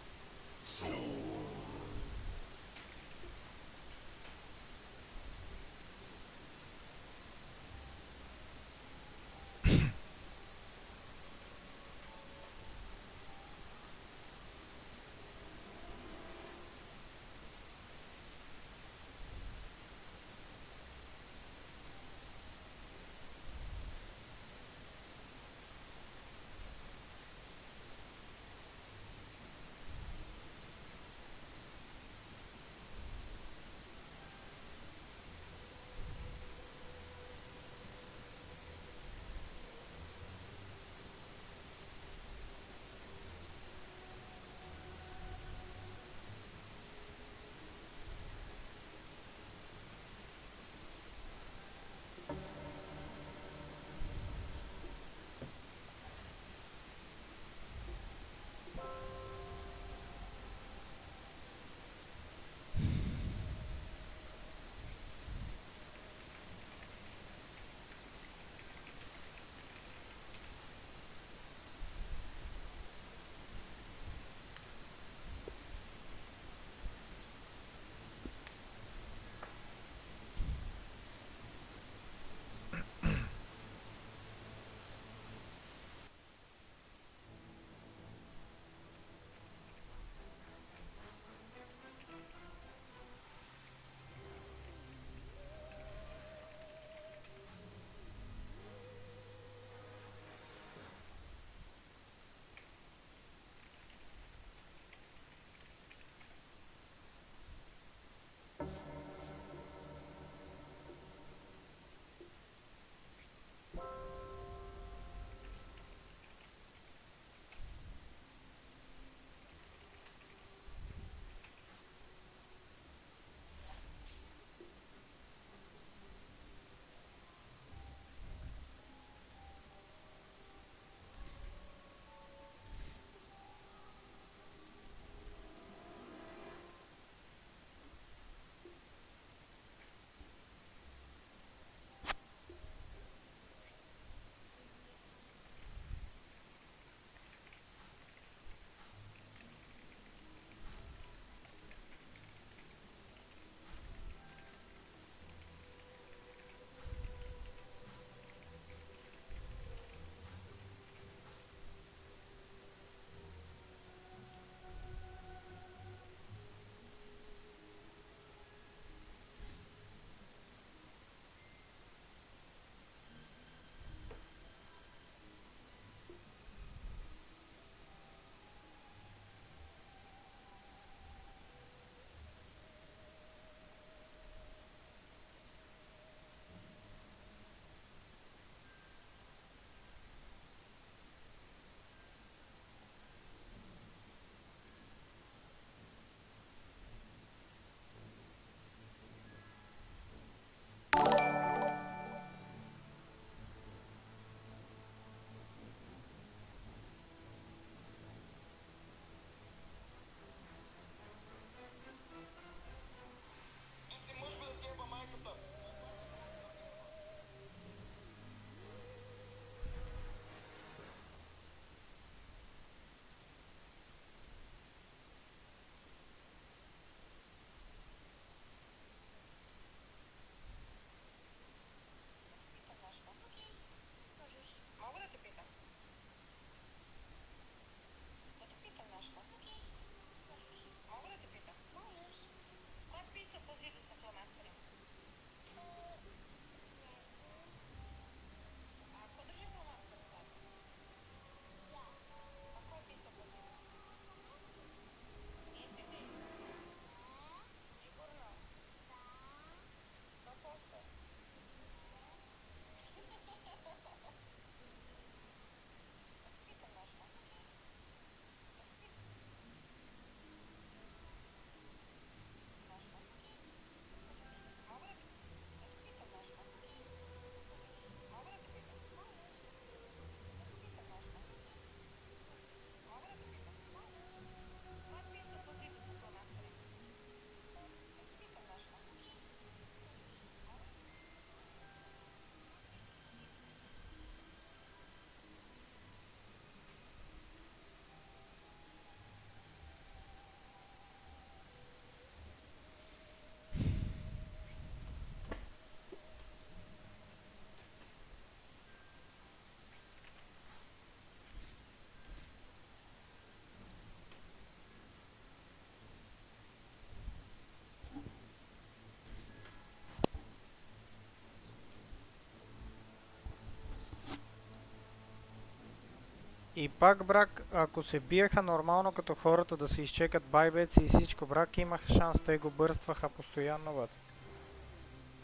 И пак, брак, ако се биеха нормално като хората да се изчекат байбеци и всичко, брак, имаха шанс, те го бърстваха постоянно, бат.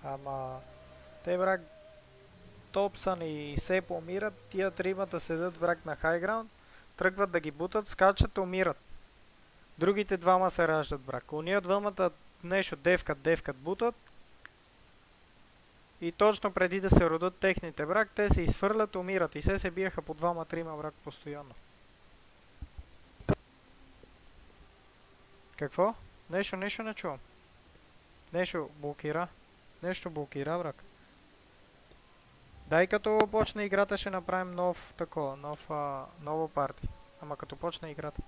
Ама, те, брак, Топсън и Сеп умират, тия тримата седат, брак, на хайграунд, тръгват да ги бутат, скачат, умират. Другите двама се раждат, брак. Уния двамата нещо девкат, бутат. И точно преди да се родат техните, брак, те се изфърлят, умират и се биеха по двама-трима, брак, постоянно. Какво? Нещо не чувам. Нещо блокира, брак. Дай като почне играта ще направим нова парти. Ама като почне играта.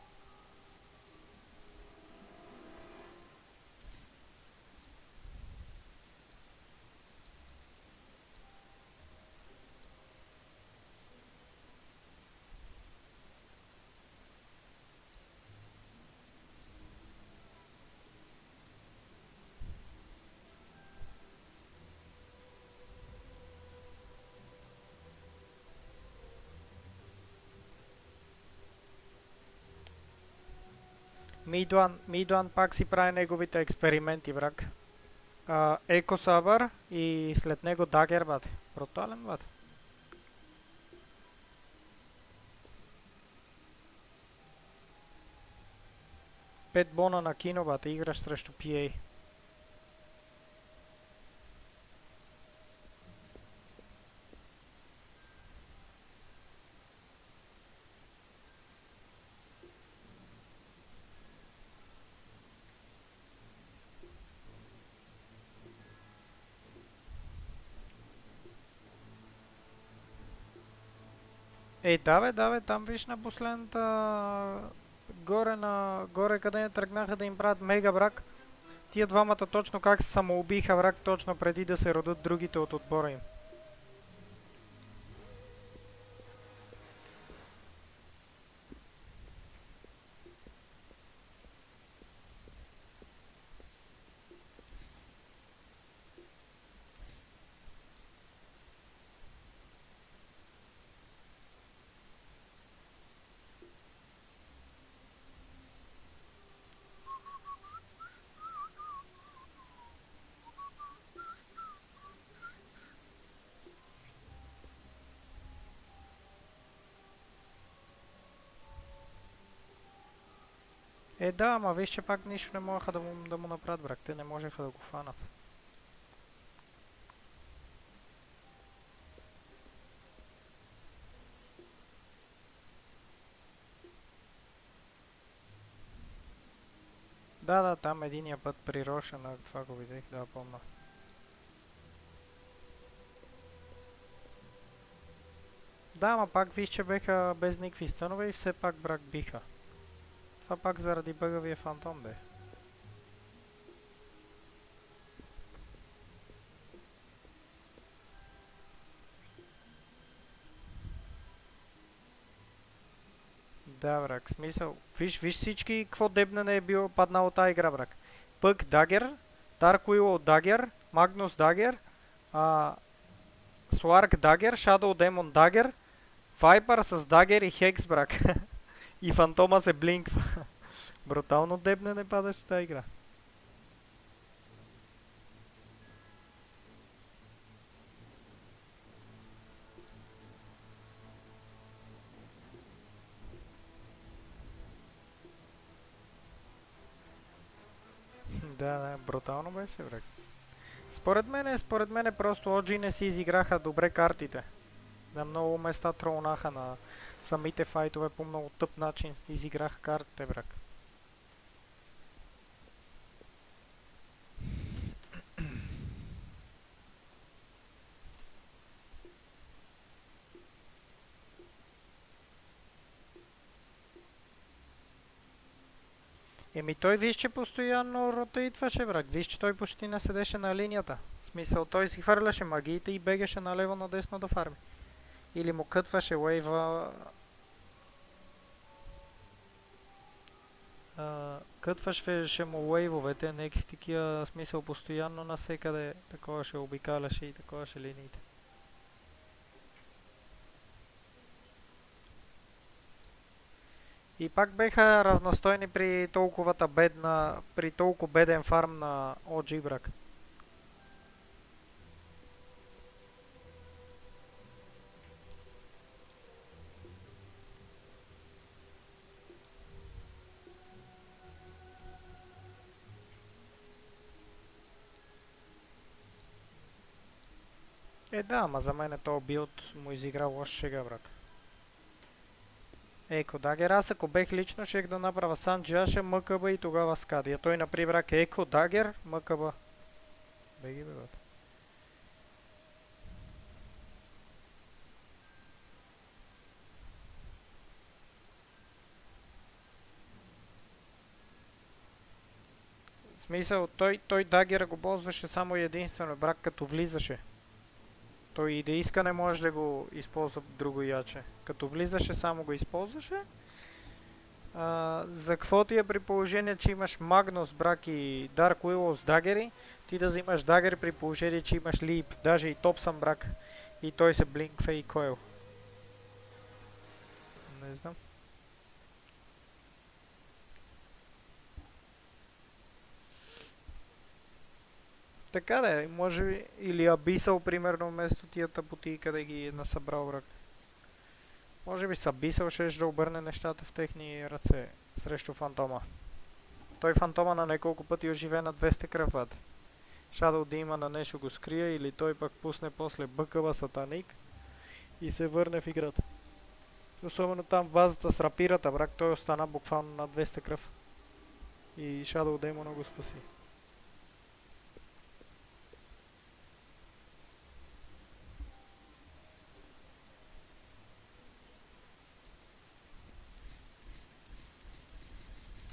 Мидуан пак си прави неговите експерименти, брак. Еко Сабър и след него Дагер, бат. Брутален, бат. Пет бона на кино, бат. Играш срещу PA. Да бе, там виж на последната горе къде не тръгнаха да им правят мега, брак. Тия двамата точно как се самоубиха, брак, точно преди да се родят другите от отбора им. Да, ама виж, че пак нищо не можеха да му направят, брак. Те не можеха да го фанат. Да, там единия път при Рошана, това го видях, да, помня. Да, ама пак виж, че беха без никакви стънове и все пак, брак, биха. Това пак заради бъгавия фантом, бе. Да, брак, смисъл. Виж всички, какво дебнене е било паднало тази игра, брак. Пък Дагер, Таркуил Дагер, Магнус Дагер, Сларк Дагер, Shadow Demon Дагер, Вайпър с Дагер и Хекс, брак. И фантома се блинква. Брутално дебнене падаше тази игра. Да, брутално беше, брак. Според мен просто OG не си изиграха добре картите. На много места тролнаха на самите файтове по много тъп начин изиграха картите, брак. Той виж, че постоянно ротейтваше, брак. Виж, че той почти не седеше на линията. В смисъл, той си хвърляше магиите и бегаше налево надесно да фарми. Или му кътваше уейва... кътваше му уейвовете, някакви такива смисъл постоянно насекъде. Такова ще обикаляше и такова ще линиите. И пак беха равностойни при толкова беден фарм на OG брак. Да, ама за мен този билд му изигра лош шега, брат. Еко Дагер, аз ако бех лично, щех да направя Сан Джаша, МКБ и тогава Скади. А той напри брак Еко Дагер, МКБ. Беги бе, брат. В смисъл, той Дагера го ползваше само единствено, брак, като влизаше. Той и да иска не може да го използва друго яче. Като влизаше, само го използваше. За какво ти е при положение, че имаш Магнус, брак и Dark Willow с дагери, ти да взимаш дагери при положение, че имаш Лип, даже и Топсън, брак, и той се блинква и койл. Не знам. Така да е, може би, или Абисъл, примерно, вместо тия тъпоти, къде ги е насъбрал, брак. Може би с Абисъл ще да обърне нещата в техни ръце срещу Фантома. Той Фантома на няколко пъти оживе на 200 кръв, брат. Shadow да има на нещо го скрие, или той пък пусне после бъкъва сатаник и се върне в играта. Особено там в базата с рапирата, брак, той остана буквално на 200 кръв. И Shadow Demon го спаси.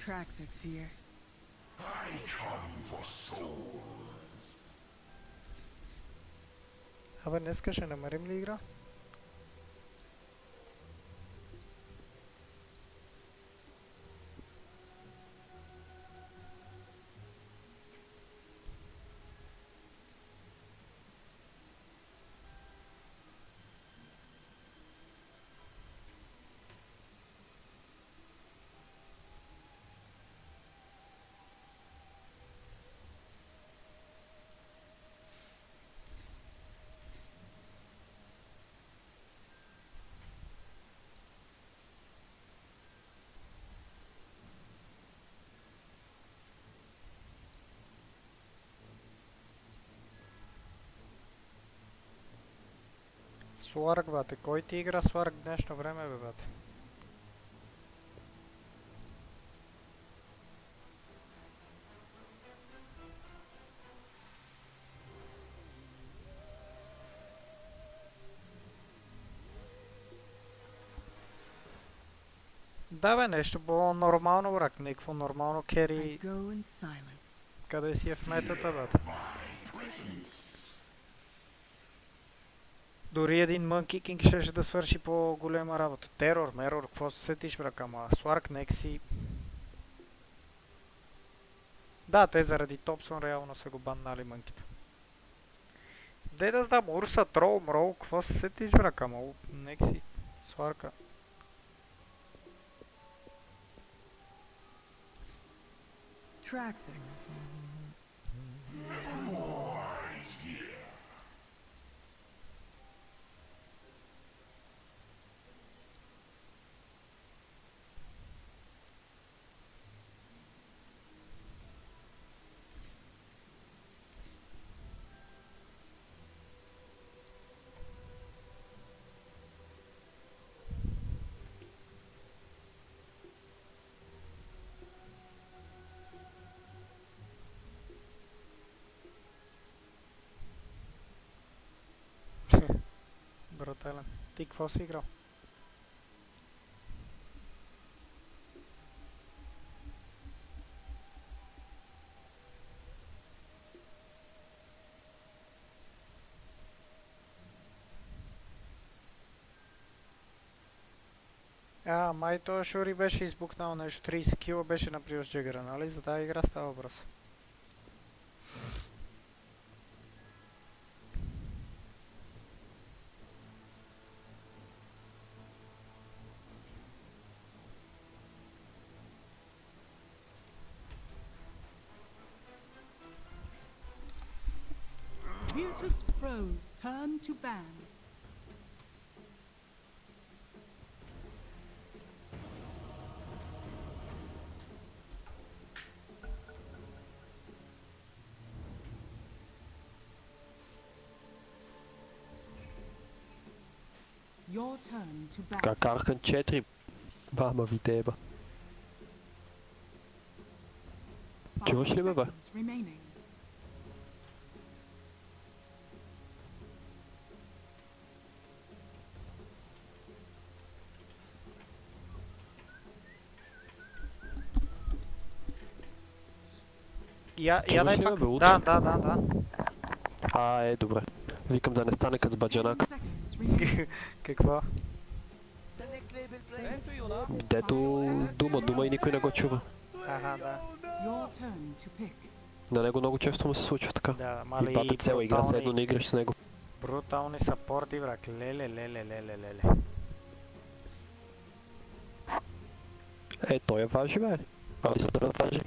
Traxxas here. I come for souls. Абе, днеска ще намерим ли игра? Сварк, бате. Кой ти игра Сварк днешно време, бе, бате? Да, бе, нещо по-нормално, брак. Никакво нормално кери. Къде си е в метата, бате? Дори един Monkey King ще да свърши по-голема работа. Терор, мерор, какво се сетиш, брак, ама Сварк, Некси... Да, те заради Топсон реално са го баннали мънките. Де да знам, Урса, Трол, Мрол, какво се сетиш, брак, ама Некси, Сварка. Traxxas. Брутален. Ти какво си играл? Май този Шури беше избухнал нещо, 30 кила беше на Приус Джагъра, нали? За тази игра става въпрос. Virtus Pro's turn to ban. Your turn to ban. Какаркан 4. Бама ви деба. Чуваш ли ме, бе? Remaining. Я Чуваш дай ли ме, пак. бе, утре? Да. Добре. Викам да не стане като с баджанак. 10 seconds remaining. Какво? The next label play. Дето дума и никой не го чува. Аха, да. Your turn to pick. На него много често му се случва така. Да, И мали бата цела игра, все едно не играш с него. брутални сапорти, брак. Леле. Той е важи, бе. Али се да важи.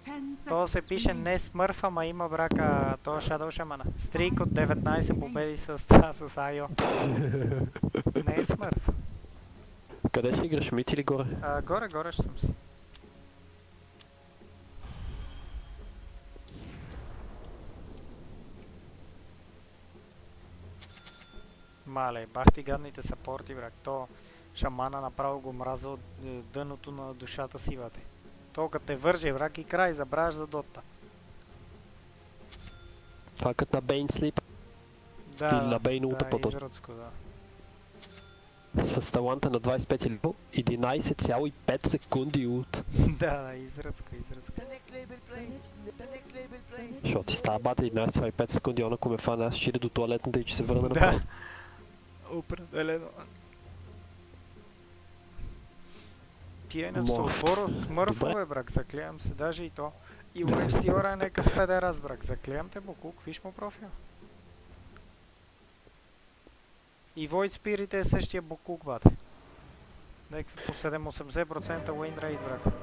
10 То се seconds пише remaining. не смърф, ама има брака, то Shadow Shaman. Стрик от 19 победи с Айо. Не е смърф. Къде ще играш, мид или горе? Горе ще съм си. Мале, бах ти гадните сапорти, брак. То шамана направо го мраза от дъното на душата си, бате. То като те върже, брак, и край, забравяш за дота. Това като на Бейн Слип. Да, Или на Бейн Улта по-точно. изродско, да. С таланта на 25 лево, 11,5 секунди улт. Да, изродско. The next label play. The next label play. Защото ти става бата 11,5 секунди, он ако ме фане, аз ще ида до туалетната и че се върна Да. направо. Определено. Тия на Морф. Солфоро смърфове, Добре. брак, заклеям се, даже и то. И Уайв Стилъра е някакъв педерас, брак, заклеям те, Бокук, виж му профил. И Void Spirit е същия Бокук, бате. Някакви по 7-80% win rate, брак.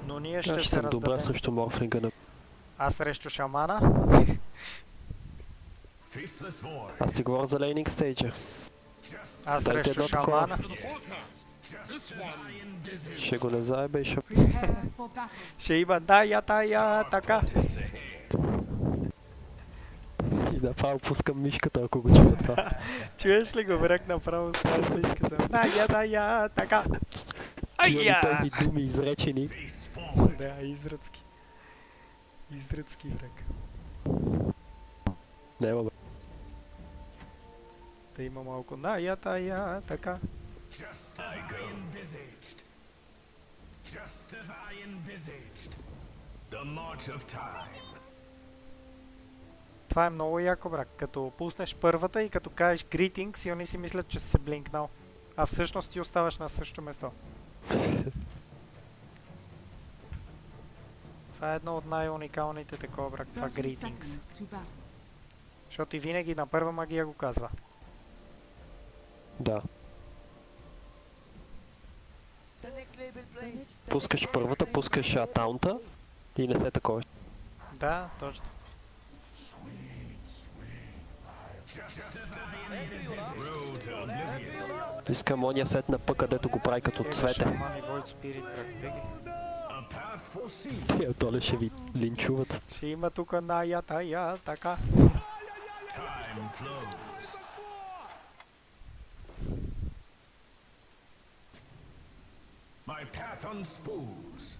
Но ние Аз ще ще се съм добра раздадем. срещу морфлинга на... Аз срещу шамана. Аз ти говоря за лейнинг стейджа. Аз Дайте срещу едно такова. шамана. Ще го не заебе и ще... Prepare for battle. Ще има тая, така. И направо пускам мишката, ако го чуя това. Чуеш ли го, брак, направо ставаш всички съм. Тая, така. Чуя ли Айя! тези думи изречени? Да, изръцки. Изръцки, брак. Нема бе. Да има малко тая, така. Това е много яко, брак. Като пуснеш първата и като кажеш greetings, и они си мислят, че си се блинкнал. А всъщност ти оставаш на същото место. Това е едно от най-уникалните такова, брак. Това 30 greetings. seconds to battle. Защото и винаги на първа магия го казва. Да. The next label play. Пускаш първата, пускаш таунта и не се такова. Да, точно. Искам ония сет на пък, където го прави като цвете. Шаман и Void Spirit, брак, беги. Тия доле ще ви линчуват. Ще има тук тая, така. My path unspoons.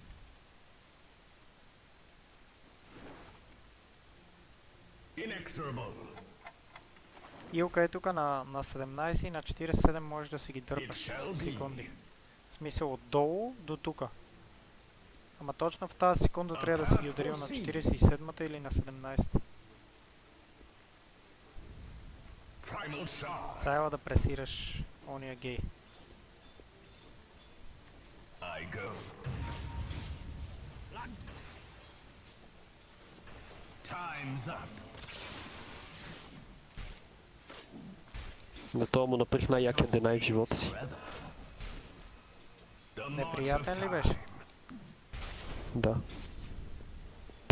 Inexorable. Илка е тук на 17 и на 47 можеш да си ги дърпаш секунди. В смисъл отдолу до тука. Ама точно в тази секунда трябва да си ги ударил на 47-та или на 17-та. Цяла да пресираш ония гей. I go. Time's up. На това му направих най-якия денай в живота си. Неприятен ли беше? Да.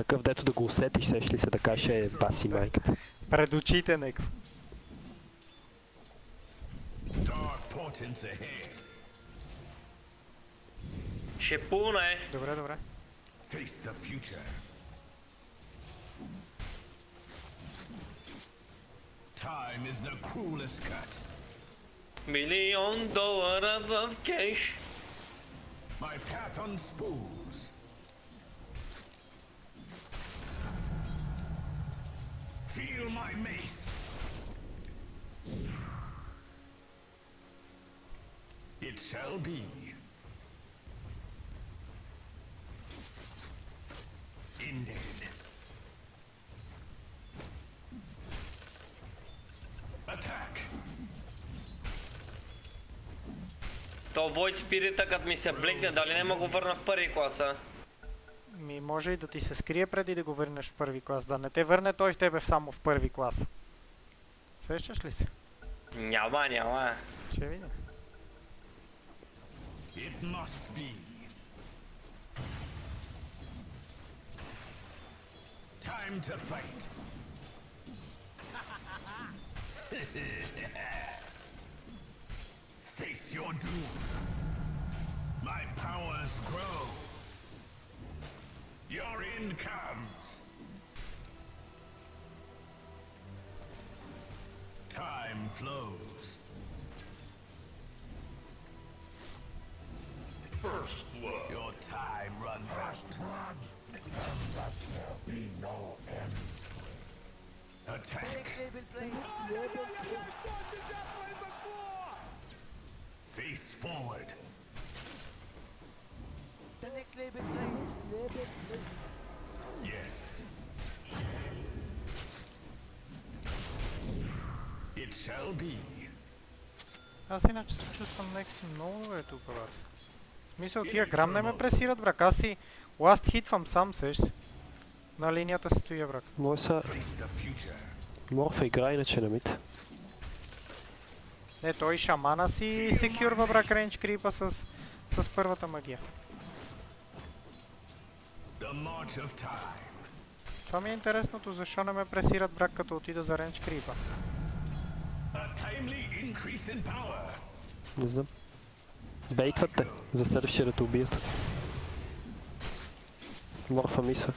Такъв, дето да го усетиш, сеш ли се да каже баси майката. Пред очите некв. Dark portents ahead. Ще пуна е. Добре, добре. Face the future. Time is the cruelest cut. $1 милиона в кеш. My path on spools. Feel my mace. It shall be. Ended. Attack. То Void Spirit, като ми се бликне, дали не мога го върна в първи класа? Ми може и да ти се скрие преди да го върнеш в първи клас. Да не те върне той в тебе само в първи клас. Сещаш ли се? Няма. Ще видим. It must be. Time to fight. Face your doom. My powers grow. Your end comes. Time flows. First blood. Your time runs out. Attack. Face forward. The next label play. Next label play. Yes. It shall be. Аз иначе се чувствам някакси много добре тук, брат. В смисъл, тия грам не ме пресират, брак. Аз си ласт хитвам сам, сеш си. На линията си стоя, брак. Може са... Морфа игра иначе на мид. Не, той шамана си секюрва, брак, рейндж крипа с първата магия. Това ми е интересното, защо не ме пресират, брак, като отида за рейндж крипа. Не знам. Бейтват те, за следващия да те убият. Морфа мисля.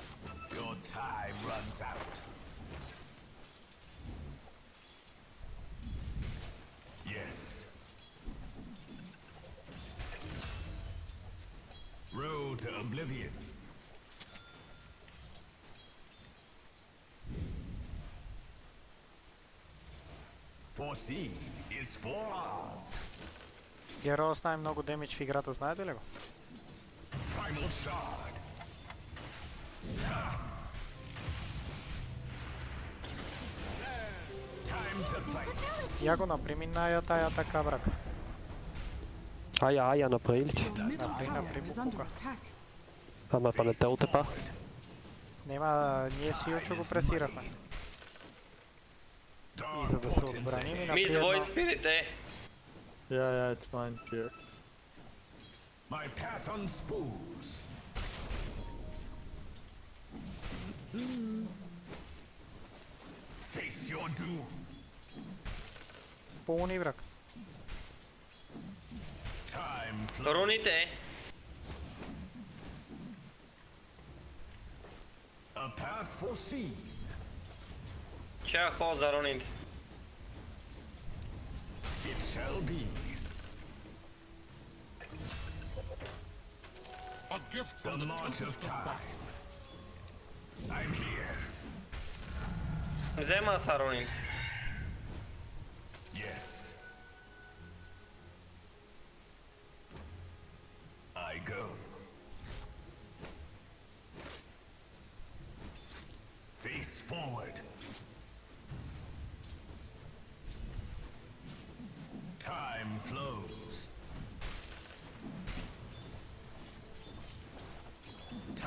Road to oblivion. Foreseen is forearmed. Героя с най-много демидж в играта, знаете ли го? Primal shard. Time to fight. Я го наприми на тая атака, брак. Ая, направи ли ти? Напри му пука. Ама па не те отепа. Нема, ние си Ючо го пресирахме. И за да се отбраним и напри Miss Void Spirit, eh? Yeah, it's fine. Here. My path on spools. Face your doom. Пълни, брак. Time flows. Руните. A path foreseen. Чакай ход за руните. It shall be. A gift from the march of time. I'm here. Взема са руните. Yes. I go. Face forward. Time flows.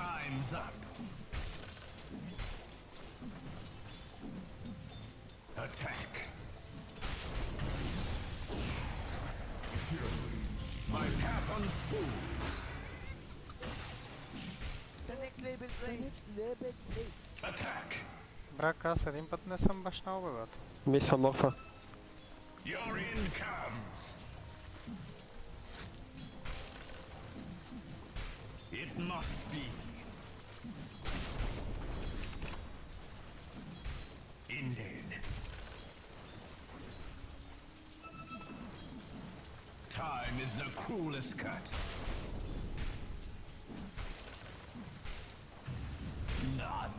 Time's up. Attack. My path on spools. The next label Брак, аз един път не съм башнал, бе, бат. Мисля морфа. Your end comes. It must be. Ended. Time is the cruelest cut. Not.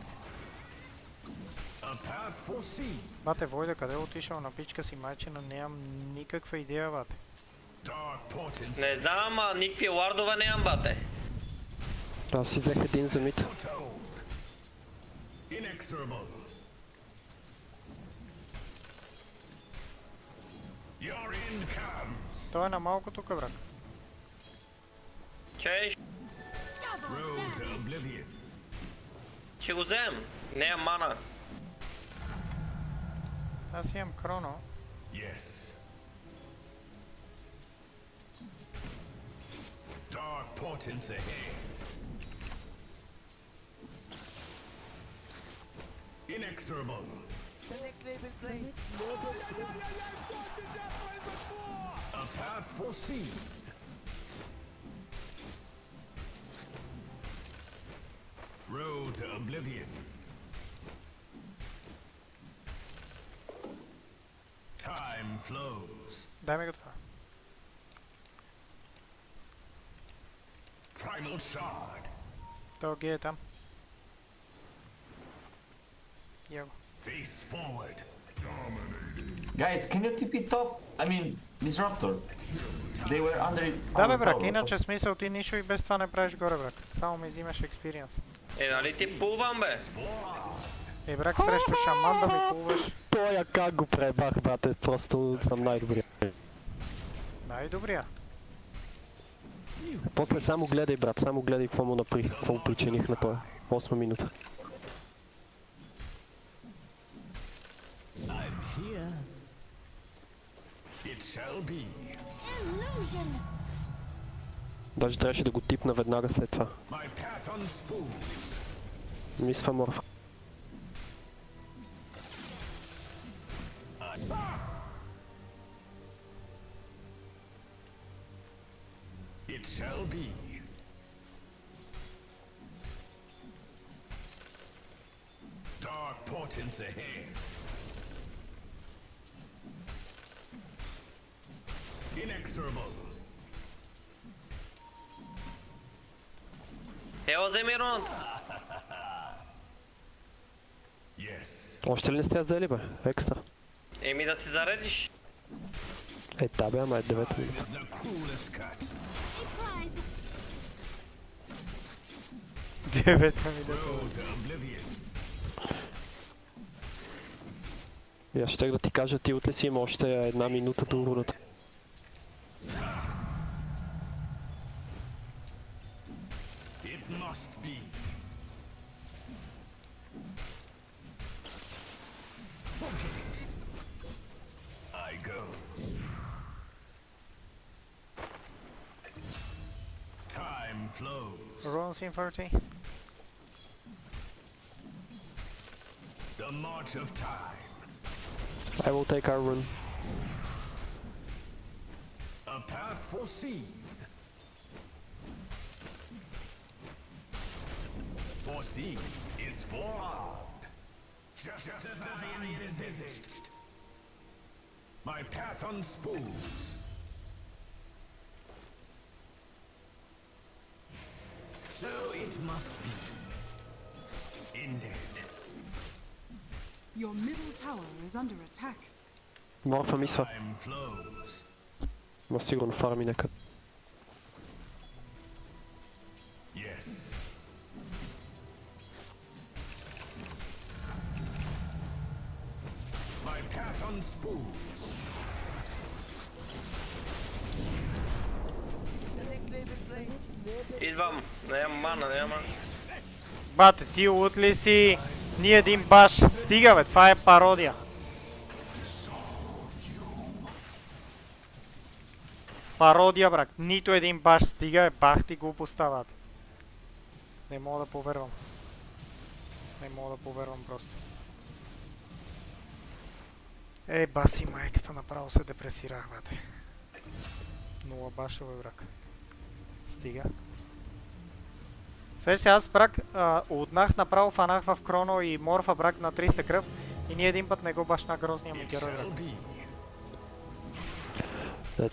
A path foreseen. Бате, Войда, къде е отишъл на пичка си майчина? Нямам никаква идея, бате. Dark portents. Не знам, ама никакви лардове нямам, бате. Аз си взех един за мид. Inexorable. Your end comes. Той е на малко тук, брак. Чеш, Road to oblivion. ще го взем. Нямам мана. Аз имам кроно. Yes. Dark portents ahead. Inexorable. The next label play. The next label play. A path foreseen. Road to oblivion. Time flows. Дай ми го това. Primal shard. Той ги е там. Его. Face forward. Guys, can you TP top? I mean, Disruptor. They were under it. Да, бе, брак, иначе смисъл ти нищо и без това не правиш горе, брак. Само ми взимаш експириенс. Нали ти пулвам, бе? Е, брак, срещу шаман да ми пулваш. Той как го пребах, брате, просто съм най-добрия. Най-добрия. После само гледай, брат, само гледай какво му направих, какво му причиних на това. 8 минута. I'm here. It shall be. Даже трябваше да го типна веднага след това. My path unspools. Мисля морфа. It shall be. Dark portents ahead. Inexorable. Ево, вземи рунд. Yes. Още ли не сте я взели, бе? Екстра. Еми да си заредиш. Е, да бе, ама е 9 минута. Is the cruelest cut. 9 минута. Road to oblivion. И аз щех да ти кажа, ти утре си има още 1 минута до руната. It must be. Forget it. I go. Time flows. Runes in 40. The march of time. I will take our run. A path foreseen. Foreseen is forearmed. Just as I envisaged. My path unspools. So it must be. Ended. Your middle tower is under attack. Морфа мисля. Time flows. Ма сигурно фарми някъде. Yes. My path unspools. The next label play. Идвам. Нямам мана, нямам. Бате, ти лут ли си? Ние един баш. Стига, бе, това е пародия. Пародия, брак. Нито един баш стига, бах ти глупостта, бате. Не мога да повярвам. Не мога да повярвам просто. Баси майката, направо се депресирах, бате. 0 башове, брак. Стига. Сега аз брак, отнах направо фанах в Кроно и Морфа брак на 300 кръв и ни един път не го башна грозния ми герой, брак.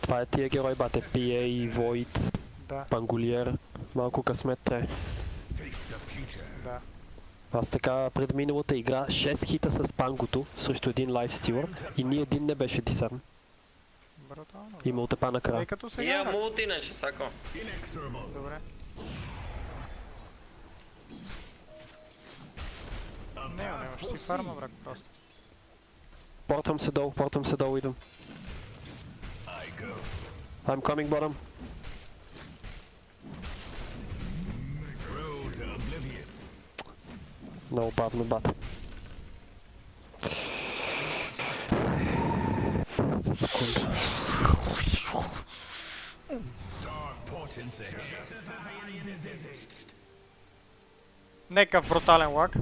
Това е тия герой, бате. PA, Void, Пангулиер. Малко късмет трябва. Да. Аз така пред миналата игра 6 хита с Пангото срещу един лайфстилър и ни един не беше дисарм. Брутално. Има ултепа накрая. Има мулт иначе, Сако. Добре. Не, ще си фарма, брак, просто. Портвам се долу, идвам. I'm coming bottom. Много бавно, бат. За секунда. Некъв брутален лак.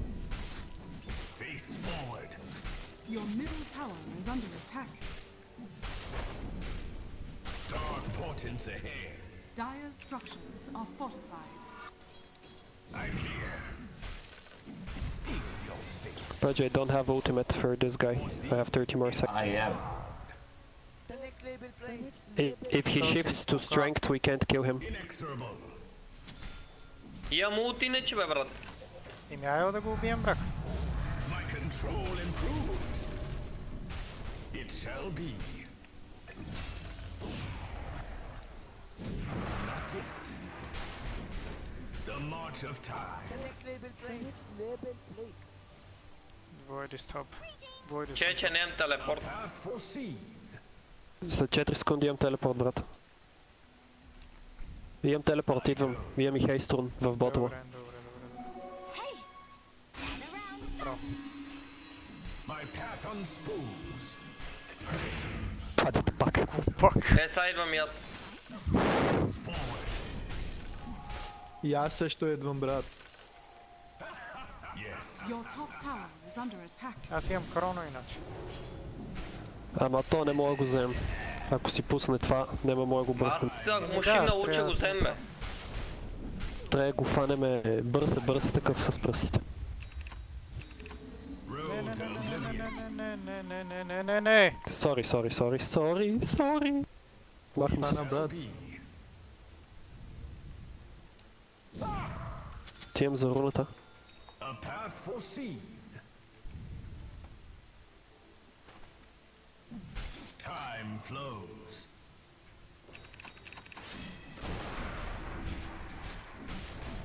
Your middle tower is under attack. Dark portents ahead. Dire's structures are fortified. I'm here. Steal your face. Pudge, I don't have ultimate for this guy. I have 30 more seconds. I am. The next label play. If he shifts to strength, we can't kill him. Inexorable. Имам мулт иначе, бе, брат. Ими айо да го убием, брак. My control improves. It shall be. Not yet. The march of time. The next label play. The next label play. Void is top. Void is Че нямам телепорт. Path foreseen. За 4 секунди имам телепорт, брат. Имам телепорт, идвам. Имам и хейструн в ботома. My path unspoons. Падите пак. Сега идвам и аз. И аз също идвам, брат. Your top tower is under attack. Аз имам Кроно иначе. Ама то не мога да го вземем. Ако си пусне това, няма мога да го бръснем. Аз ако му ще науча го взем, бе. Трябва да го фанеме бърз е такъв с пръстите. Не. Сори. Махам се. брат. Тием за руната. A path foreseen. Time flows.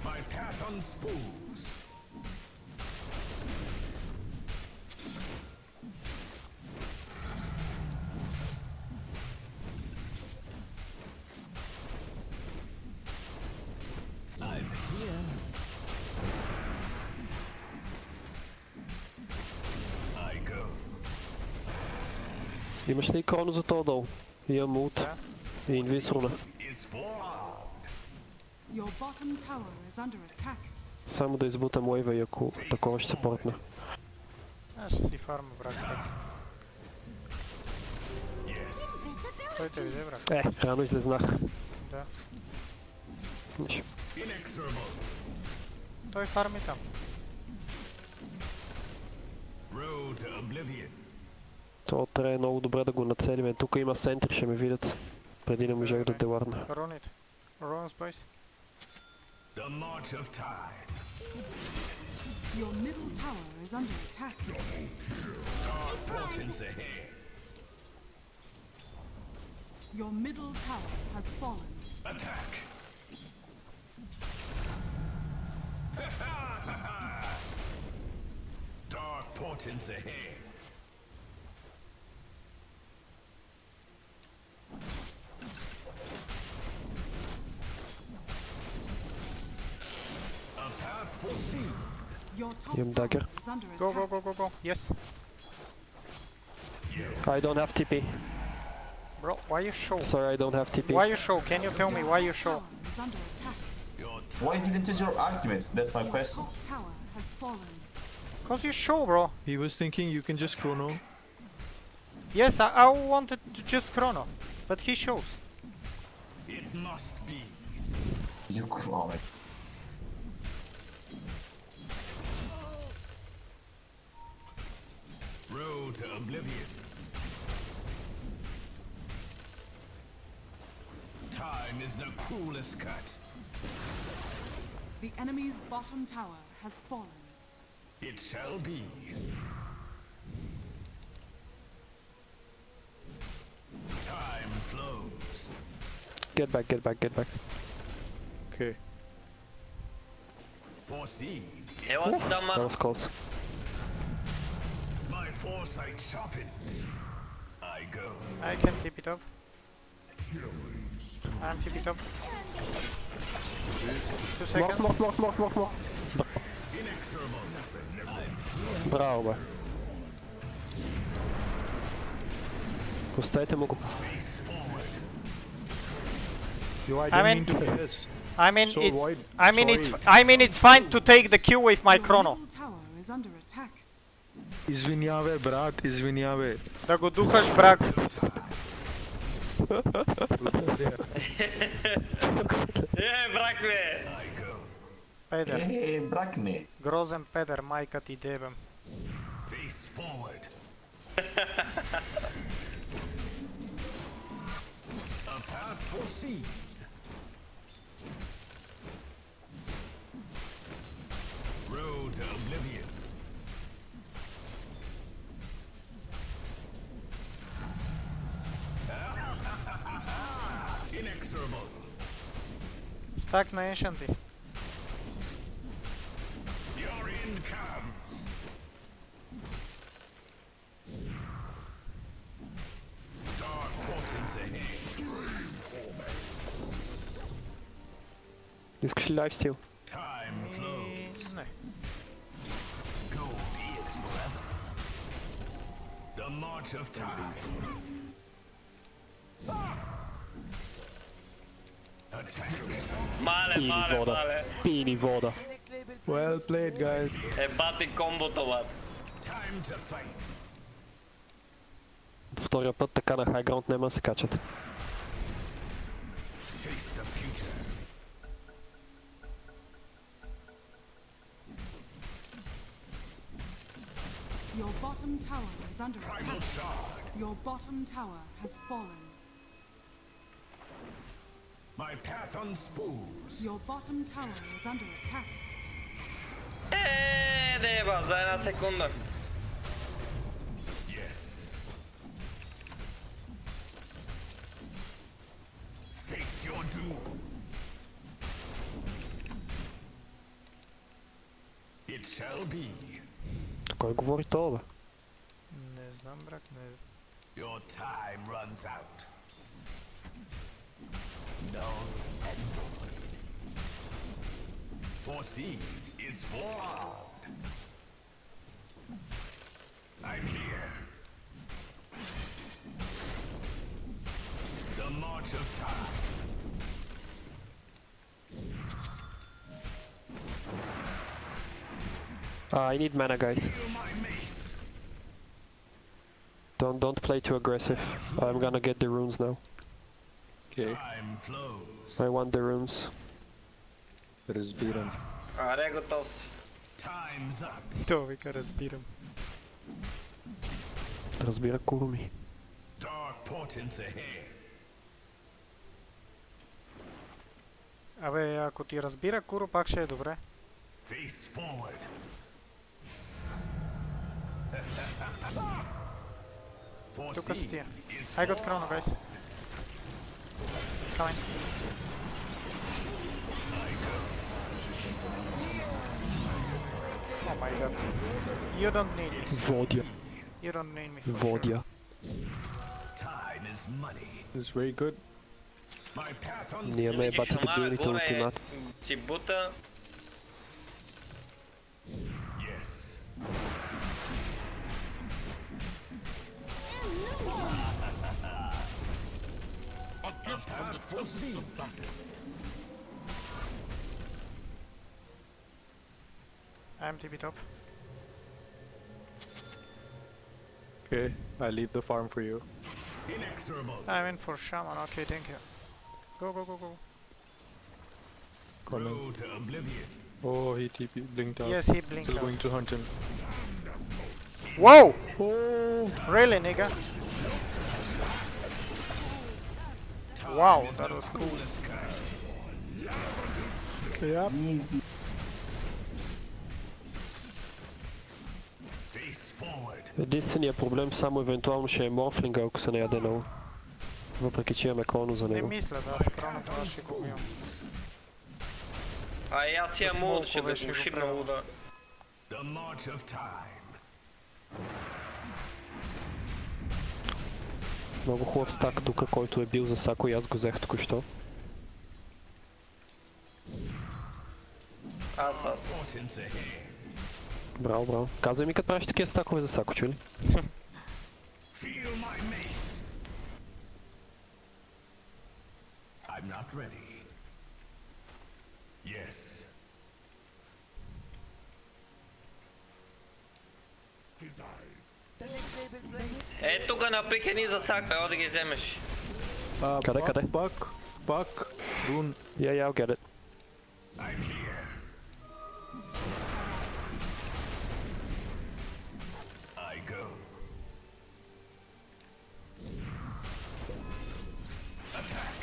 My path unspoons. I'm here. I go. Имаш ли икону за това долу? Имам ult. И инвис руна. Your bottom tower is under attack. Само да избутам лейва и ако такова ще се портна. Аз ще си фарма, брак. Той те виде, брак. Рано излезнах. Да. Нищо. Той фарми там. Road to oblivion. То трябва много добре да го нацелиме. Тук има сентри, ще ме видят. Преди не можах да деларна. Руните. Рунс, бойс. The march of time. Your middle tower is under attack. Dark portents ahead. Your middle tower has fallen. Attack. Dark portents ahead. A path foreseen. Your top Имам tower дагер. is under attack. Go. Yes. I don't have TP. Bro, why you show? Sorry, I don't have TP. Why you show? Can you tell me why you show? Tower is under attack. Why didn't use your ultimate? That's my question. Top tower has fallen. Cause you show, bro. He was thinking you can just chrono. Yes, I wanted to just chrono, but he shows. It must be. You crawl it. Road to oblivion. Time is the cruelest cut. The enemy's bottom tower has fallen. It shall be. Time flows. Get back, get back, get back. Okay. Foreseen. That was close. My foresight sharpens. I go. I can tip it up. I'm tip it up. 2 seconds. Mort. Bravo, bе. Оставете му го. Yo, I I didn't mean- mean to piss. I mean, So it's. void. I mean, it's fine to take the kill with my chrono. Middle tower is under attack. Извинявай, брат, извинявай. Да го духаш, брак. брак ме! Педер. брак ме. Грозен педер, майка ти дебем. Face forward. A path foreseen. Road to oblivion. Inexorable. Стак на Ancient. Your end comes. Dark portents ahead. Искаш ли лайфстил? Time flows. Не. Gold is forever. The march of time. Attack. Мале. Пини вода. Well played, guys. Бати комбото, бат. Time to fight. Втория път така на хайграунд няма да се качат. Face the future. Your bottom tower is under Primal attack. shard. Your bottom tower has fallen. My path unspools. Your bottom tower is under attack. Деба, за една секунда. Yes. Face your doom. It shall be. Кой говори това, бе? Не знам, брак, не. Your time runs out. Null and void. Foreseen is forearmed. I'm here. The march of time. I need mana, guys. Feel my mace. Don't play too aggressive. I'm gonna get the runes now. Okay. Time flows. I want the runes. Разбирам. Аре, готов си. Time's up. То вика, разбирам. Разбира Куруми. Dark portents ahead. Абе, ако ти разбира Куро, пак ще е добре. Face forward. Тука с тия. Is I got chrono, guys. Coming. Oh my god. You don't need me. Водя. You don't need me for Водя. time is money. It's very good. My path Ние ме unspools. батите билите ултимат. Си бута. Yes. A path foreseen. I'm TP top. Okay, I leave the farm for you. I'm in for shaman. Okay, thank you. Go, go, go, go. Coming. Oh, he TP blinked out. Yes, he blinked Still out. going to hunt him. Whoa! Oh! Really, nigga? Wow, that was cool. Yep. Easy. Единственият проблем само евентуално ще е морфлинга, ако се не яде много. Въпреки че имаме кроно за Не него. мисля, да, с кроното аз ще го убивам. А и аз имам мул, ще смолкове го ще го шибна луда. Много хубав стак тук, който е бил за Сако и аз го взех току-що. Аз. Браво, браво. Казвай ми като правиш такива стакове за Сако, чули? I'm not ready. Yes. Ето го наприкени за Сако, ево да ги вземеш. Къде, къде? Buck, Rune. Yeah, I'll get it. I'm here. I go. Attack.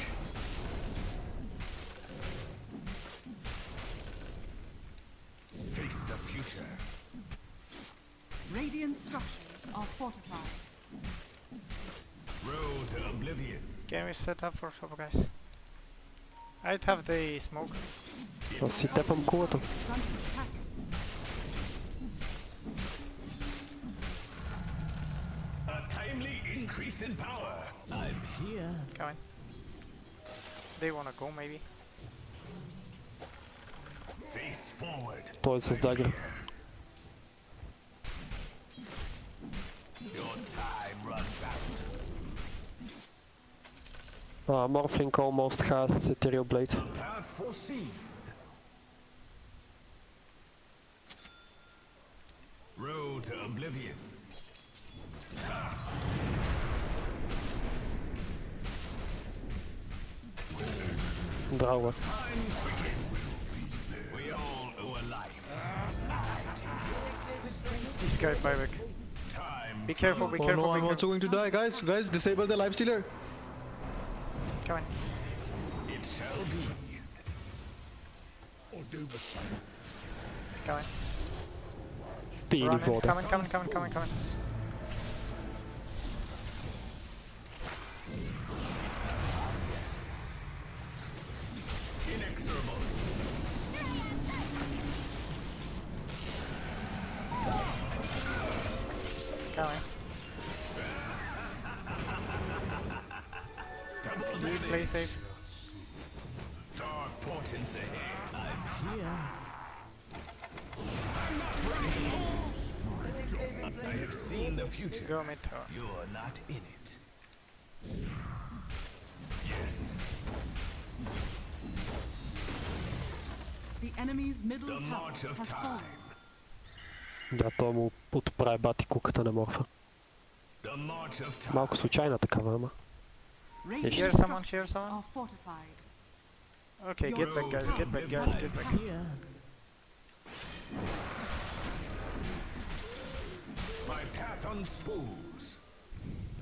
Face the future. Radiant structures are fortified. Road to oblivion. Can we set up for shop, guys? I'd have the smoke. Аз си тепам кулата. It's under attack. A timely increase in power. I'm here. Come on. They wanna go, maybe. Face forward. Той е с дагер. Your time runs out. Morphling almost has Ethereal Blade. Path foreseen. Road to oblivion. Драго е. Time quickens. We all owe a life. This guy, buyback. Time. Be careful, be Oh careful, no, be I'm also careful. going to die, guys. Guys, disable the life stealer. Come on. It shall be. Come on. Пили Run in. вода. Come on, come on, come on, come on, come on. Inexorable. Come on. Double Do you damage. play safe? Dark portents ahead. I'm here. I'm not ready. I have seen the future. Go mid tower. You're not in it. Yes. The enemy's middle The tower march of has fallen. time. Да, той му отправи бати куката на морфа. The march of time. Малко случайна такава, ама. Radiant Here's someone, structures here's someone. are fortified. Okay, get back, guys, get back, guys, get back. My path unspools.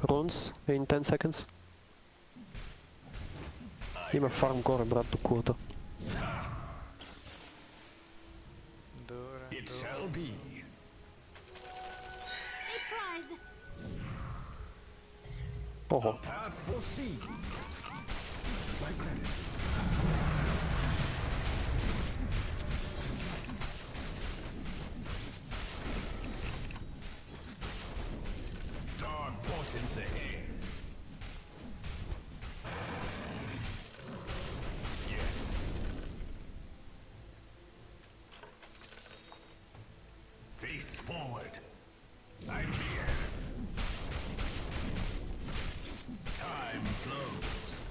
Runes in 10 seconds. Има фарм горе, брат, до кулата. It shall be. Ого. Path foreseen. My credit. Dark portents ahead. Yes. Face forward. I'm here. Time flows.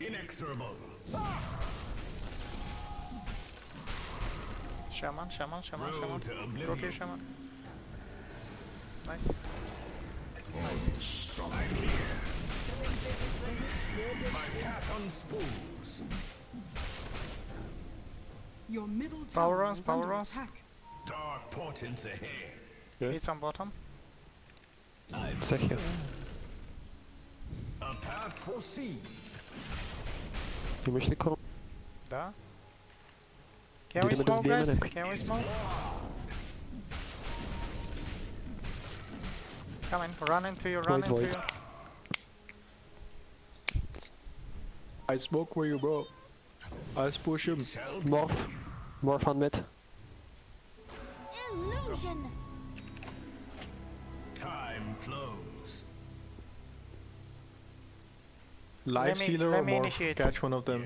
Inexorable. Shaman. Go kill Shaman. Nice. Your middle Power tower runs, is power under runs. attack. Dark portents ahead. It's on bottom. Zeg je. A path foreseen. Имаш ли крон? Да. Can we Идем да smoke, сбием guys? някой. Can we smoke? Come in, run into you, run into Void. you. I smoke for you, bro. I'll push him. Morph on mid. Illusion. Time flows. Live stealer or let me morph? initiate. Catch one of them.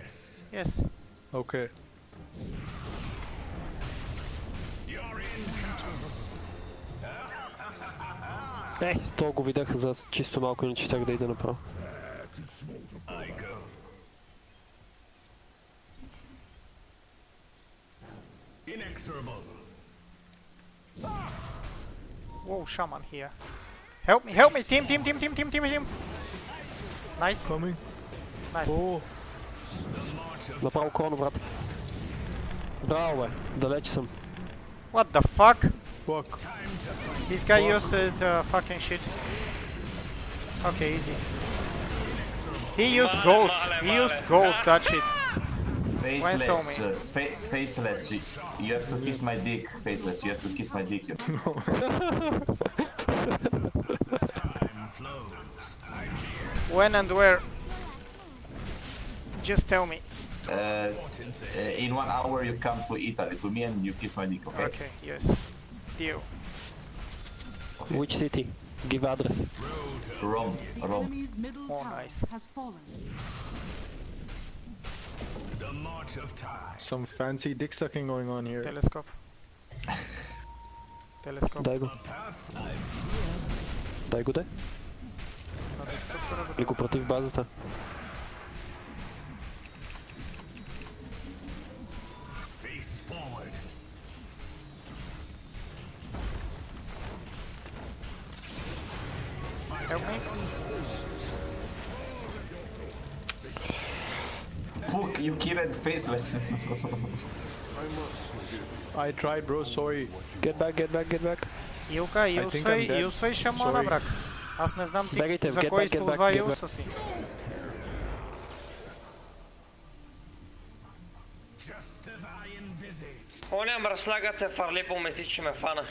Yes. Okay. То го видях за чисто малко, иначе щях да ида направо. I go. Inexorable. Whoa, Shaman here. Help me, team. Nice. Coming. Nice. Oh. Направо крон, брат. Браво, бе. Далеч съм. What the fuck? Fuck. This guy used fucking shit. Okay, easy. He used ghost. That shit. When saw me. Faceless, you have to kiss my dick, Faceless, you have to kiss my dick. When and where? Just tell me. In 1 hour you come to Italy, to me, and you kiss my dick, okay? Okay, yes. Deal. Which city? Give address. Rome. Enemy's middle Oh, tower nice. has fallen. The march of time. Some fancy dick sucking going on here. Telescope. Дай го. Дай го, де. На деструктора Или го против базата. Face forward. Help me. Fuck, you killed Faceless. I tried, bro. Sorry. Get back. Илка, think I'm dead. юсвай шамана, Sorry. брак. Аз не знам ти Бегайте, за get кой back, get използва back, get юса си. Just as I envisaged. Оня мръснагът се фърли по меси, че ме фана.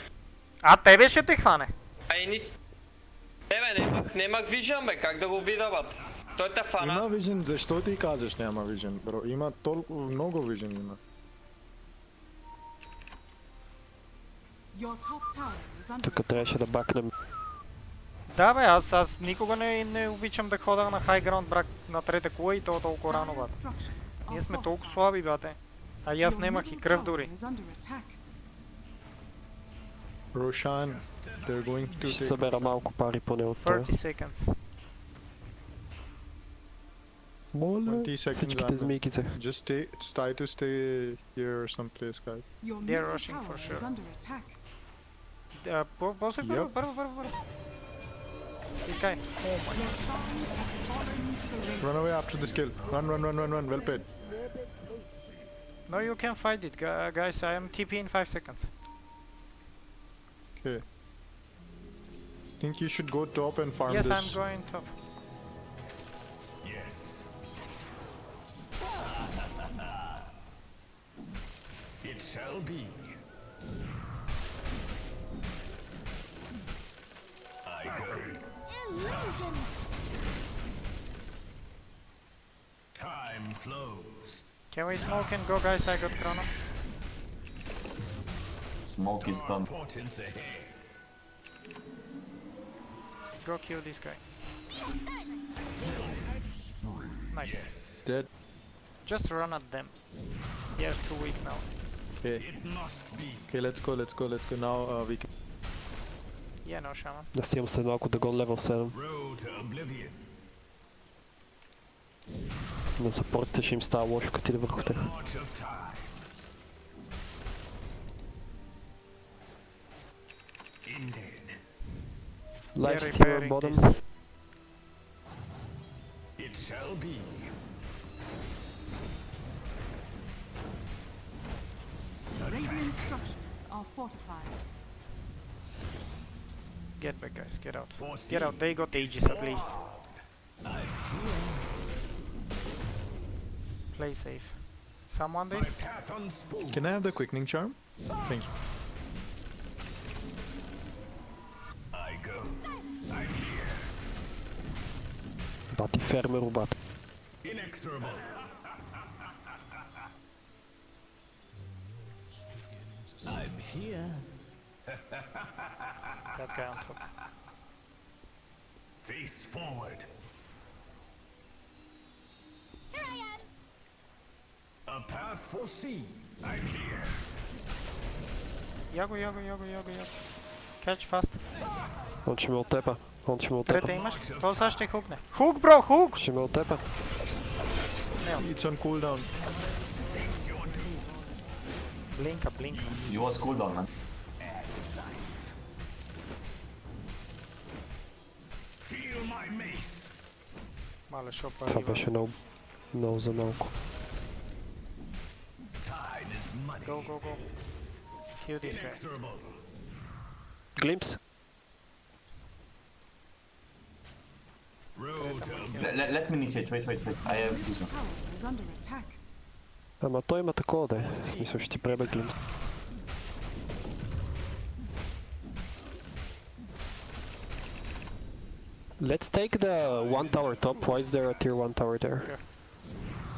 А тебе ще те хване. Ай ни... Немах вижън, бе, как да го видя, бат? Той те фана. Има вижен, защо ти казваш няма вижен, бро? Има толкова много вижен има. Your top tower is under Тук трябваше да бакнем. Да бе, аз никога не обичам да хода на high ground, брак, на трета кула и то толкова рано, бат. structures. Ние сме толкова слаби, бате. А и аз немах и кръв дори. Roshan, they're going to Ще take... събера малко пари поне от това. 30 seconds. Моля, 20 seconds. всичките Anna. змийки взех. Just try to stay here or someplace, guys. Your They're middle rushing for tower sure. is under attack. После Yep. първо. This guy. Oh my Your shrine has fallen to the Run away after this kill. Run. Well played. No, you can fight it, guys. I am TP in 5 seconds. Okay. Think you should go top and farm Yes, this. I'm going top. Yes. It shall be. I go. Illusion. Time flows. Can we smoke and go, guys? I got chrono. Smoke is gone. Portents ahead. Go kill this guy. Nice. Dead. Just run at them. They are too weak now. Okay. It must be. Okay, let's go. Now we can... Yeah, no, Shaman. Да си имам след малко да гон левел 7. Road to oblivion. На съпортите ще им става лошо, като иде върху тях. March of time. Life They're stealer repairing bottom. this. It shall be. Radiant structures are fortified. Get back, guys. Get out. Get out. They got Aegis at least. Play safe. Someone this? Can I have the quickening charm? Thank you. I go. I'm here. Bati fermer u bat. Inexorable. I'm here. That guy on top. Face forward. Here I am. A path foreseen. I'm here. Яго. Catch fast. On će me utepa. Трета имаш? То sad ще hukne. Hook, bro, hook! Ще ме utepa. It's on cooldown. Blinka. You was cooldown, man. Feel my mace. Malo šopa. Това беше много за малко. Time is money. Go. Kill this guy. Inexorable. Glimpse. Let me initiate. Wait. I have this one. Tower is under attack. Ама той има такова да е. В смисъл ще ти пребе Glimpse. Let's take the one tower top. Why is there a tier 1 tower there?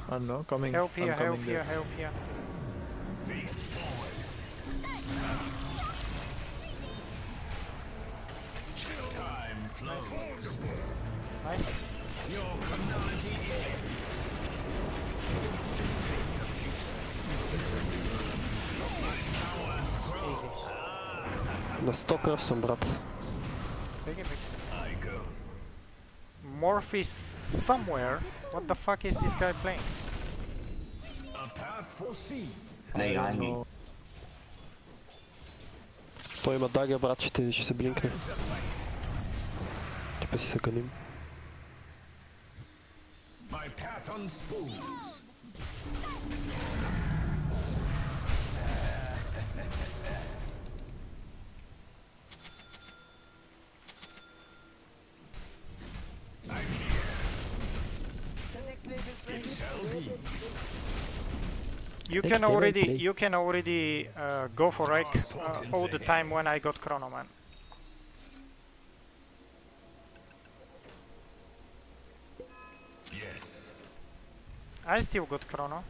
I don't know, coming. Help I'm here. coming there. Face forward. Time flows. Nice. Your chronology ends. Face the future. My powers grow. Easy. На 100 кръв съм, брат. Big. I go. Morph is somewhere. What the fuck is this guy playing? A path foreseen. Behind me. Той има дага, брат, ще се блинкне. Типа си се ганим. My path unspools. I'm here. The next level play. It shall be. You can already go for Reich all the time when I got Chrono, man. Yes. I still got Chrono.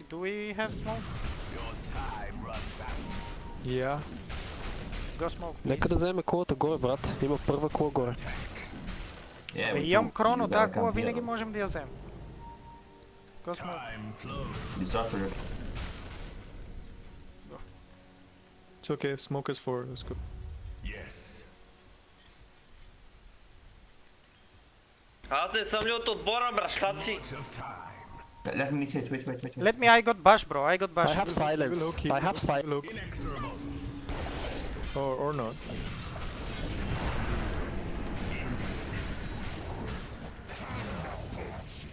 Do we have smoke? Your time runs out. Yeah. Go smoke, Нека да please. вземе кулата горе, брат. Има първа кула горе. Yeah, we Имам took- Chrono, you тази gotta кула come винаги here. можем да я вземем. Go smoke. Time flows. Disruptor. It's okay, smoke is for. Let's go. Yes. Аз не съм ли от отбора, брашлаци? Much of time. Let me initiate. Wait. Let me, I got Bash, bro. I got I Bash. have silence. I have silence. Look. Inexorable. Or not.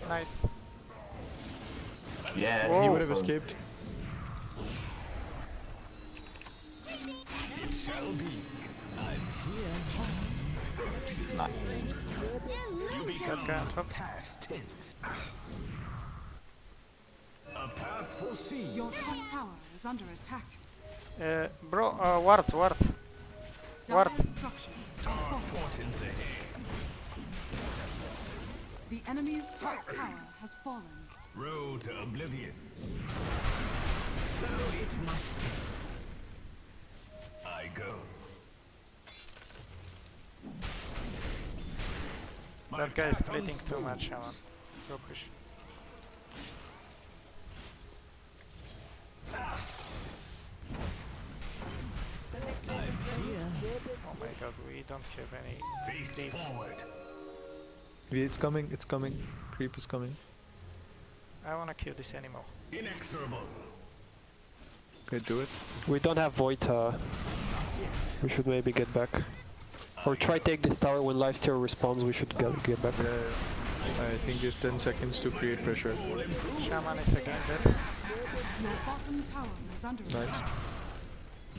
Nice. Yeah, Whoa. He he would was have on. escaped. It shall be. I'm here. Nice. You become guy on top. past tense. A path foreseen. Your top tower is under attack. Bro, wards. Dire structures are fortified. Portents ahead. The enemy's top tower has fallen. Road to oblivion. So it must be. I go. That guy is splitting too much, Alan. Go push. Oh my god, we don't have any Face deep. forward. It's coming. Creep is coming. I wanna kill this animal. Inexorable. Okay, do it. We don't have Void. We should maybe get back. Or try take this tower when Lifesteal responds, we should get back. I think just 10 seconds to create pressure. Shaman is again dead. Your bottom tower is under attack.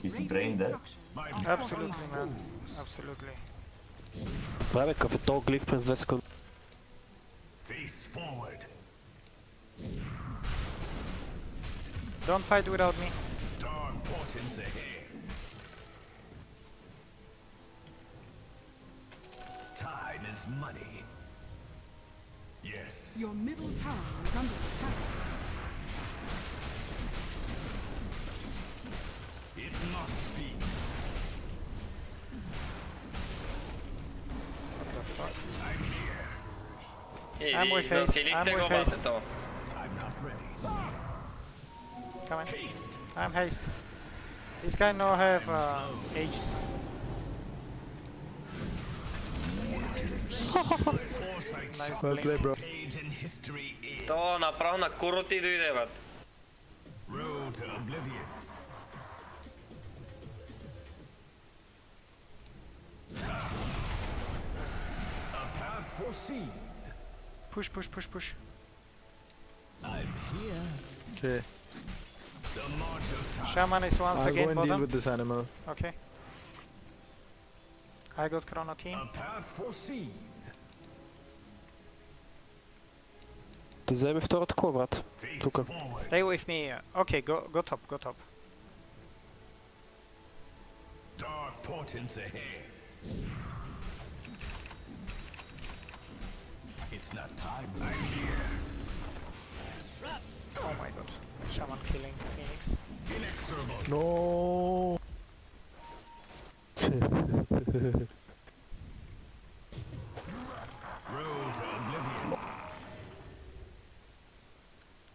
Is he drained there? Absolutely, man. Absolutely. Правя какъв е то глиф през 2 секунди. Face forward. Don't fight without me. Dark portents ahead. Time is money. Yes. Your middle tower is under attack. It must be. What the fuck? I'm here. I'm with haste. I'm with haste. I'm not ready. Come on. Haste. I'm haste. This guy no have ages. Nice Well blink. played, bro. Page in history is То направо на куро ти дойде, брат. road to oblivion. A path foreseen. Push, push, push, push. I'm here. Okay. The march of time. Shaman is once I'll go again and deal bottom. with this animal. Okay. I got Chrono team. A path foreseen. Да вземе втората кула, брат. Face Тука. forward. Stay with me. Okay, go top, go top. Dark portents ahead. It's not time. I'm here. Oh my god. Shaman killing Phoenix. Inexorable. No. Road to oblivion.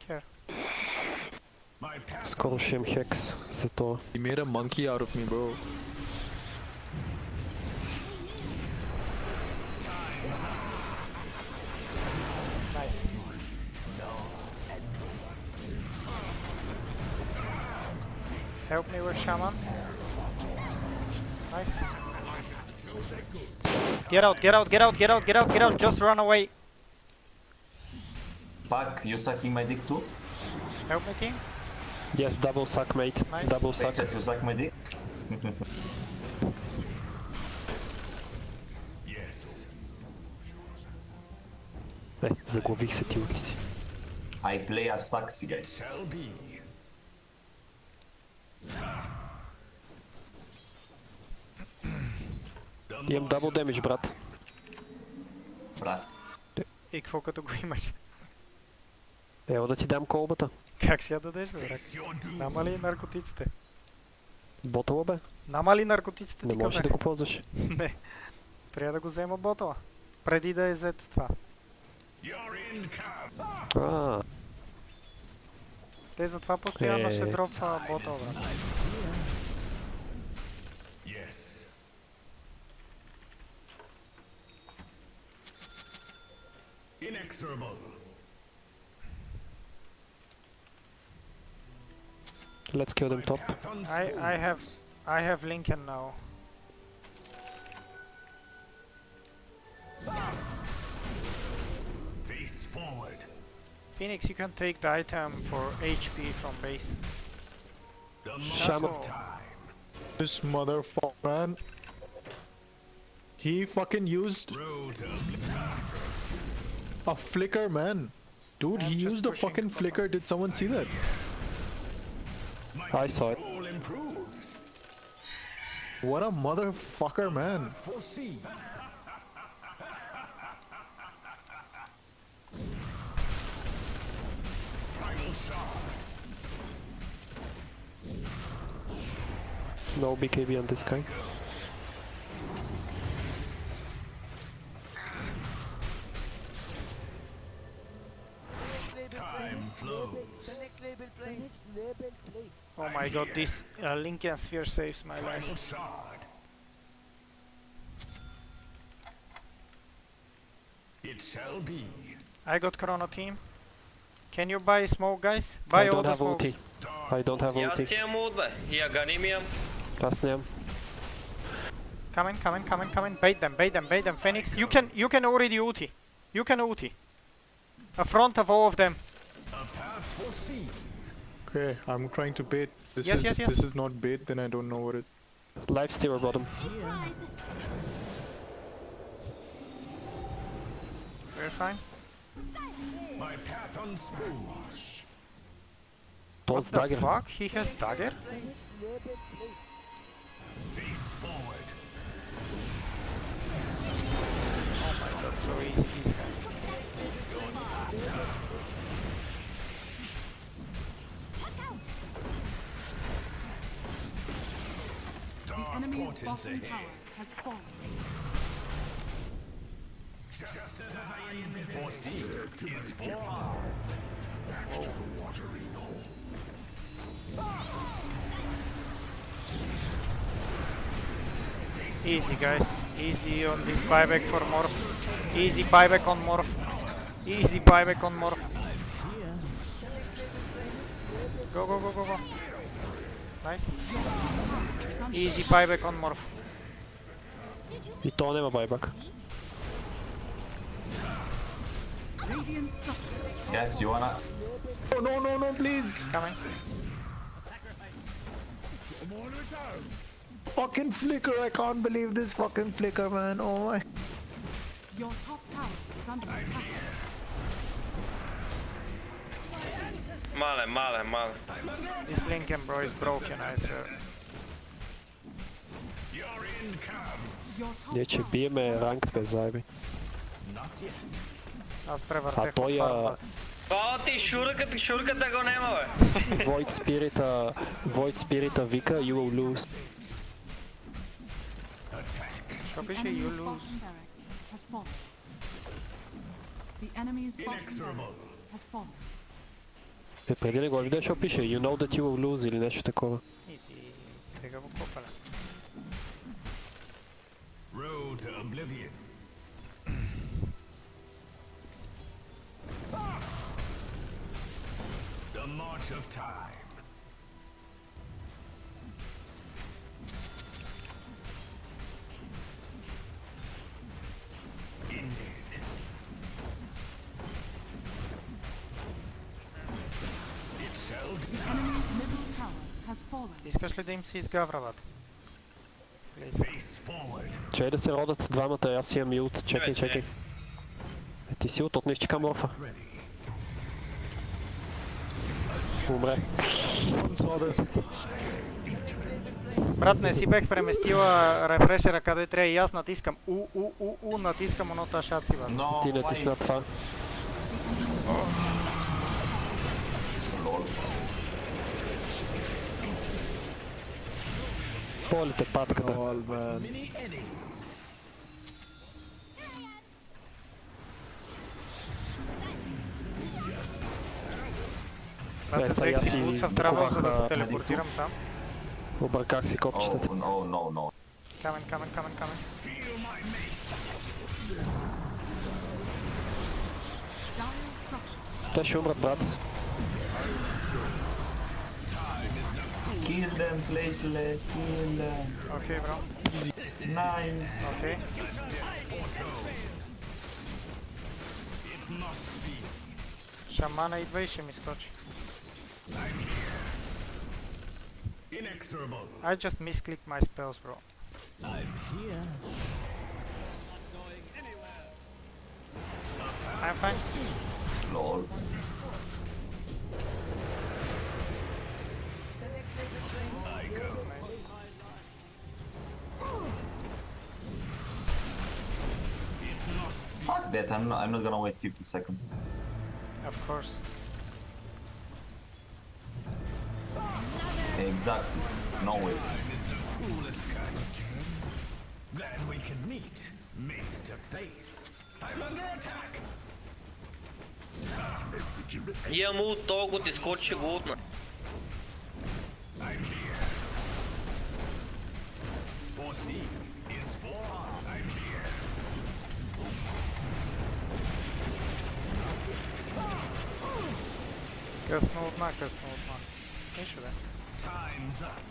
Here. My path. Скоро ще имам хекс за това. He made a monkey out of me, bro. Nice. Help me with Shaman. Nice. Get out, get out, get out, get out, get out, get out. Just run away. Fuck, you sucking my dick too? Help me, team. Yes, double suck, mate. Nice. Double suck. Says you suck my dick? Yes. Заглавих се ти си. I play as Saxi, guys. Shall be. Имам дабл демидж, брат. Брат. И какво като го имаш? Ево да ти дам колбата. Как ще я дадеш, бе, брат? Нама ли наркотиците? Ботала, бе. Нама ли наркотиците Не ти можеш казах? да го ползваш. Не. Трябва да го взема ботала. Преди да е взет това. А, Те затова постоянно се дропва ботала, брат. Yes. Inexorable. let's kill them top. I have Lincoln now. Face forward. Phoenix, you can take the item for HP from base. The Shaman. march of time. This motherfucker, man. He fucking used Road to oblivion. a flicker, man. Dude, I'm he just used a pushing fucking for flicker. Did someone see that? My I saw it. control improves. What a motherfucker, man. Foreseen. Primal shard. No BKB on this guy. Time flows. The next label play. The next label play. Oh my god, this Lincoln Sphere saves my Primal life. shard. It shall be. I got Chrono team. Can you buy smoke, guys? I Buy all don't the have smokes. ulti. I don't have И аз ulti. ти имам ult, бе. И Аганим имам. Аз нямам. Come in. Bait them. Phoenix, you can already ulti. You can ulti. A front of all of them. Okay, I'm trying to bait. Yes. This is not bait, then I don't know what it. Lifestealer bottom. We're fine. My path unspoons. Towards What the dagger. fuck? He has dagger? Face forward. Oh my god, so easy this guy. The enemy's bottom tower has fallen. Just as I foreseen is far. Watering hole. Easy guys, easy on this buyback for Morph. Easy buyback on Morph. Go. Nice. Easy buyback on Morph. I to nema buyback. Radiant structures. Guys, you wanna? Oh no, please! Coming. Fucking flicker! I can't believe this fucking flicker, man. Oh my. Your top tower is under attack. Male. This Lincoln bro is broken, I swear. Neće, bije me ranked bez zajbi. Аз A превъртех to от je Hvala ti šurkата go nema, bе. Void Spirita vika, you will lose. Що пише you Enemy's lose? bottom barracks has fallen. The enemy's bottom barracks has fallen. Преди не го видя, що пише you know that you will lose или нещо такова. И тега го копале. Road to oblivion. The march of time. Ended. It shall be. The enemy's middle tower has fallen. Искаш ли да им се изгаврават? Face forward. Чай да се родят двамата, аз имам ют. Чекай. Ти си от нищика морфа. Умре. Брат, не си бех преместила рефрешера къде трябва и аз натискам натискам оното шат си, брат. Ти натисна това. Полите патката. Брат, секси буца в трава, за да се телепортирам там. Обърках си копчетата. No. Камен. Те ще умрат, брат. Kill them, Flaceless, kill them. Окей, бро. Nice. Окей. Шамана идва и ще ми скочи. Inexorable. I just misclicked my spells, bro. I'm here. I'm fine. Lol. Nice. Fuck that, I'm not gonna wait 50 seconds. Of course. Exactly. No way. Glad we can meet face to face. I'm under attack. Имам ult, толкова ти скочи, ще го утна. I'm here. Foreseen is forearm. I'm here. Късно отна. Нищо да. Time's up.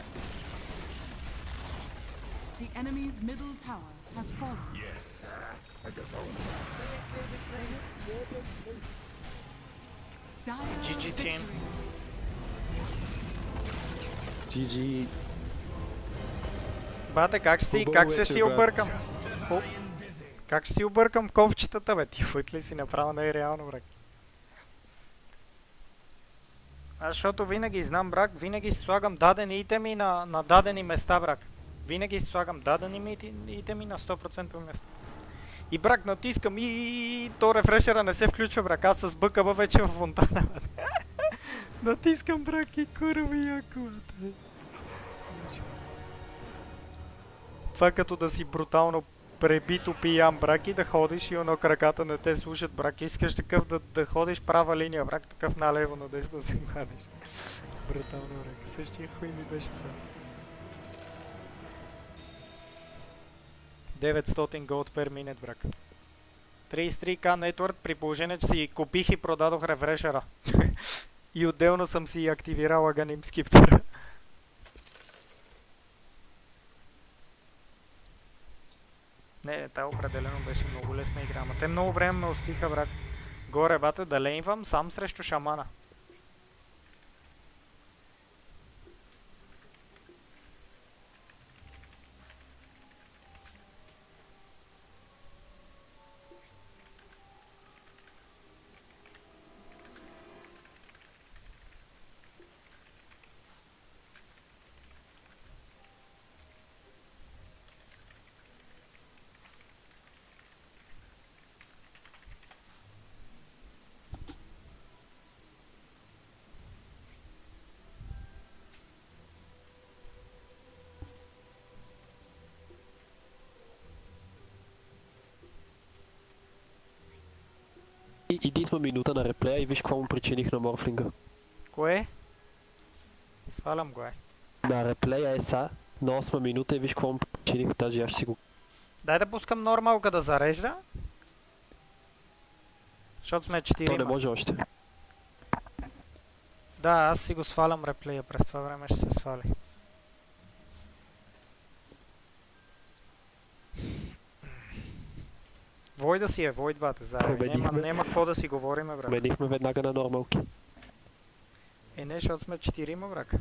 The enemy's middle tower has fallen. Yes. Dire GG team. GG. Бате, как ще си объркам? Как ще си объркам ковчетата, бе? Ти фут ли си направо не е реално, брак? Аз защото винаги знам, брак, винаги си слагам дадени итеми на дадени места, брак. Винаги си слагам дадени итеми на 100% места. И брак, натискам и то рефрешера не се включва, брак. Аз с БКБ вече в фонтана, бе. Натискам, брак, и курва яко, бе. Това като да си брутално пребито пиян, брак, и да ходиш и оно краката не те слушат, брак. Искаш такъв да ходиш права линия, брак, такъв налево, надесно да се хванеш. Брутално, брак. Същия хуй ми беше сега. 900 gold per minute, брак. 33k нетворк при положение, че си купих и продадох рефрешера. И отделно съм си активирал аганим скиптера. Не, тя определено беше много лесна игра, ама те много време ме остиха, брат. Горе, бате, да лейнвам сам срещу шамана. Иди сме минута на реплея и виж какво му причиних на морфлинга. Кое? Свалям го, На реплея е са, на 8 минута и виж какво му причиних, даже аз ще си го... Дай да пускам нормалка да зарежда. Защото сме 4. То не може още. Да, аз си го свалям реплея, през това време ще се свали. Войда си е, Войд, бате, заедно. Нема какво да си говориме, брак. Променихме веднага на нормалки. Не, защото сме 4, брак.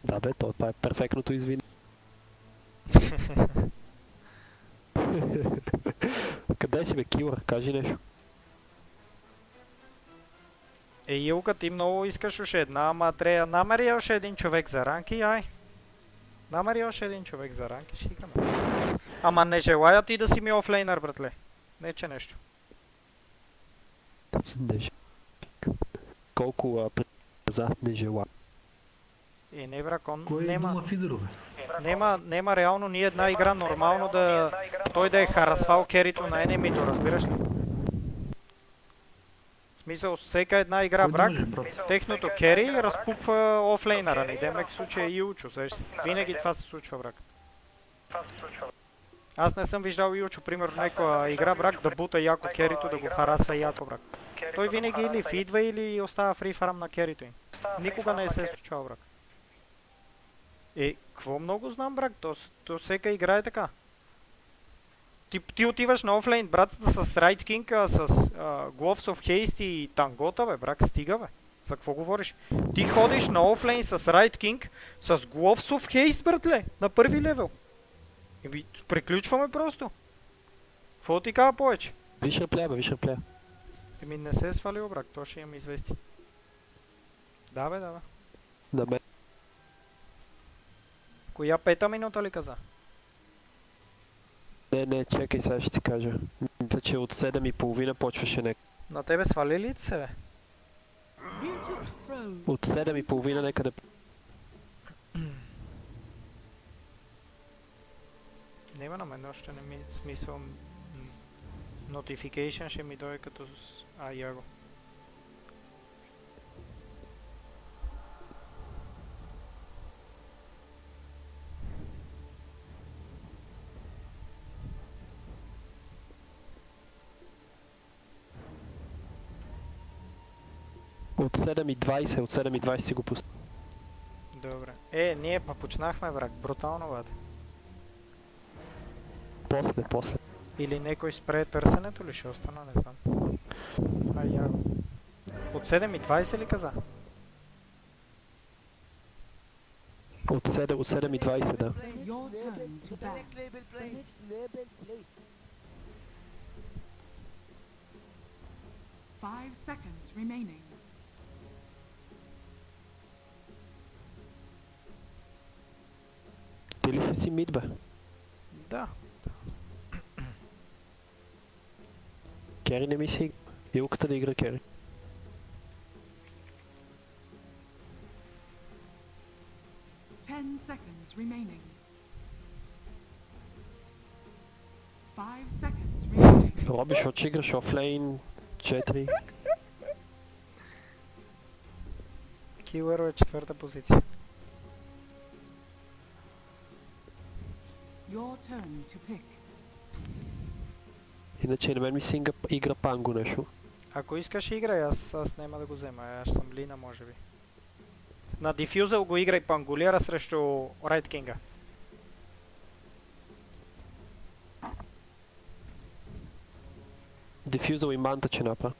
Да бе, това е перфектното извини. Къде си бе, Килър? Кажи нещо. Илка, ти много искаш още една, ама трябва намери още един човек за ранки, ай. Намери още един човек за ранки, ще играме. Ама не желая ти да си ми офлейнър, братле. Не че нещо. Колко за не желая. Не, брак, он Кой нема... фидерове? Нема реално ни една игра нормално да... Той да е харасвал керито на енемито, разбираш ли? В смисъл, всека една игра, брак, техното кери разпуква офлейнъра ни. Демек в случая е Илчо, винаги това се случва, брак. Аз не съм виждал Илчо, примерно, някоя игра, брак, да бута яко керито, да го харасва яко, брак. Той винаги или фидва, или остава фри фарм на керито им. Никога не се е случвал, брак. Какво много знам, брак, то всека игра е така. Ти отиваш на офлейн, брат, с Right King, с Gloves of Haste и тангота, бе, брак, стига, бе. За какво говориш? Ти ходиш на офлейн с Right King, с Gloves of Haste, братле, на първи левел. Приключваме просто. Какво ти кажа повече? Виж реплея, бе, виж реплея. Не се е свалил, брак, то ще имам извести. Да, бе. Да, бе. Коя 5-та минута ли каза? Не, чекай, сега ще ти кажа. Мисля, че от 7:30 почваше нека. На тебе свали ли се, бе? От 7:30 некъде. Нема на мен още не ми смисъл. Notification ще ми дойде като с Яго. От 7:20 си го пусна. Добре. Ние па почнахме, брак. Брутално, бате. После. Или некой спре търсенето ли ще остана, не знам. Я го. От 7:20 ли каза? От 7:20, да. Your turn to The bat. next label play. The next label play. 5 seconds remaining. Ти ли ще си мид, бе? Да. Кери не ми си... Вилката да игра Кери. Ten seconds remaining. 5 seconds remaining. Роби, защото ще играш офлейн 4. Килъро е 4-та позиция. Your turn to pick. Иначе на мен ми си игра Панго нещо. Ако искаш играй, аз няма да го взема. Аз съм Лина, може би. На дифюзъл го играй Пангулира срещу Райт Кинга. Дифюзъл и манта че напа.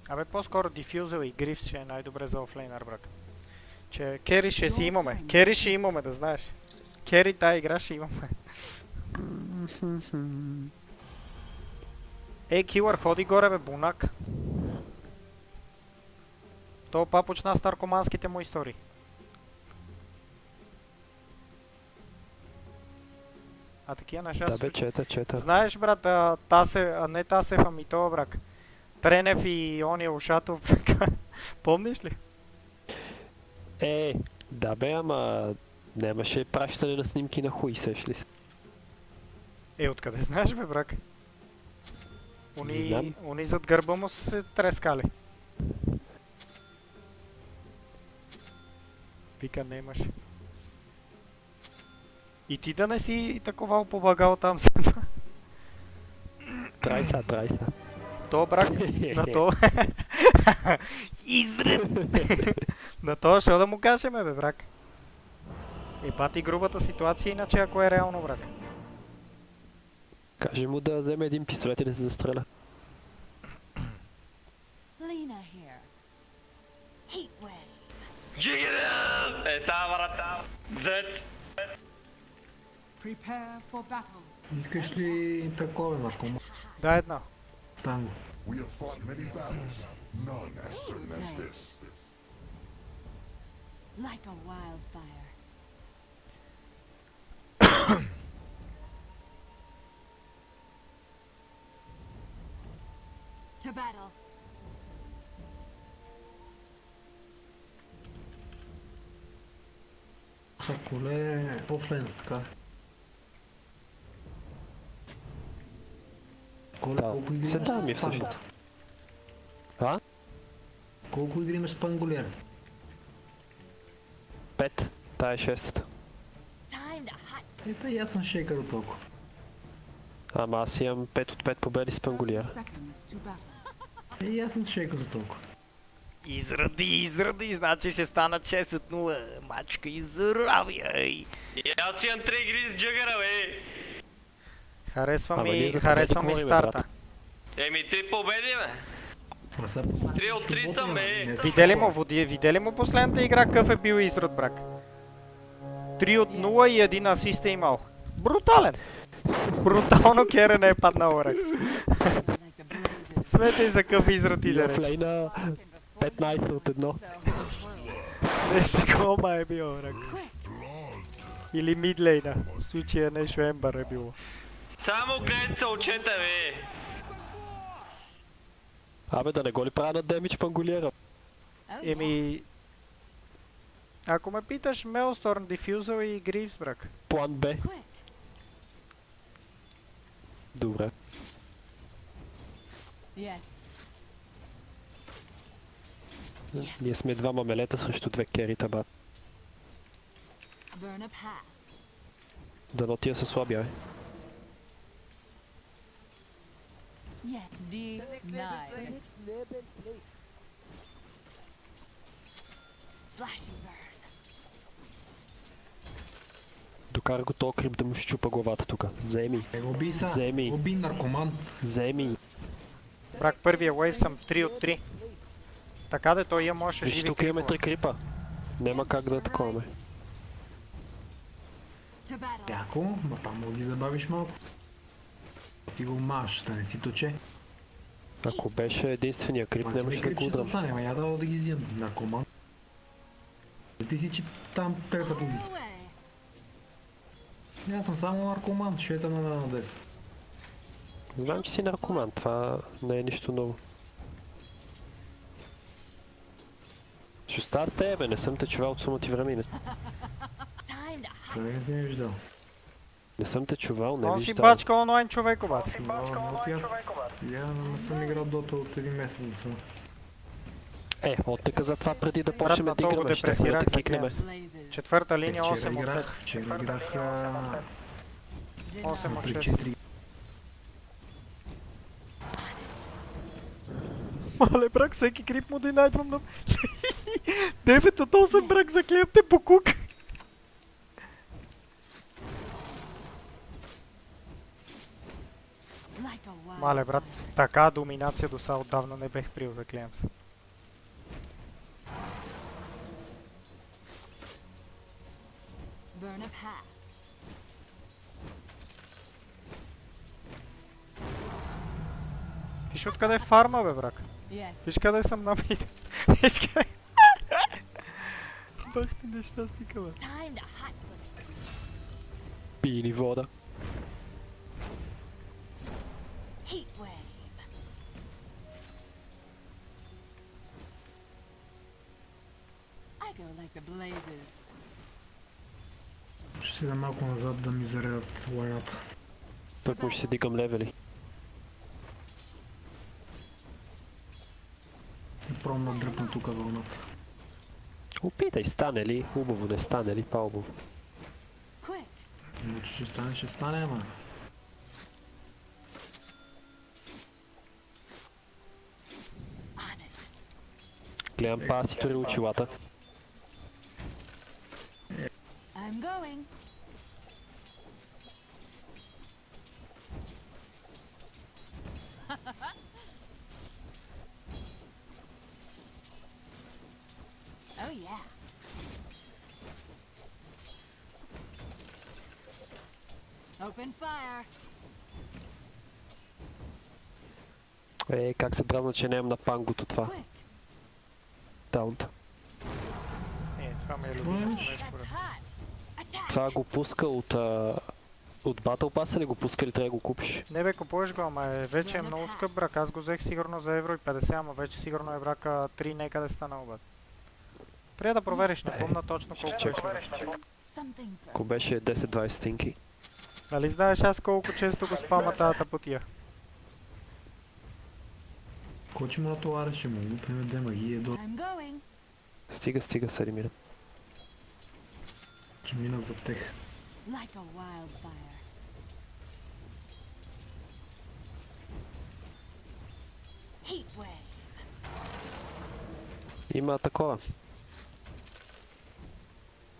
Абе, по-скоро дифюзъл и гриф ще е най-добре за офлейнър, брак. Че Кери ще си имаме. Кери ще имаме, да знаеш. Кери тая игра ще имаме. Килър, ходи горе, бе, бунак. То па почна с наркоманските му истории. А такива неща Да, бе, чета. Знаеш, брат, не Тасев, ами това, брак. Тренев и ония Ушатов, брак. Помниш ли? Да бе, ама... Нямаше пращане на снимки на хуй, сеш ли се? Откъде знаеш, бе, брак? Уни зад гърба му се трескали. Вика, нямаше. И ти да не си такова побагал там след това. Трай са. То, брак, на то... Изред! На то, що да му кажем, бе, брак? Пати грубата ситуация, иначе ако е реално, брак. Каже му да вземе един пистолет и да се застреля. Lena here. Heat wave. Джигидъл! Сега врата! Зет! Prepare for battle. Искаш ли такова на кома? Да, едно. Танго. We have fought many battles, none as certain as this. Like a wildfire. To battle. Коле офлайн, така. Колко игри се дами всъщност. Колко игри имаш с Пангулер? 5. Тая е 6-та. И аз съм шейкър от толкова. Ама аз имам 5 от 5 победи с Пангулиера. И аз съм шейкър от толкова. Изради, значи ще стана 6-0. Мачка изравя. И аз имам 3 игри с Джагъра, бе! Харесва ми старта. 3 победи, бе! 3 от 3 съм, бе! Видели му последната игра какъв е бил изрод, брак? 3 от 0 и 1 асист е имал. Брутален! Брутално Керен е паднал, брак. Сметай за какъв изрод и да реч. 15 от 1. Нещо кома е било, брак. Или мидлейна. В случая нещо Ембър е било. Само гледайте очете, бе! Абе, да не го ли правя на демидж Пангулиера? Ако ме питаш, Мелсторн, Дифюзъл и Грифс, брак. План Б. Добре. Ние сме два мамелета срещу 2 керита, бат. Дано тия са слаби, бе. Yet denied. The next level play. Slash and burn. Докара го то крип да му щупа главата тук. Вземи. Уби са. Вземи. Уби наркоман. Вземи. Брак, първия wave съм 3 от 3. Така да той има още Виж, живи тук имаме крипове. 3 крипа. Няма как да атакуваме. Яко, ма там мога ги забавиш малко. Ти го маш, да не си точе. Ако беше единствения крип, нямаше да го да удрам. стане, ма я да ги изям. Наркоман. Ти си, че там пета позиция. Аз съм само наркоман, ще е там на 10. Знам, че си наркоман, това не е нищо ново. Ще остава с тебе, не съм те чувал от сумата и време. Не си не виждал. Не съм те чувал, не Он си виждал. бачка онлайн човек обаче. Я не съм играл дота от един месец. Оттека за това преди да Брат, почнем на да толкова играме, щехме депресирах, да кикнеме. Четвърта линия 8 от 5. Вчера играх 8 от 6. 4. Мале, брак, всеки крип му да найдвам на... 9 от 8, брак, заклеям те по кук. Мале, брат, така доминация до сега отдавна не бех прил, заклеям се. Burn a path. Виж откъде е фарма, бе, брак. Yes. Виж къде съм на мид. Виж къде... Бах ти нещастника, бе. Time to hot foot it. Пий ни вода. Heat wave. I go like the blazes. Ще седа малко назад да ми заредят лайната. Тук му ще седи към левели. И пробвам да дръпна тук вълната. Опитай, стане ли? Хубаво, не стане ли? По-хубаво. Quick. Но че ще стане, ама. Гледам паси тори очилата. I'm going. Oh yeah. Open fire. Как се дразна, че нямам на пангото това. Таунт. Това ми е любимото нещо, бе. Това го пуска от Battle Pass или го пуска или трябва да го купиш? Не бе, купуваш го, ама вече е много скъп, брак. Аз го взех сигурно за евро и 50, ама вече сигурно е брака 3 некъде стана обаче. Трябва да провериш, не помня точно колко беше. Ако беше 10-20 стинки. Нали знаеш аз колко често го спама тази тъпотия? Кой че му натоваря, ще му лупнем да магия до... Стига, Селимира. Че мина за тех. Like a wildfire. Heat wave. Има такова.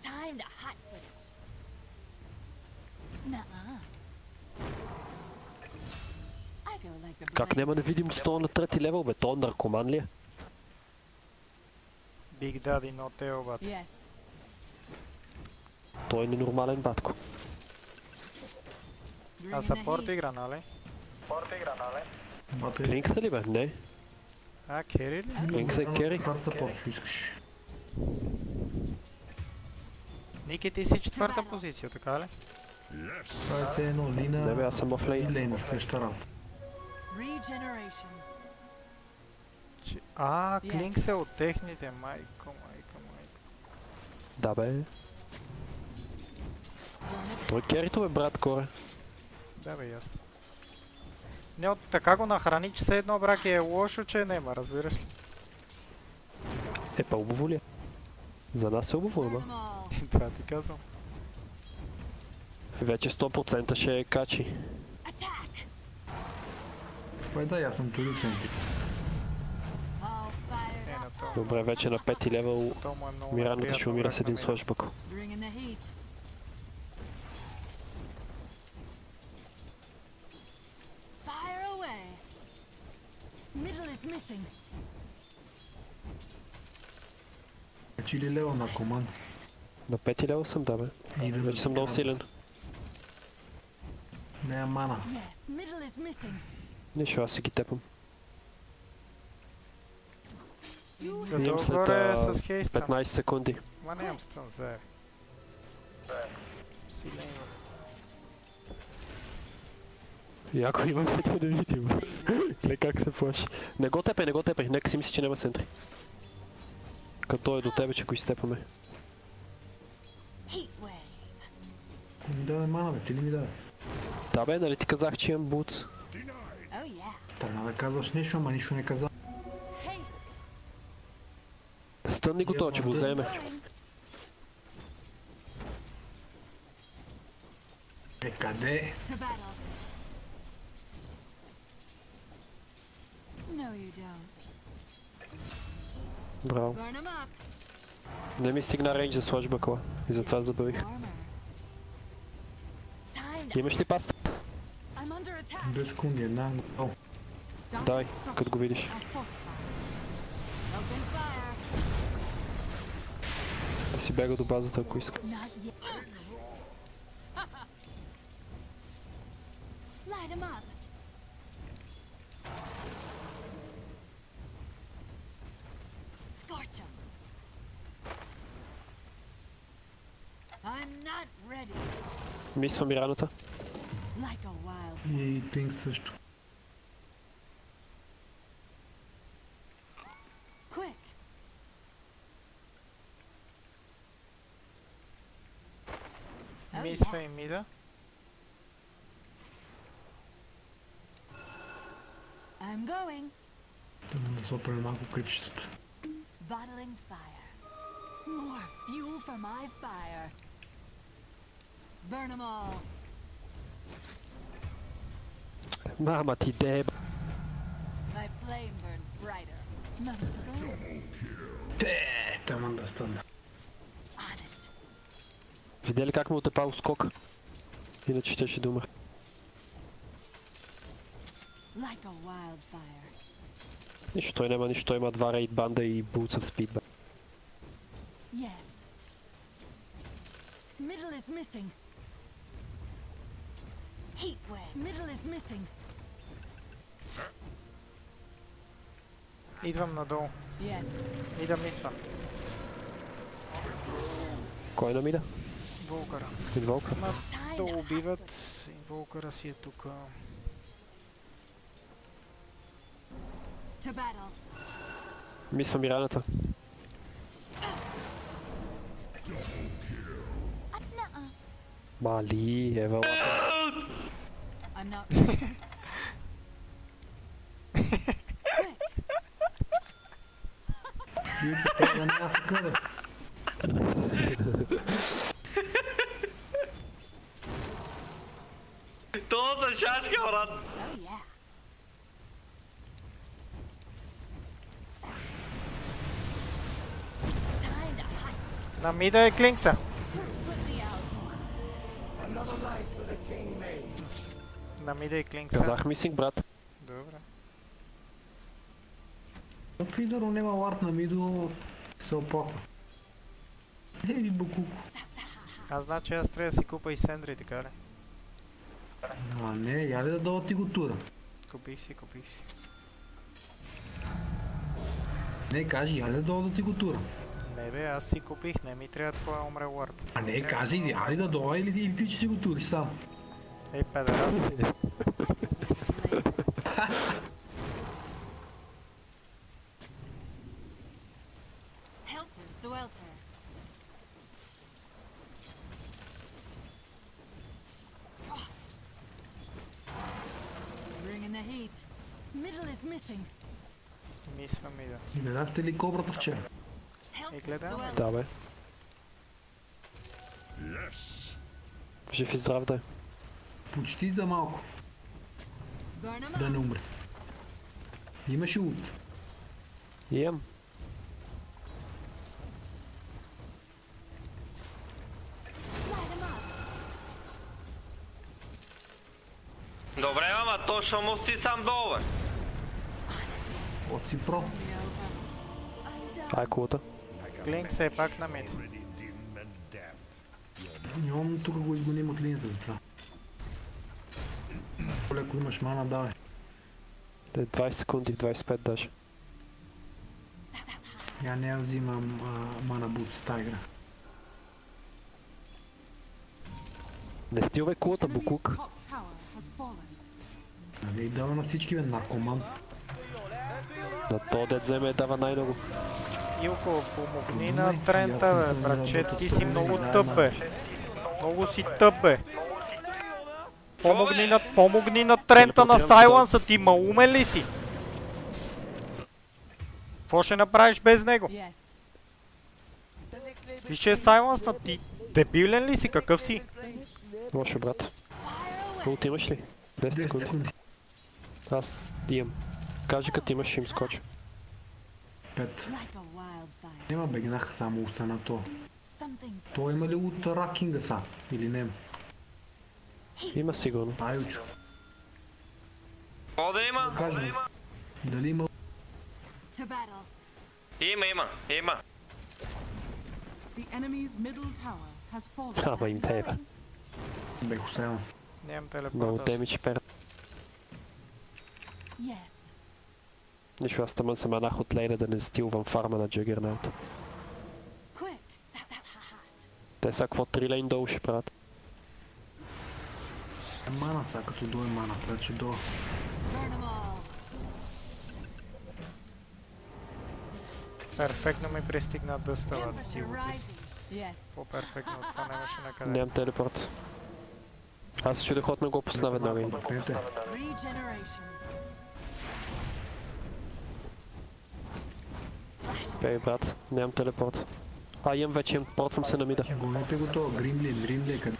Time to hot foot it. Nuh-uh. I go like the Как няма да видим 100 на трети левел, бе? То наркоман ли е? Big Daddy, no tail, but... Yes. Той е ненормален батко. А саппорт игра, нали? Клинкс ли бе? Не. А, кери ли? Клинкс е кери. Хард саппорт, ще искаш. Ники, ти си четвърта позиция, така ли? Това е все едно Лина... Не бе, аз съм офлейн. И Лейна, същата работа. Regeneration. А, Клинкс е от техните, майко. Да бе. Той керито бе, брат, коре. Да бе, ясно. Не, от така го нахрани, че все едно, брак, е лошо, че нема, разбираш ли? По-убаво ли е? За нас е убаво, ама. Това ти казвам. Вече 100% ще качи. Пай да, аз съм туди центри. Добре, вече на 5 левел То му е много Мираната неприятно ще умира враг с на един мида. слъжбък. Bring in the heat. Fire away. Middle is missing. Качи ли лево на команда? На 5 левел съм, да бе. Вече съм много силен. Не е мана. Yes, middle is missing. Нищо, аз си ги тепам. Като Имам след горе с хейст съм. 15 секунди. Ма нямам стън, заеби. Силен има. Яко имам вече да видим. Гледай как се плаши. Не го тепай, нека си мисли, че няма сентри. Като е до тебе, че го изтепаме. Heat wave. Ми даде мана, бе, ти ли ми даде? Да бе, нали ти казах, че имам бутс? Oh yeah. Трябва да казваш нещо, ама нищо не каза. Haste. Стънни го то, че го вземе. Е, къде? To battle. No, you don't. Браво. Burn 'em up. Не ми стигна рейндж за слъжбъкла. И затова забавих. Armor. Time to. Имаш ли паста? I'm under attack. 2 секунди, една. О, Дай, като го видиш. Are fortified. Open fire. Да си бега до базата, ако иска. Not yet. Light 'em up. Scorch 'em. I'm not ready. Мисва ми раната. Like a wild. и Тинг също. Quick. Oh, Мисва и мида. I'm going. Трябва да слопаме малко крипчетата. Bottling fire. More fuel for my fire. Burn 'em all. Мама ти деба. My flame burns brighter. None to go. Тама да стане. On it. Видя ли как му отепал скок? Иначе ще ще дума. Like a wildfire. Нищо той няма, нищо той има 2 рейд банда и Boots of Speed. Yes. Middle is missing. Heat wave. Middle is missing. Идвам надолу. Yes. Мида мисва. Кой на мида? Вулкара. Инволка. Да убиват. Вулкара си е тук. To battle. Мисва ми раната. Nuh-uh. Мали, ева лапа. I'm not ready. Ючо, това няма в къде. Това за шашка, брат. Oh yeah. Time to hunt. На мида е Клинкса. Put me out. На мида е Клинкса. Казах мисинг, брат. Добре. Фидъро няма ларт на мидо, се оплаква. Ей, букуко. А значи аз трябва да си купа и сендри, така ли? А не, я ли да дава ти го тура? Купих си. Не, кажи, я ли да дава да ти го тура? Не бе, аз си купих, не ми трябва твоя умрел лард. А не, кажи, я ли да дава или ти, че си го туриш сам? Ей, педерас. Helter Swelter. Bring in the heat. Middle is missing. Мисва мида. И гледахте ли кобрата вчера? И гледам. Да бе. Жив и здрав да е. Почти за малко. Burn 'em Да up. не умре. Имаш ли ут? Имам. Добре, ама то ще му сти сам долу, бе. От си про. Ай кулата. Клинк се е пак на мид. Нямам тук го изгоним от линията за това. Ако имаш мана, давай. 20 секунди, 25 даже. Я не взимам мана бут с тази игра. Не стилвай кулата, буклук. Нали дава на всички, бе, наркоман. На то дет вземе дава най-много. Илко, помогни на Трента, бе, братче, ти си много тъп, бе. Много си тъп, бе. Помогни на Трента на Сайленса, ти маумен ли си? Какво ще направиш без него? Виж, че е Сайленс на ти. Дебилен ли си? Какъв си? Лошо, брат. Улт имаш ли? 10 секунди. Аз имам. Кажи като имаш, ще им скоча. 5. Нема бегнаха само уста на то. То има ли от ракинга са? Или не? Има сигурно. Айочо. Какво да има? Кажем. Дали има? Има. Ама им тебе. Бехо Сайленс. Нямам Много телепорта. демидж перед. Нищо, аз тъмън съм анах от лейна да не стилвам фарма на Джагернаут. Те са какво 3 лейн долу ще правят. Мана са, като дой мана, прече до. Перфектно ми пристигна дъста, бе, ти лупис. По-перфектно от това нямаше накъде. Нямам телепорт. Аз се чудех от ме го пусна веднага им. Пей, брат, нямам телепорт. Имам вече, портвам се на мида. Гонете го това, Гримли, къде?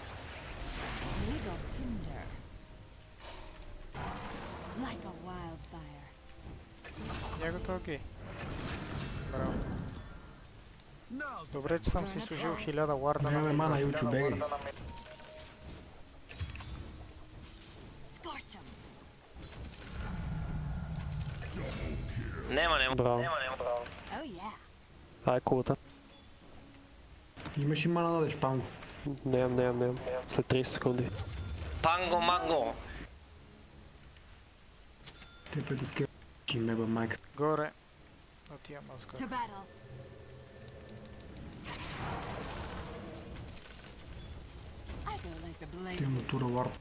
Нягото окей. Браво. Добре, че съм си служил 1000 варда на Нямаме мана, Ючо, бегай. Нема. Браво. Ай кулата. Имаш и мана да дадеш, Панго. Нямам. След 30 секунди. Панго, манго. Те притискай. Кимеба майка. Горе. Отивам аз горе. Ти има тура вард.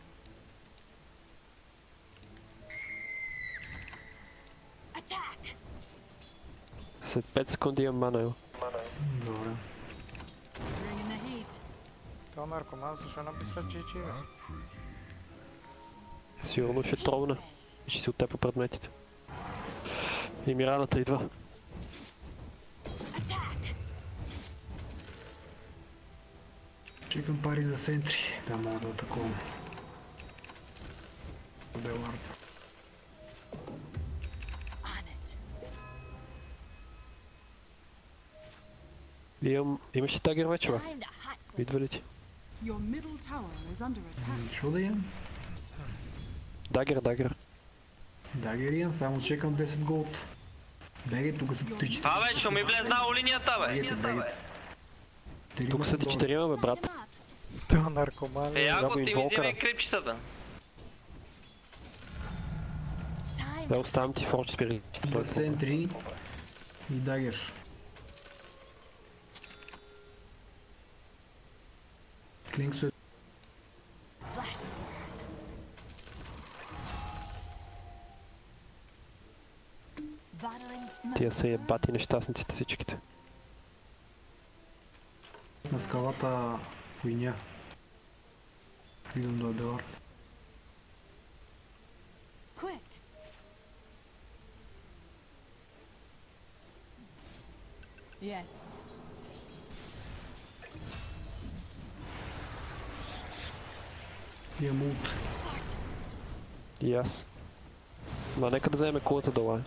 След 5 секунди имам мана, ел. Добре. Това наркоман, защо написва GG, бе? Сигурно ще тролна. И ще си оттепа предметите. И Мираната идва. Чекам пари за сентри. Да, мога да атакувам. Бе вард. Имаш ли тагер вече, бе? Идва ли ти? Що да имам? Дагер. Дагер имам, само чекам 10 голд. Бегай, тук са 3-4. Абе, ще ми влезна у линията, бе. Тук са ти 4, бе, брат. Това наркоман ли? Яко ти ми взимай крипчетата. Да, оставям ти Forge Spirit. Два сентри и дагер. Клинксу. Тия са ебати нещастниците всичките. На скалата хуйня. Идвам до Аделард. Имам улт. И аз. Ма нека да вземе кулата долу.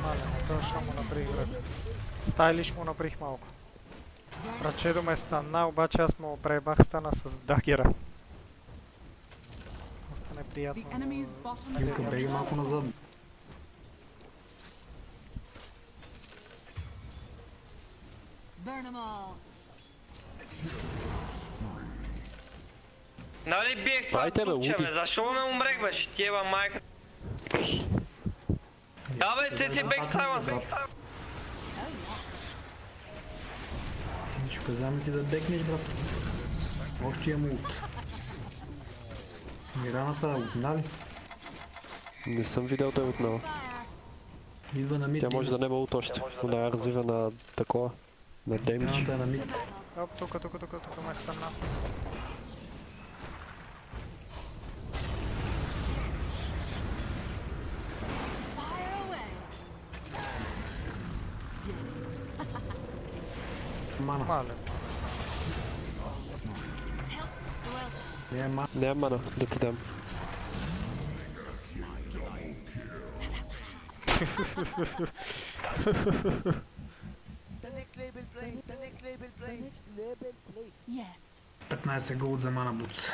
Мале, това ще му направих враг. Стайлиш му направих малко. Рачедо ме стана, обаче аз му преебах стана с дагера. Остане приятно. Вика, беги малко назад. Burn them all. Нали биех това тупче, бе? Защо ме умрех, бе? Ще ти еба майка. Да, бе, си бек сайленс. Ще казваме ти да декнеш, брат. Още имам ут. Мираната утна ли? Не съм видял да е отнала. Идва на мид. Тя може да не ма ут още, но да я развива на такова. На демидж. Мираната е на мид. Оп, тук ме стана. Мана. Мале. Нямам мана да ти дам. Yes. 15 голд за мана бутс.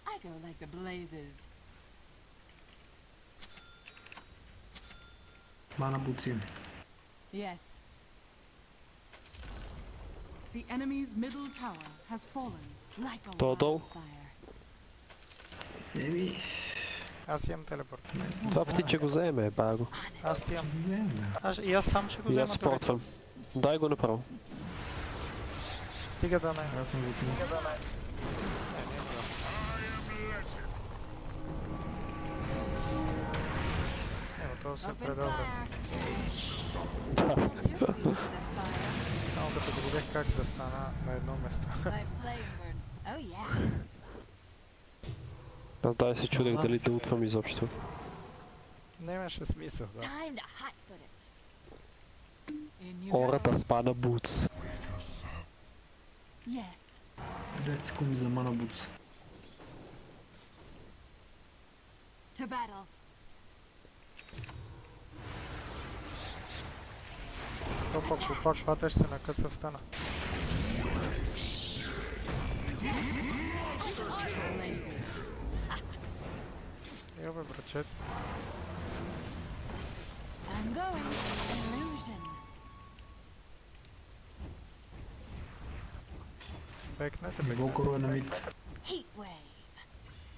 I go like the blazes. Мана бутс. Yes. The enemy's middle tower has fallen. Like a Todo. wildfire. Еми... Аз имам телепорт. Това птиче го вземе, баго. Аз ти имам. И аз сам ще го И взема. аз спортвам. Дай го направо. Стига да не. Ево, това се предобре. Само като го видях как застана на едно место. Аз дай се чудех дали да утвам изобщо. Не имаше смисъл, да. Ората спана бутс. Yes. 10 секунди за мана бутс. To battle. То пак глупак патеш се накъса в стана. Ево бе, брачет. I'm going. Illusion. Бекнете, Вокоро е на мид. Heat wave.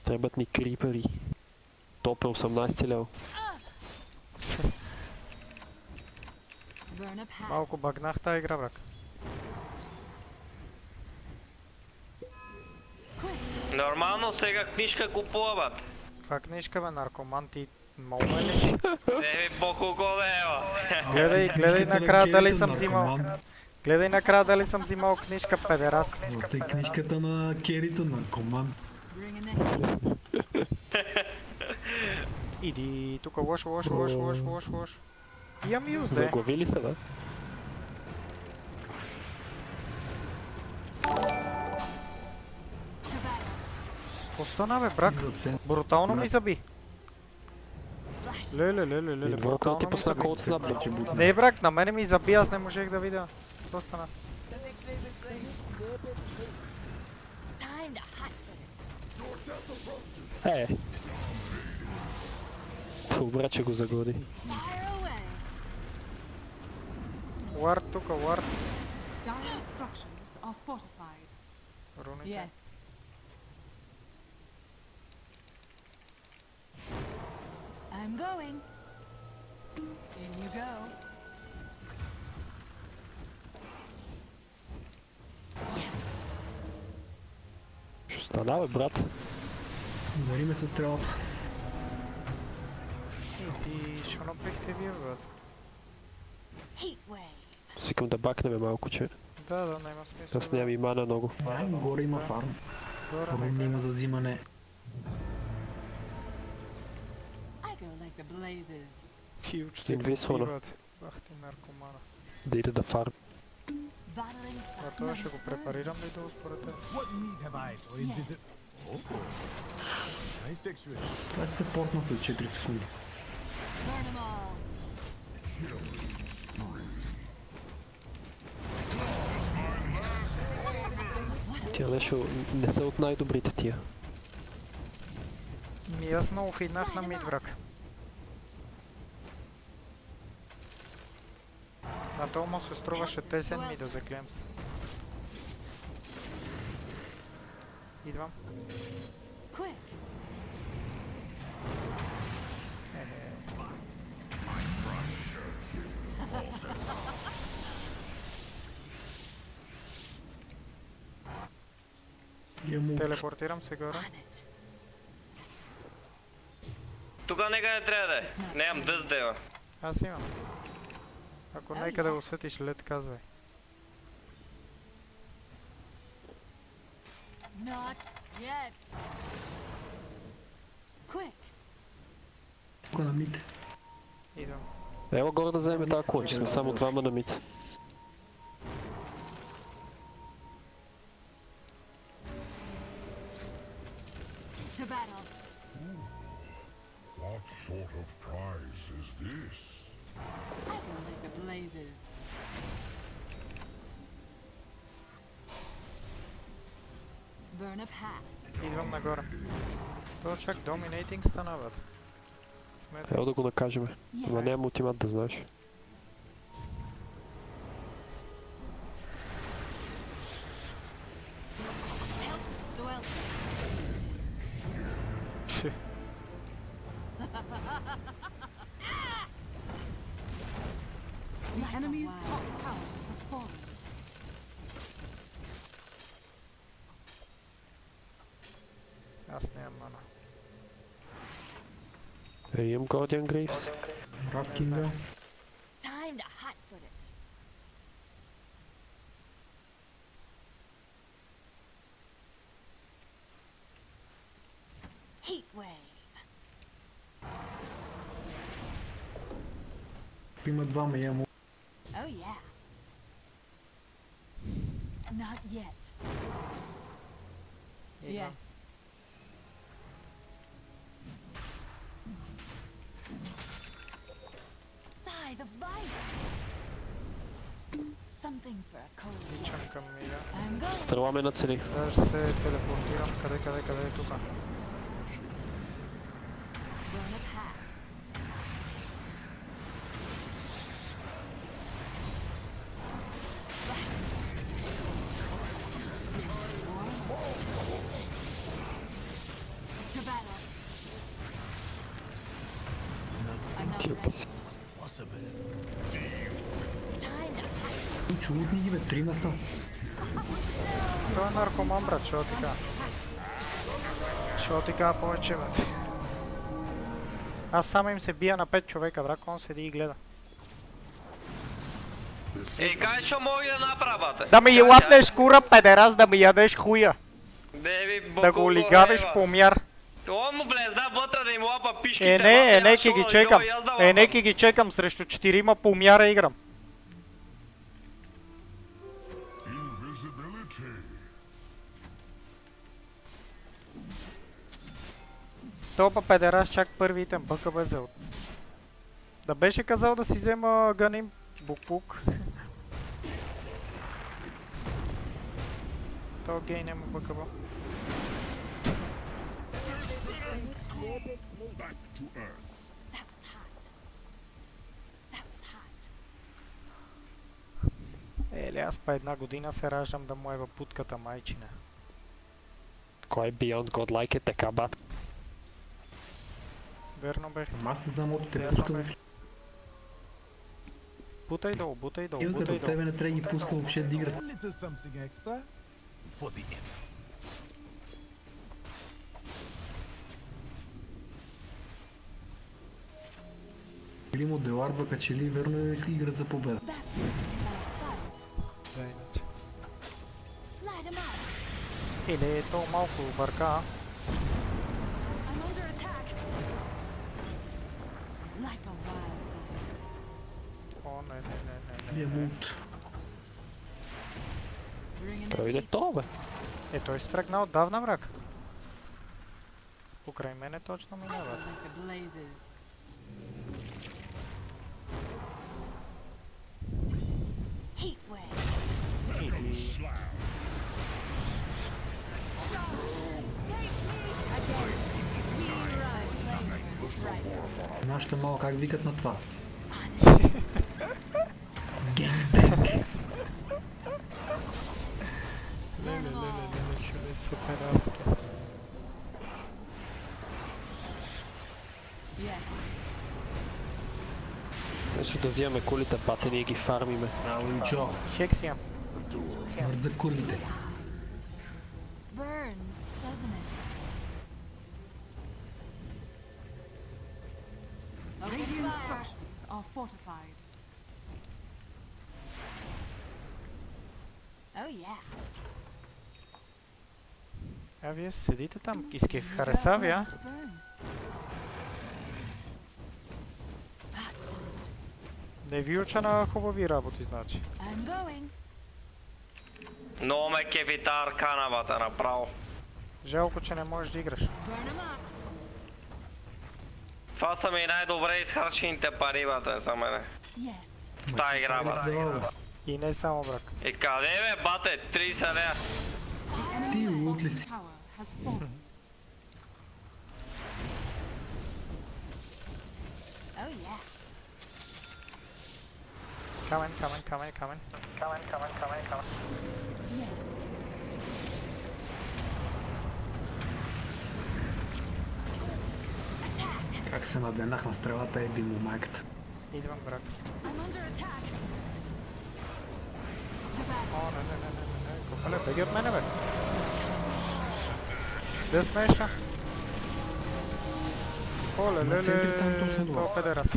Трябват ни крипери. Топ е 18 лева. Burn a path. Малко багнах тая игра, брак. Нормално сега книжка купува, бат. Каква книжка, бе, наркоман, ти мога ли? По колко лева. Гледай накрая дали съм взимал. Гледай накрая дали съм взимал книжка, педерас. Това е книжката на Керито, наркоман. Иди, тук лошо. Имам юз, де. Заглави ли се, да? Какво стана, бе, брак? Брутално ми заби. Леле, Вълкъл ти брутално ми пусна заби. код снап, бе. Не, брак, на мене ми заби, аз не можех да видя. Какво стана? Time to hot foot it. Добре, че го загоди. Fire away. Вард тук, вард. Dire structures are fortified. Руните. Yes. I'm going. In you go. Yes. Ще стана, бе, брат. Удари ме със стрелата. Ти, що направихте вие, брат? Heat wave. Сикам да бакнем малко, че Да, няма смисъл. аз нямам и мана много. Горе има фарм. Горе Рун има за взимане. I go like the blazes. Ти учи Инвисвана. Бах ти наркомана. Да иде да фарм. Battling А това ще го препарирам ли долу според теб? Yes. Това ще се портна след 4 секунди. Burn 'em all. Тия нещо не са от най-добрите тия. Ми аз много фиднах на мид, враг. А то му се струваше тесен ми да заклем се. Идвам. Quick. Телепортирам се горе. Тук некъде трябва да е. Нямам дъст да има. Аз имам. Ако някъде усетиш лед, казвай. Not yet. Quick. Тук на мид. Идвам. Ела горе да вземе тази кола, че сме само двама на мид. To battle. What sort of prize is this? I can light the blazes. Burn a path. Идвам нагоре. То чак доминейтинг стана, бе. Сметай. Ела да го накажем. Ама нямам ултимат да знаеш. Swell. The enemy's top tower has fallen. Аз нямам мана. Имам Guardian Greaves. Рафтинга. Time to hotfoot it. Heat wave. Има двама, имам. Oh yeah. Not yet. Yes. Scythe of Vice. Something for a cold. Тичам към мида. I'm going. Стрела ме на цели. Даже се телепортирам. Къде е тука? Burn a path. To battle. I'm not Тия ready. си. Time to Чудни ги, бе, 3 са. Той е наркоман, брат, шо ти кажа? Шо ти кажа повече, бе? Аз само им се бия на 5 човека, брат, он седи и гледа. Ей, кай що мога да направя, бате? Да ми лапнеш кура, педерас, да ми ядеш хуя. Да Да го лигавиш по мяр. Он му влезна вътре да им лапа пишките. Неки ги чекам. Неки ги чекам, срещу 4 по мяра играм. Invisibility. Топа педерас чак първи итем, бъка безел. Да беше казал да си взема ганим бук-бук. То гей нема бъка бъл. Back to Earth. That was hot. That was hot. Еле, аз па една година се раждам да му ева путката майчина. Кой е Beyond Godlike е така, бат? Верно бех. Аз не знам от те Ясно пускам. бе. Бутай долу, бутай долу, Като бутай от тебе долу. не трябва да ги пускам въобще да играт. little something extra for the end. Или му Деларва качели, верно играт за победа. Baptism by fire. Да, иначе. Light 'em up. Или то малко бърка, а? I'm under attack. Like a wildfire. О, не. Или е мулт. Bringing the Той иде heat. то, бе. Е, той си тръгна отдавна, враг. Покрай мене точно минават. Like it blazes. Heat wave. Знаеш ли мало как викат на това? Ще не супер работа. Нещо да взимаме кулите батери и ги фармиме. Аучо. Хекс имам. Смърт за курвите. Burns, doesn't it? Radiant structures are fortified. Oh yeah. А вие седите там, изкив хареса ви, а? Не ви уча на хубави работи, значи. I'm going. Много ме кефи та арканавата направо. Жалко, че не можеш да играш. Burn 'em up. Това са ми най-добре изхарчените пари, бате, за мене. Yes. В тая игра, бате. И не само брак. И къде бе, бате? 30 лея. The enemy's bottom tower has fallen. Oh yeah. Coming. Yes. Как се наденах на стрелата и би му майката. Идвам, брак. I'm under attack. О, не. Копале, беги от мене, бе. Де смешно? Оле, леле, това педерас.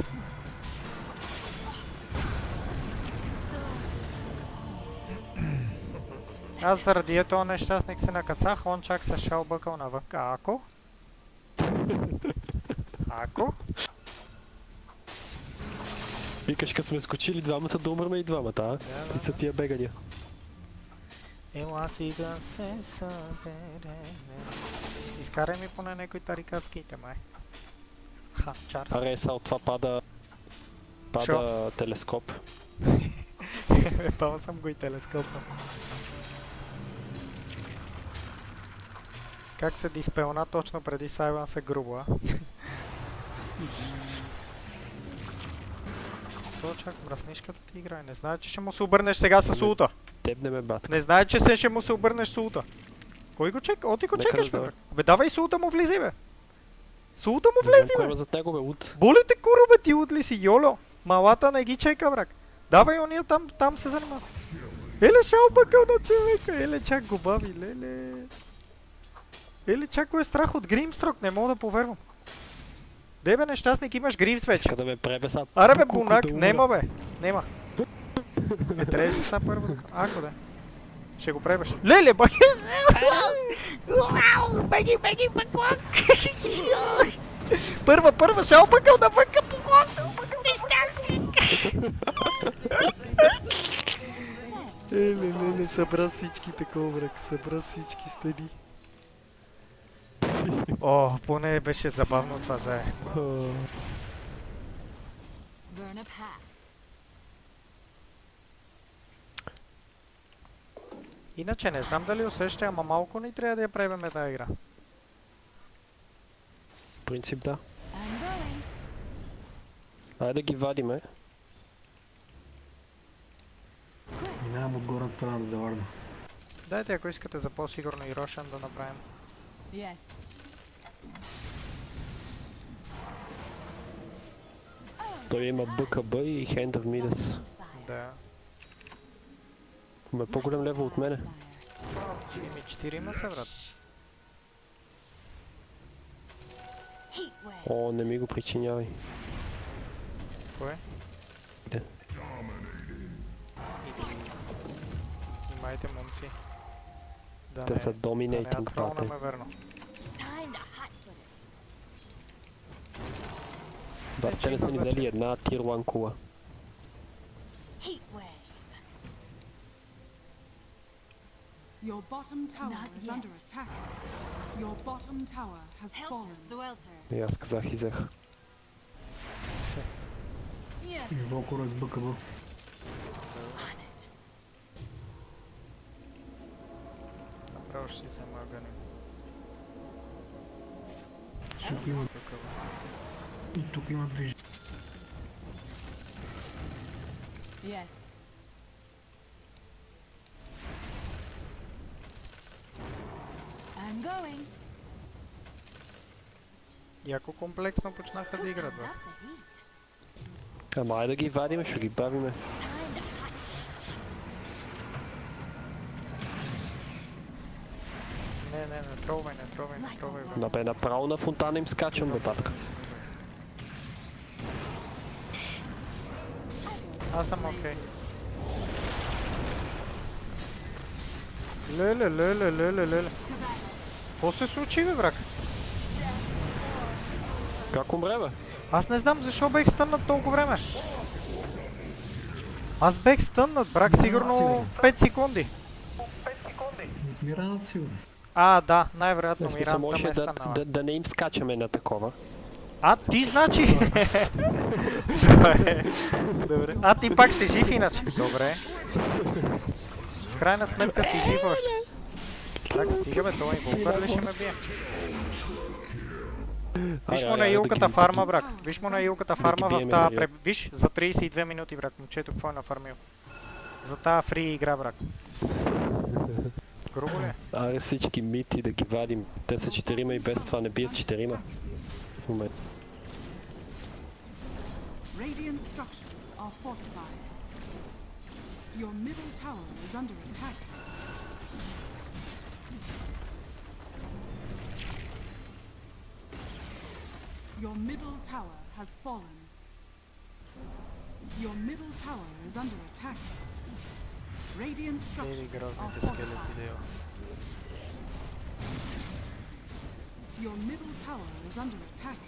Аз заради този нещастник се накацах, он чак се шал бъкал навън. Ако? Викаш, като сме скочили двамата да умрме и двамата, а? И са тия бегания. Ела си да се събереме. Изкарай ми поне някой тарикатските, май. Ха, Чарс. Аре, са от това пада телескоп. Това съм го и телескопа. Как се диспелна точно преди Сайленс е грубо, а? То чак мръснишката ти играе. Не знае, че ще му се обърнеш сега с улта. Теб не ме бат. Не знае, че се ще му се обърнеш с улта. Кой го чека? О, ти го чекаш, бе. Бе, давай с улта му влизи, бе. С улта му влези, бе. Кой е зад него, бе, ут? Боли те, куро, бе, ти ут ли си, йоло? Малата не ги чека, брак. Давай ония там се занимава. Еле шалбъкъл на човека. Еле чак го бави, леле. Еле чак го е страх от Гримстрок, не мога да повервам. Де бе, нещастник, имаш грифс вече. Иска да ме пребе са. Аре бе, бунак, нема бе. Нема. Трябваше са първо. Ако да. Ще го пребеш. Леле, бе! Беги, баклак! Първа, шалбъкъл навънка поклак! Нещастник! Леле, събра всички такова, брак. Събра всички стени. О, поне беше забавно това зае. Иначе не знам дали усеща, ама малко ни трябва да я пребеме тази игра. В принцип да. Айде да ги вадиме. Минавам отгоре на страна да върна. Дайте, ако искате за по-сигурно и Рошан да направим. Yes. Той има БКБ и Hand of Midas. Да. Ме е по-голям левел от мене. Ими 4 има се, брат. О, не ми го причинявай. Кое? Де? Имайте, момци. Те са доминейтинг, брате. Да не верно. Брат, те не са ни взели една тир 1 кула. Your bottom tower is under attack. Your bottom tower has fallen. И аз казах и взех. Инвокор с БКБ. Направо ще си взема Агани. Тук има... И тук има движение. Yes. I'm going. Яко комплексно почнаха да играт, бе. Ама айде да ги вадиме, ще ги бавиме. Не тролвай, бе. Да бе, направо на фонтана им скачам, бе, батка. Аз съм окей. Леле. Какво се случи, бе, брак? Как умре, бе? Аз не знам защо бех стъннат толкова време. Аз бех стъннат, брак, сигурно 5 секунди. Миранът сигурно. Да, най-вероятно Миранта ме стъннала. Да не им скачаме на такова. Ти значи... Добре. Ти пак си жив иначе. Добре. В крайна сметка си жив още. Так, стига бе, това инвокър ли ще ме бие? Виж му на юлката фарма, брак. Виж му на юлката фарма в тази... Виж, за 32 минути, брак. Момчето какво е нафармил. За тази фри игра, брак. Грубо ли? Аре всички мити да ги вадим. Те са 4 и без това не бият 4 в момента. Radiant structures are fortified. Your middle tower is under attack. Your middle tower has fallen. Your middle tower is under attack. Radiant structures are fortified. Your middle tower is under attack.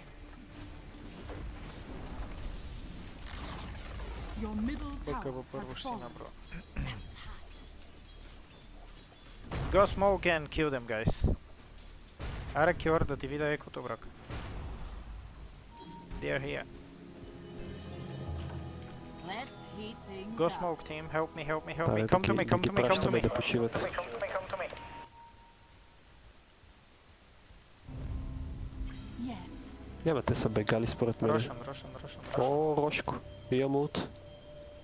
Your middle tower has fallen. Go smoke and kill them, guys. Аре, килър, да ти видя екото, брак. They are here. Let's heat things Go up. smoke team, help me. Come to me. Да почиват. Yes. Няма, те са бегали според мен. Рошан. О, Рошко. Имам улт.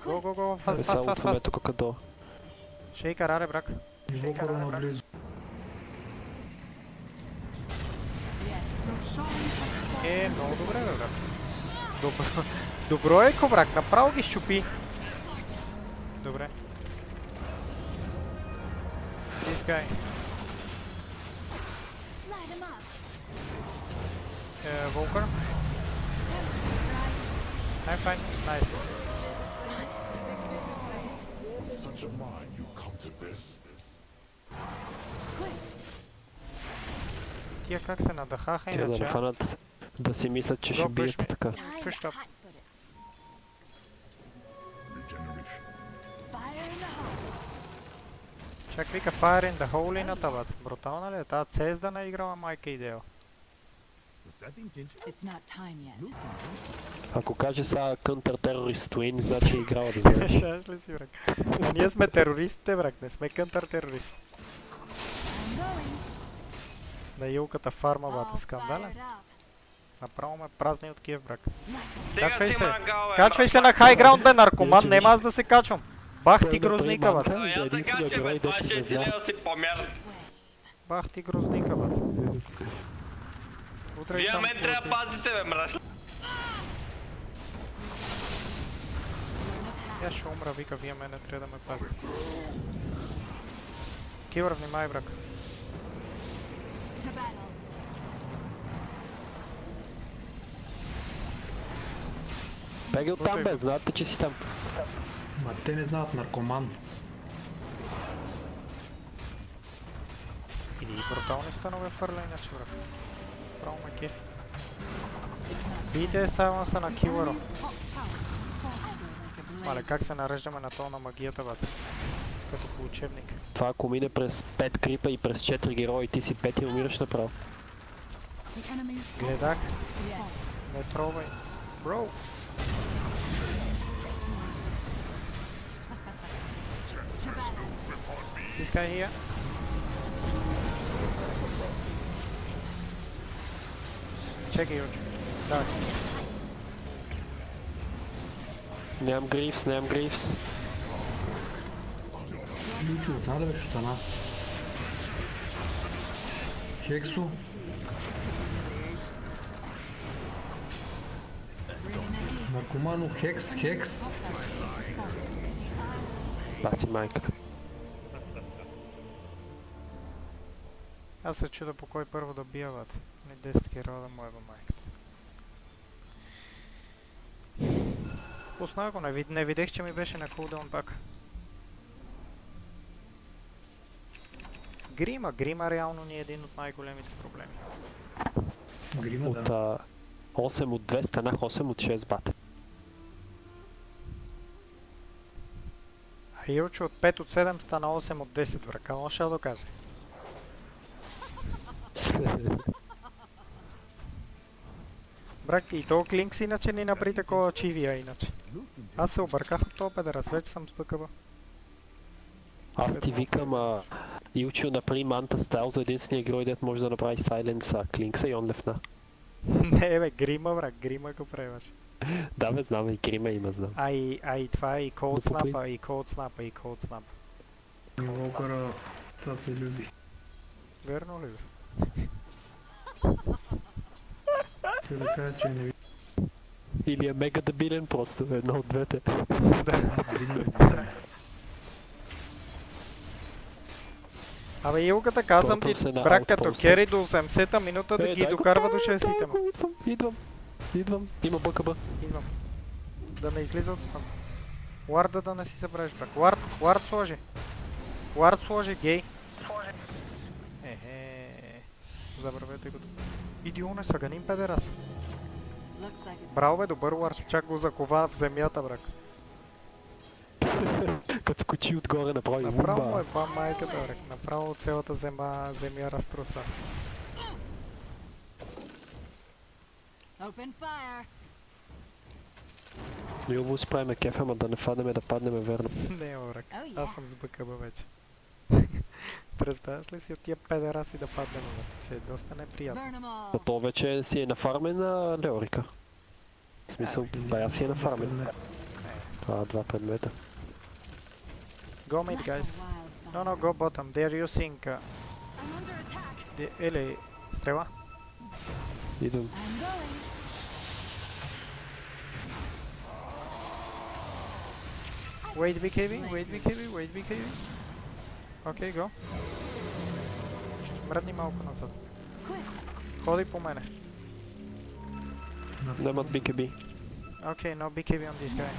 Go, fast. Тук къдо. Шейкър, аре, брак. Инвокор наблизо. Много добре, бе, брак. Добро еко, брак, направо ги щупи. Добре. This guy. Volker. I'm fine. Nice. Such a mind you come to this. Тия как се надъхаха Тия да иначе. не фанат, да си мислят, че ще бият така. Push up. Чак вика Fire in the Hole и натават. Брутална ли е? Тази CS да не е играла майка идея. Ако каже сега Counter Terrorist Twin, значи е играла да знаеш. Знаеш ли си, брак? Ние сме терористите, брак, не сме Counter терористи. На юлката фарма, бата, скандален. Направо ме празни от Киев, брак. Качвай се на хай граунд, бе, наркоман, нема аз да се качвам. Бах ти грозника, бат. Бах ти грозника, бат. Вие мен трябва да пазите, бе, мраш. Я ще умра, вика, вие мене трябва да ме пазите. Килър, внимай, брак. Беги оттам, бе, знаете, че си там. Ма те не знаят, наркоман. Иди и брутални станове фърля, иначе, брак. Право ме кефи. Бийте сайленса на килъра. Мале, как се нареждаме на това на магията, бата? Като по учебник. Това ако мине през 5 крипа и през 4 герои, ти си 5 и умираш направо. Гледах. Не трогай. Бро. This guy here. Чекай, Йочо. Давай. Нямам грифс, нямам грифс. Лючо, отнаде бе, шутана. Хексо. Наркомано, хекс. Бати майката. Аз се чуда по кой първо да бия, бат. Не 10 героя да му еба майката. Пусна го, не видех, че ми беше на кулдаун пак. Грима реално ни е един от най-големите проблеми. Грима, от 8 от 2 станах 8 от 6 бата. А Илчо от 5 от 7 стана 8 от 10 врака, може да докаже. Брак, и то Клинкс иначе ни направи такова чивия иначе. Аз се обърках от този педерас, вече съм с БКБ. Аз ти викам, Илчо направи манта стайл за единствения герой, дет може да направи сайленса, Клинкса и он лефна. Не бе, Грима, брак, Грима го правиш. Да бе, знам, и Грима има, знам. А и това е и Cold Snap, и Cold Snap. Волкъра, това са илюзии. Верно ли бе? Ще да кажа, че не Или е мега дебилен просто, едно от двете. Абе Илката, казвам ти, брак, като кери до 80-та минута да ги докарва до 60-та му. Идвам, има БКБ. Идвам. Да не излиза от стан. Уарда да не си събравиш, брак. Уард сложи. Уард сложи, гей. Забравете го. Идионе, съганим педерас. Браво бе, добър уард. Чак го закова в земята, брак. Като скочи отгоре направи лумба. Направо му е ба майката, брак. Направо цялата земя разтруса. Милво си правиме кеф, ама да не фаднеме, да паднеме верно. Не, брак. Аз съм с БКБ вече. Представяш ли си от тия педераси да паднем, бе? Ще е доста неприятно. То вече си е нафармен на Леорика. В смисъл, бая си е нафармен. Това 2 предмета. Go mid, guys. No, go bottom. They're using... Или... стрела? Идвам. Wait BKB. Окей, го. Мръдни малко назад. Ходи по мене. Нямат BKB. Окей, no BKB on this guy.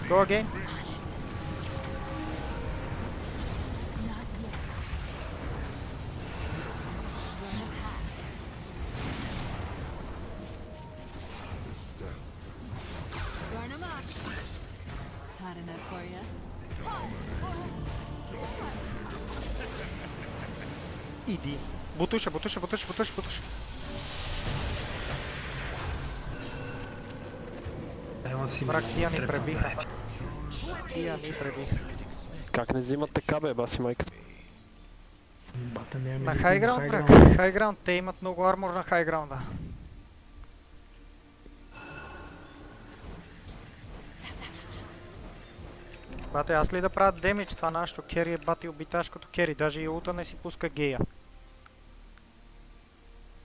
Go again. Иди. Бутуша. Брак, тия ни пребиха. Как не взимат така бе, баси майката? На хайграунд, брак. Хайграунд. Те имат много армор на хайграунда. Бате, аз ли да правя демидж? Това нашето кери е бати убиташкото кери. Даже и улта не си пуска гея.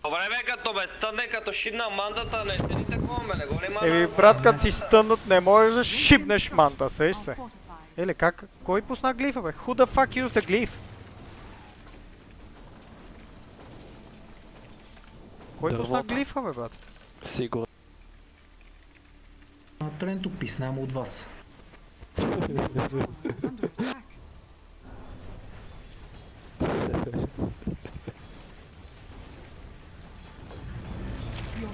Добре бе, като бе стънне, като шибна мандата, не си ли такова, бе, не говори мана. Еми, брат, като си стъннат, не можеш да шибнеш манта, сеш се. Еле, как? Кой пусна глифа, бе? Who the fuck used the glyph? Кой пусна глифа, бе, брат? Сигурно. Тренто писнам от вас.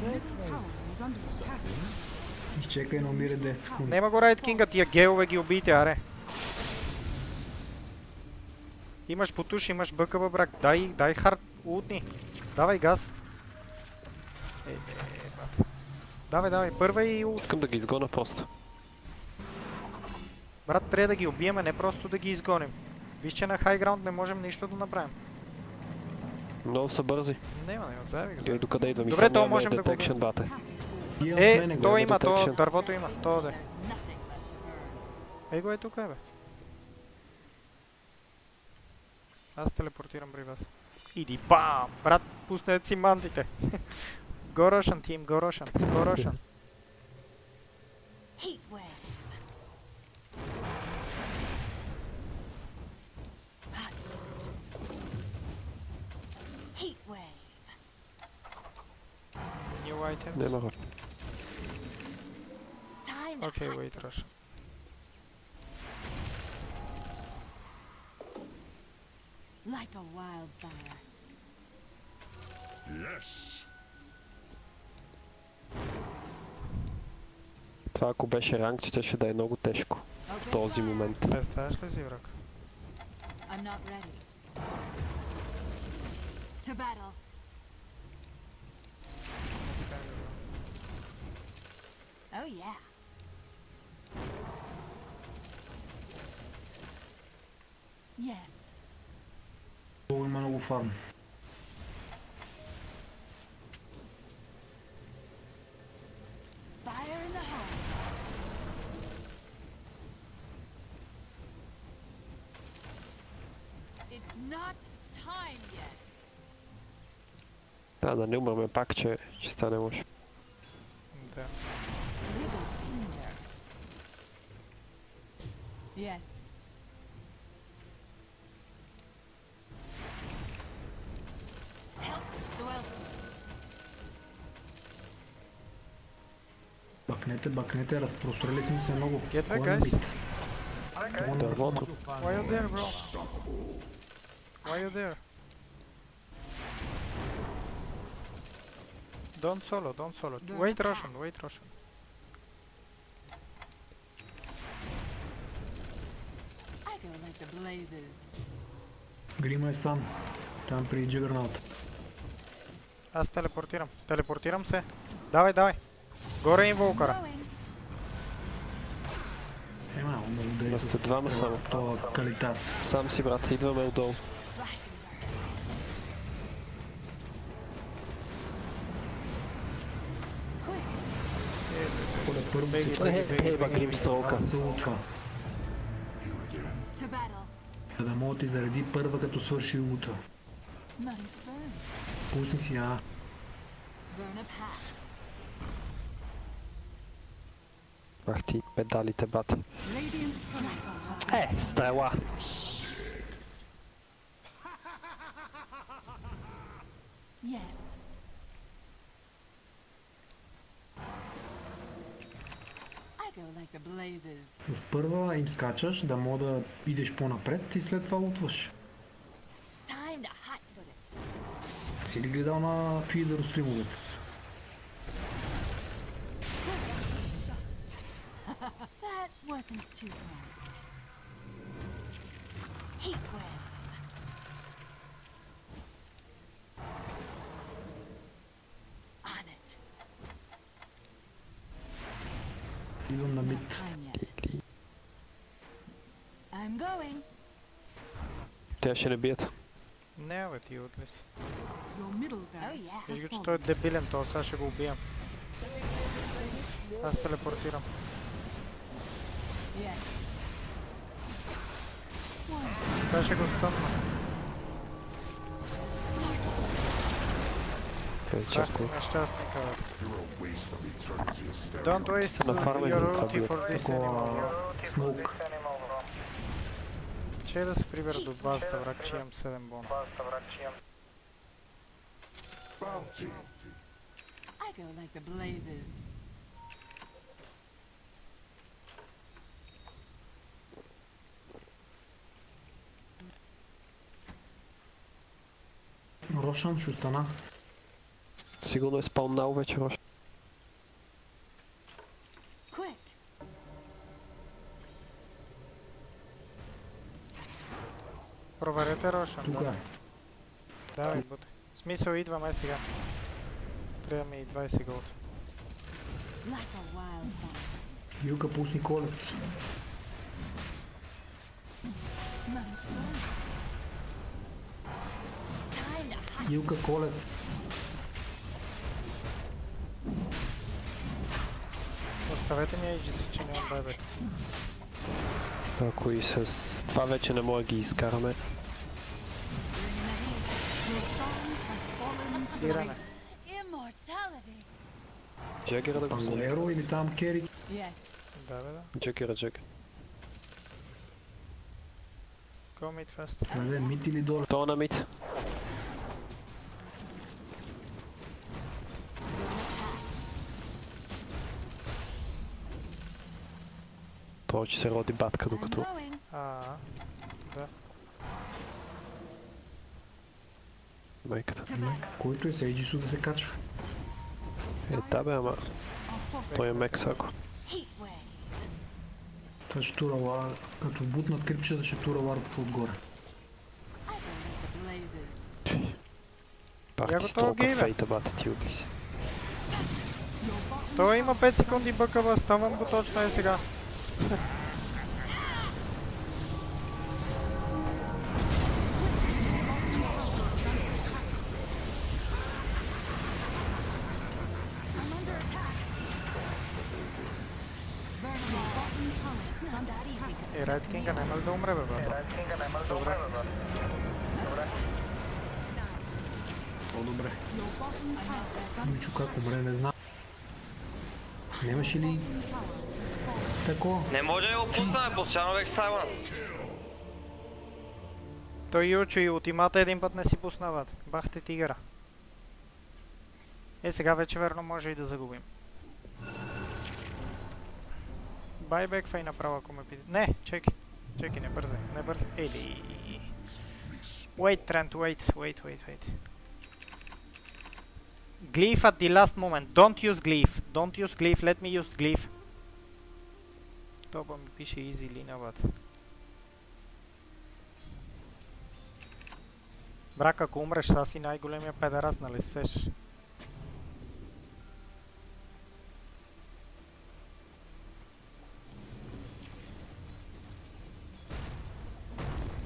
middle tower is under attack. Изчекай на умире 10 секунди. Нема го Райт Кинга, тия геове ги убийте, аре. Имаш потуш, имаш БКБ, брак. Дай хард, утни. Давай газ. Брат. Давай, първа и... Искам да ги изгоня просто. Брат, трябва да ги убиеме, не просто да ги изгоним. Виж, че на хайграунд не можем нищо да направим. Много са бързи. Нема, заеби го. Гледай докъде идвам. Добре, то можем да го детекшн, бате. То има, то дървото има. То де. Ей го е тук, бе. Аз телепортирам при вас. Иди бам! Брат, пуснете си мантите. Go Russian, team, go Russian, go Russian. New items? Нема хора. Okay, wait, Russian. Like a wildfire. Yes. Това ако беше ранг, щеше да е много тежко в този момент. Представяш ли си, враг? I'm not ready. To battle. Oh yeah. Yes. Има много фарм. Fire in the hole. It's not time yet. Да не умраме пак, че стане лошо. Да. Little tender. Yes. Бакнете, разпрострели сме се много. Get back, guys. Дървото. Why you there, bro? Why you there? Don't solo. Wait Russian. I go like the blazes. Грима е сам. Там при Джигърнаут. Аз телепортирам се. Давай. Горе инволкъра. Да сте двама само. Сам си, брат, идваме отдолу. Еба, Гримстролка. За да мога ти зареди първа, като свърши утва. Пусни си, Ах ти, педалите, брат. Стрела! Yes. I go like the blazes. С първа им скачаш, да мога да идеш по-напред и след това утваш. Time to hotfoot it. Си ли гледал на фидер стримовете? That wasn't too bad. Heat wave. On it. Идвам на мид. I'm going. Те ще не бият. Не, бе, ти отли си. Your middle barracks has Виж го, че fallen. той е дебилен, то сега ще го убием. Аз телепортирам. Yes. Сега ще го стъпна. Чакай. Нещастника, бе. Don't waste your ulti for this animal. Смоук. Че да се прибера до базата, враг, че имам 7 бона. I go like the blazes. Рошан ще остана. Сигурно е спалнал вече още. Quick. Проверете Рошан. Тук е. Давай, бутай. В смисъл, идваме сега. Трябва ми и 20 голд. Like a wildfire. Юка, пусни колец. Юка, колец. Оставете ми Aegis, че нямам байбек. Ако и с това вече не може да ги изкараме. Сиране. Immortality. Джагера да го вземе. Панголеро или там Кери? Yes. Да, бе, да. Джагера. Go mid fast. Не, мид или долу? То на мид. Това, че се роди батка докато... Да. Майката. Който е с Aegis да се качва. Да бе, ама... Той е мекс ако. Това ще тура лар, като бутнат крипчета ще тура ларпата отгоре. Пак ти с толкова фейта бата ти отли си. Той има 5 секунди бъкава, ставам го точно е сега. Райт Кинга няма ли да умре, бе, брат? Добре. По-добре. Мичо как умре, не знам. Нямаше ли... Тако? Не може да го пуснаме, постоянно вече става нас. Той Ючо и ултимата един път не си пуснават. Бахте тигъра. Сега вече верно може и да загубим. Байбек фей направо, ако ме питате. Не, чеки. Чеки, не бързай. Не бързай. Ели. Wait, Trent, wait. Glyph at the last moment. Don't use glyph. Let me use glyph. Това ми пише easy линават. Брак, ако умреш, са си най-големия педерас, нали сеш?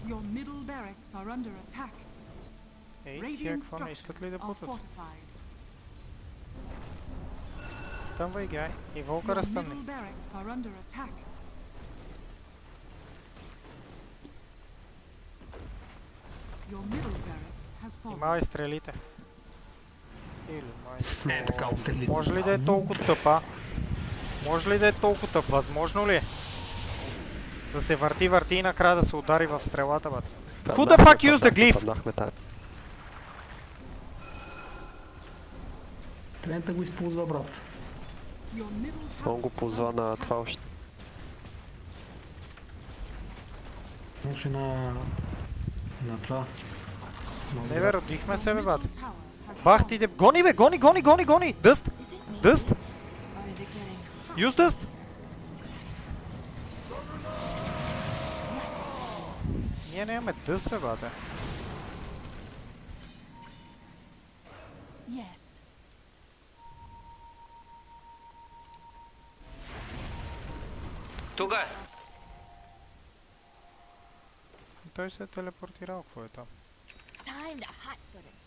Your middle barracks are under attack. Ей, тия Radiant какво не искат ли да structures are путат? fortified. Стъмвай гай. И волка Your разтъмни. middle barracks are under attack. Your middle barracks has fallen. Внимавай стрелите. Или май. Така оттегли. Може ли да е толкова тъпа? Може ли да е толкова тъп? Възможно ли е? Да се върти и накрая да се удари в стрелата, бат. Who the fuck used the glyph? Трента го използва, брат. Он го ползва на това още. Може на това. Не бе, родихме се, бе, бат. Бах ти де... Гони, бе! Гони! Дъст! Use дъст! Ние нямаме дъст, бе, бате. Yes. Тук е. Той се е телепортирал, какво е там? Time to hotfoot it.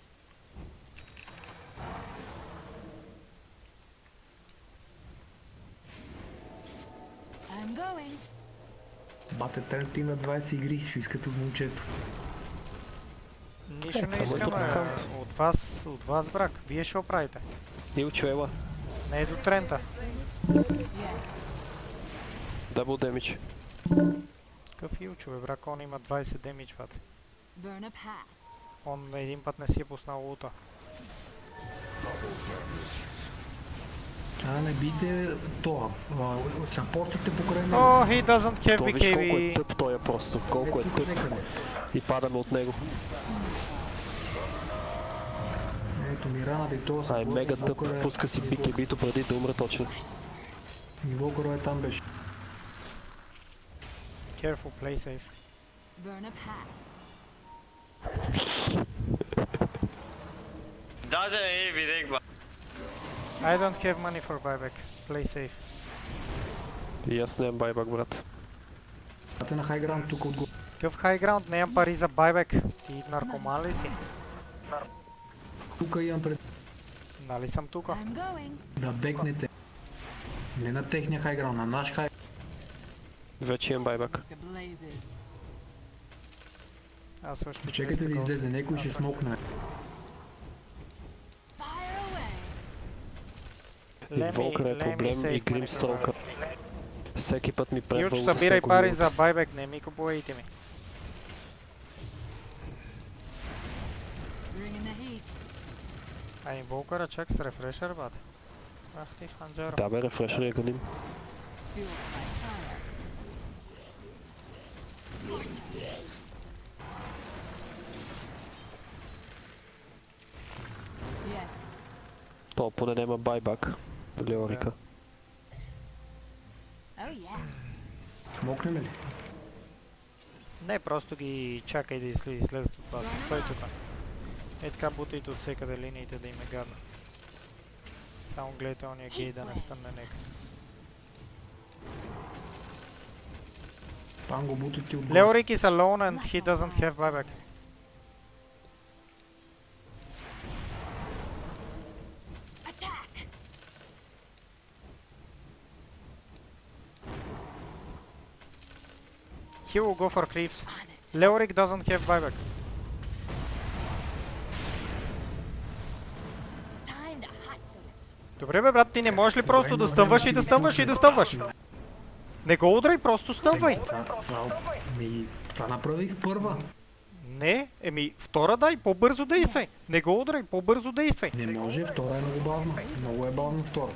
I'm going. Бате, Трент има 20 игри, ще искат от момчето. Нищо не искаме от вас, брак. Вие ще оправите. Илчо, ела. Не е до Трента. Double damage. Какъв Илчо, бе, брак? Он има 20 демидж, бате. Burn a path. Он един път не си е пуснал лута. Не бийте това. Сапортите покрай мен. Oh, he doesn't have Виж колко е BKB. тъп той е просто. Колко е тъп. И падаме от него. Ето, Мирана и то Ай, мега тъп, пуска си BKB-то преди да умре точно. Инвокъра е там беше. Careful, play safe. Burn a path. Даже не видях, ба. I don't have money for buyback. Play safe. И аз нямам байбак, брат. Ате на high ground тук отгоре. Какъв high ground? Нямам пари за buyback. Ти наркоман ли си? Тук имам пред... Нали съм тука? I'm going. Да бекнете. Не на техния high ground, на наш high. Вече имам байбак. The blazes. Аз още Чекайте да излезе, някой ще смокне. Fire away. Инвокър е проблем и Гримстроука. Всеки път ми пребва Юч, от събирай всеко пари минута. за buyback, не ми купувайте ми. Bringing the heat. А инвокъра чак с рефрешър, бат. Ах ти ханджаро. Да бе, рефрешър я гоним. Fueled by fire. Scorcher. Yes. То поне няма байбак. Леорика. Oh yeah. Смокнем ли? Не, просто ги чакай да излезат от базата. Стой тук. Е така бутайте от всекъде линиите да им е гадно. Само гледайте ония гей да не стане нека. Панго буто ти отгоре. Leoric is alone and he doesn't have buyback. Attack. He will go for creeps. Leoric doesn't have buyback. Time to hot foot it. Добре бе брат, ти не можеш ли просто да стъмваш и да стъмваш и да стъмваш? Не го удрай, просто стъмвай. Това направих първа. Не, втора дай, по-бързо действай. Не го удрай, по-бързо действай. Не може, втора е много бавно. Много е бавно втора.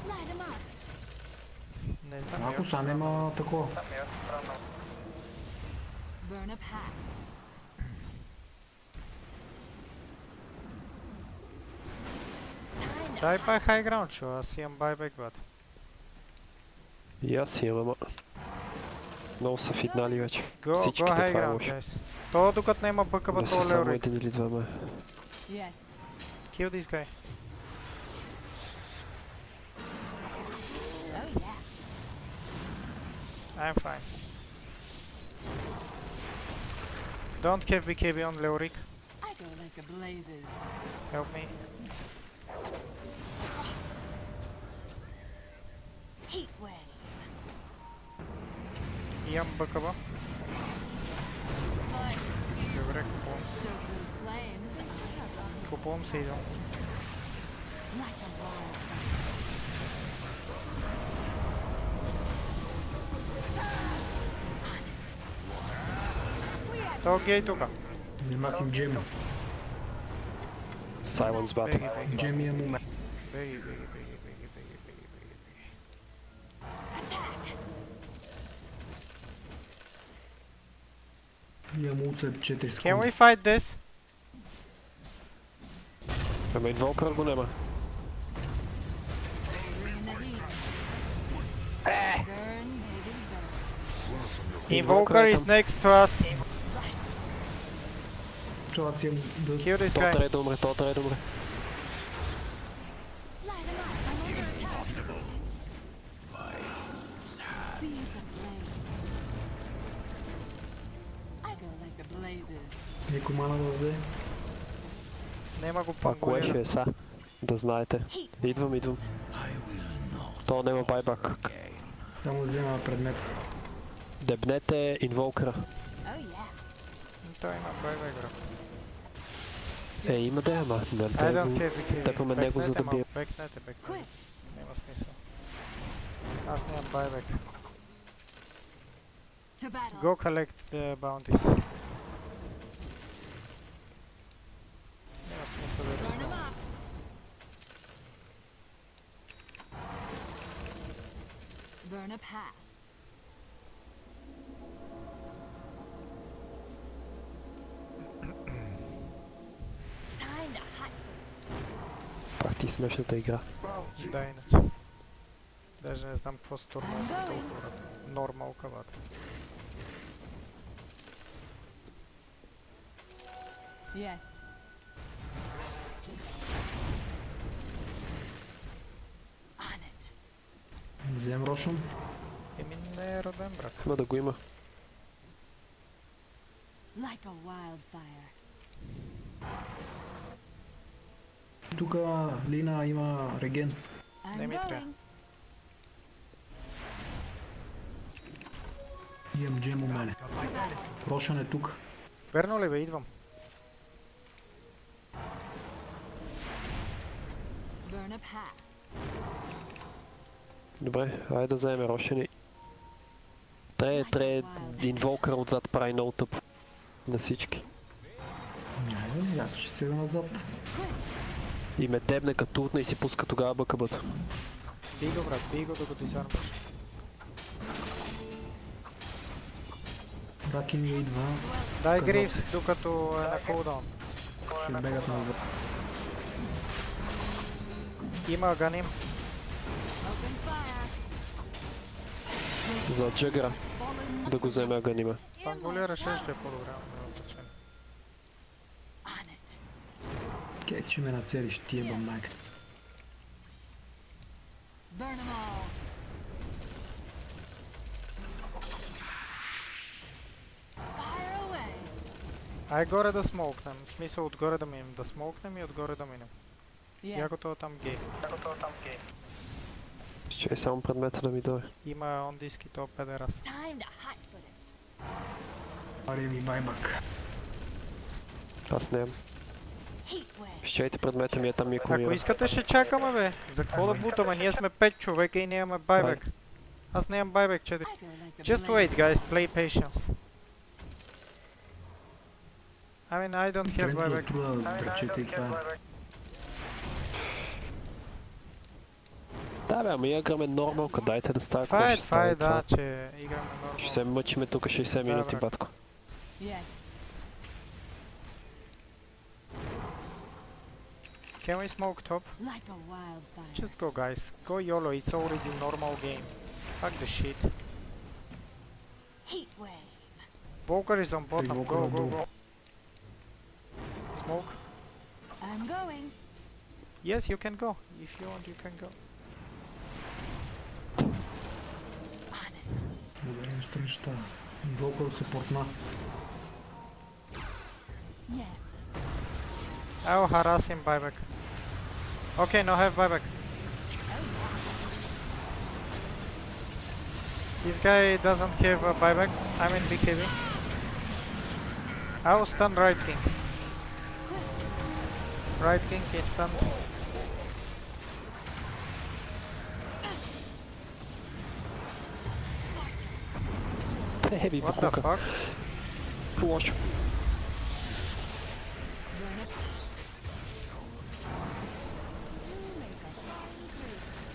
Light 'em up. Не знам. Ако са нема такова. Burn a path. Дай пай high ground, шо, аз имам buyback, бат. И аз имам, ама... Много са фиднали вече. Go Всичките, high това е ground, лошо. guys. То докато няма бъкъва, Не то са само Leoric. един или двама. Yes. Kill this guy. Oh yeah. I'm fine. Don't have BKB on Leoric. I go like the blazes. Help me. Heat wave. Имам бъкъва. Добре, купувам се. Stoke those flames. Купувам се, идвам. Like a wildfire. То гей тука. Взимах им Джеми. Silence battle. Беги, беги. Джеми е момент. Беги, беги, беги, беги, беги, беги. Attack. Имам улца 4 Can секунди. we fight this? Ама Инвокър го няма. Bringing the heat. Burn, baby, burn. Invoker is next to us. Това си имам да... Kill this То guy. трябва да умре, то трябва да умре. Light 'em up. I'm under attack. Beams of blaze. I go like the blazes. Никой мана да даде. Нема го Това кое ще пангулира. е са? Да знаете. Идвам, идвам. То няма байбак. Само взема предмет. Дебнете Инвокъра. Oh yeah. Той има buyback, бро. Има да, ама I не don't го... have BKB. Тепаме него, за да Бекнете бие. малко, бекнете. Няма смисъл. Аз нямам buyback. To battle. Go collect the bounties. Няма смисъл да Burn 'em рискувам. up. Burn a path. ти смешната игра. Да, иначе. Даже не знам какво се турнува толкова. Нормал кавата. Yes. On it. Взем Рошен. Еми не е роден, брат. Има да го има. Like a wildfire. Тук Лина има реген. Не ми трябва. Имам джем у мене. Рошен е тук. Верно ли бе, идвам. Burn up half. Добре, айде да вземем Рошени. Трябва инвокър отзад прави много тъп. На всички. Айде, аз ще седа назад. И ме дебне като утна и си пуска тогава бъкъбът. Бий го, брат, бий го докато изармаш. Ракин идва. Дай Грифс, докато е на кулдаун. Ще бегат назад. Има ганим. За джагъра. Да го вземе аганима. Пангулира ще е по-добре. Как ще ме нацелиш, ти ебам майка. Burn them all. Fire away. Ай горе да смолкнем. В смисъл отгоре да минем. Да смолкнем и отгоре да минем. Яко това там гей. Ще е само предмета да ми дойде. Има ондиски то педерас. Time to hotfoot it. Аре ми байбак. Аз нямам. Heat wave. Щейте предмета ми е там ми Ако комира. искате ще чакаме бе. За какво да бутаме? Ние сме 5 човека и нямаме байбек. Аз нямам байбек 4. Just wait guys, play patience. I mean I don't have buyback. Да бе, ама играме нормалка, дайте да става Това какво е, ще стане. да, че играме нормално. Ще се мъчиме тук 60 минути, батко. Yes. Can we smoke top? Like a wildfire. Just go guys, go YOLO, it's already normal game. Fuck the shit. Heat wave. Volker is on bottom, go, go, go. Smoke. I'm going. Yes, you can go. If you want, you can go. Добре, неща. Волкър се портна. Yes. I'll harass him buyback. Okay, no have buyback. This guy doesn't have a buyback. I'm in big heavy. I'll stun right king. Right king is stunned. Heavy What the fuck? Лошо.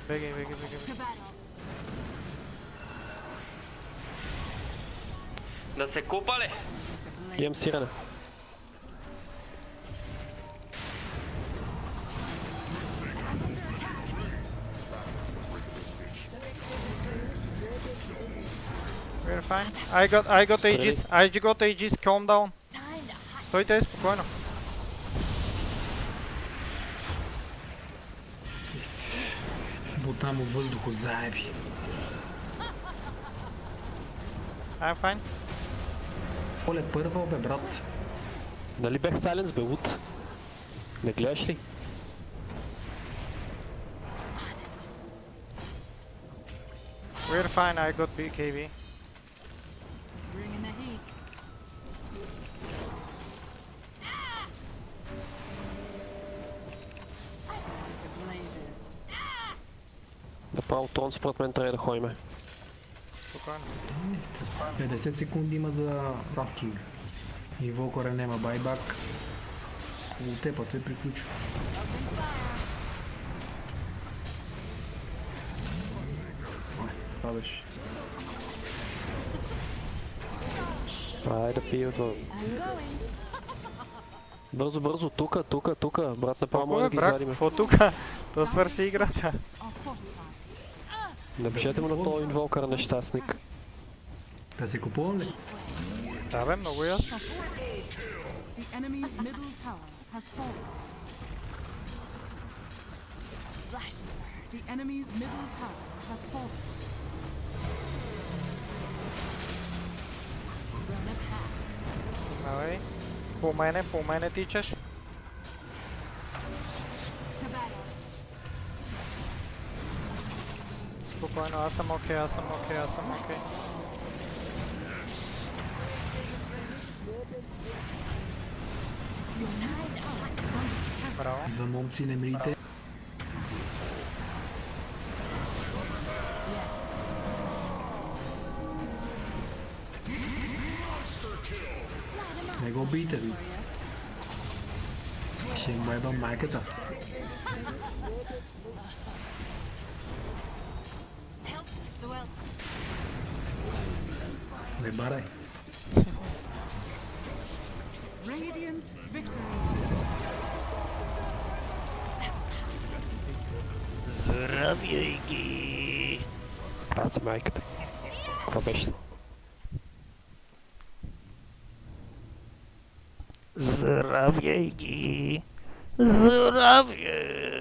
Бегай, бегай, бегай. To battle. Да се купа ли? Имам сирене. We're fine. I got Aegis. I got Aegis. Calm down. Стойте спокойно. Бутам от въздухо заеби. I'm fine. Оле, първа бе, брат. Нали бех Сайленс бе, Лут? Не гледаш ли? We're fine. I got BKB. Bring in the heat. I like the blazes. Направо трон според мен трябва да ходиме. Спокойно. 50 секунди има за рафтинг. И Волкър няма байбак. Утепът се приключва. Това беше. Айде да пие отвън. Бързо, бързо, тука, брат, направо може да ги брат, извадиме. какво тука? Да свърши играта. Напишете му на този инвокър нещастник. Да се купувам ли? Да бе, много ясно. The enemy's middle tower has fallen. The enemy's middle tower has fallen. Давай. По мене тичаш. Спокойно, аз съм окей. Браво. За момци не мрите. Не го бийте ви. Ще им байбам майката. Не барай. Radiant victory. Здравей ги! Аз си майката. Какво беше? Здравей ги! Здравей!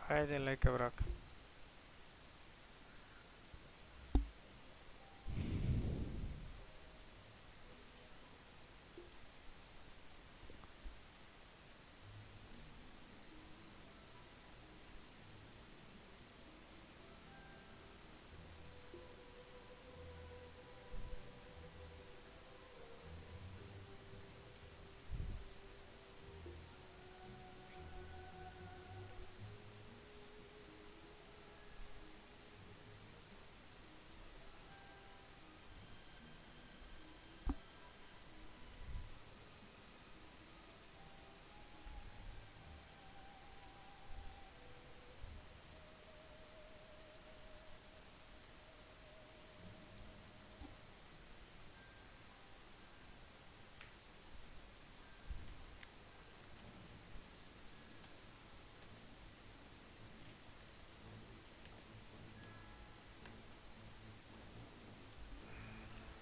Хайде, лека брак.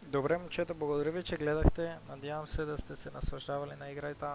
Добре, момчета, благодаря ви, че гледахте. Надявам се да сте се наслаждавали на играта.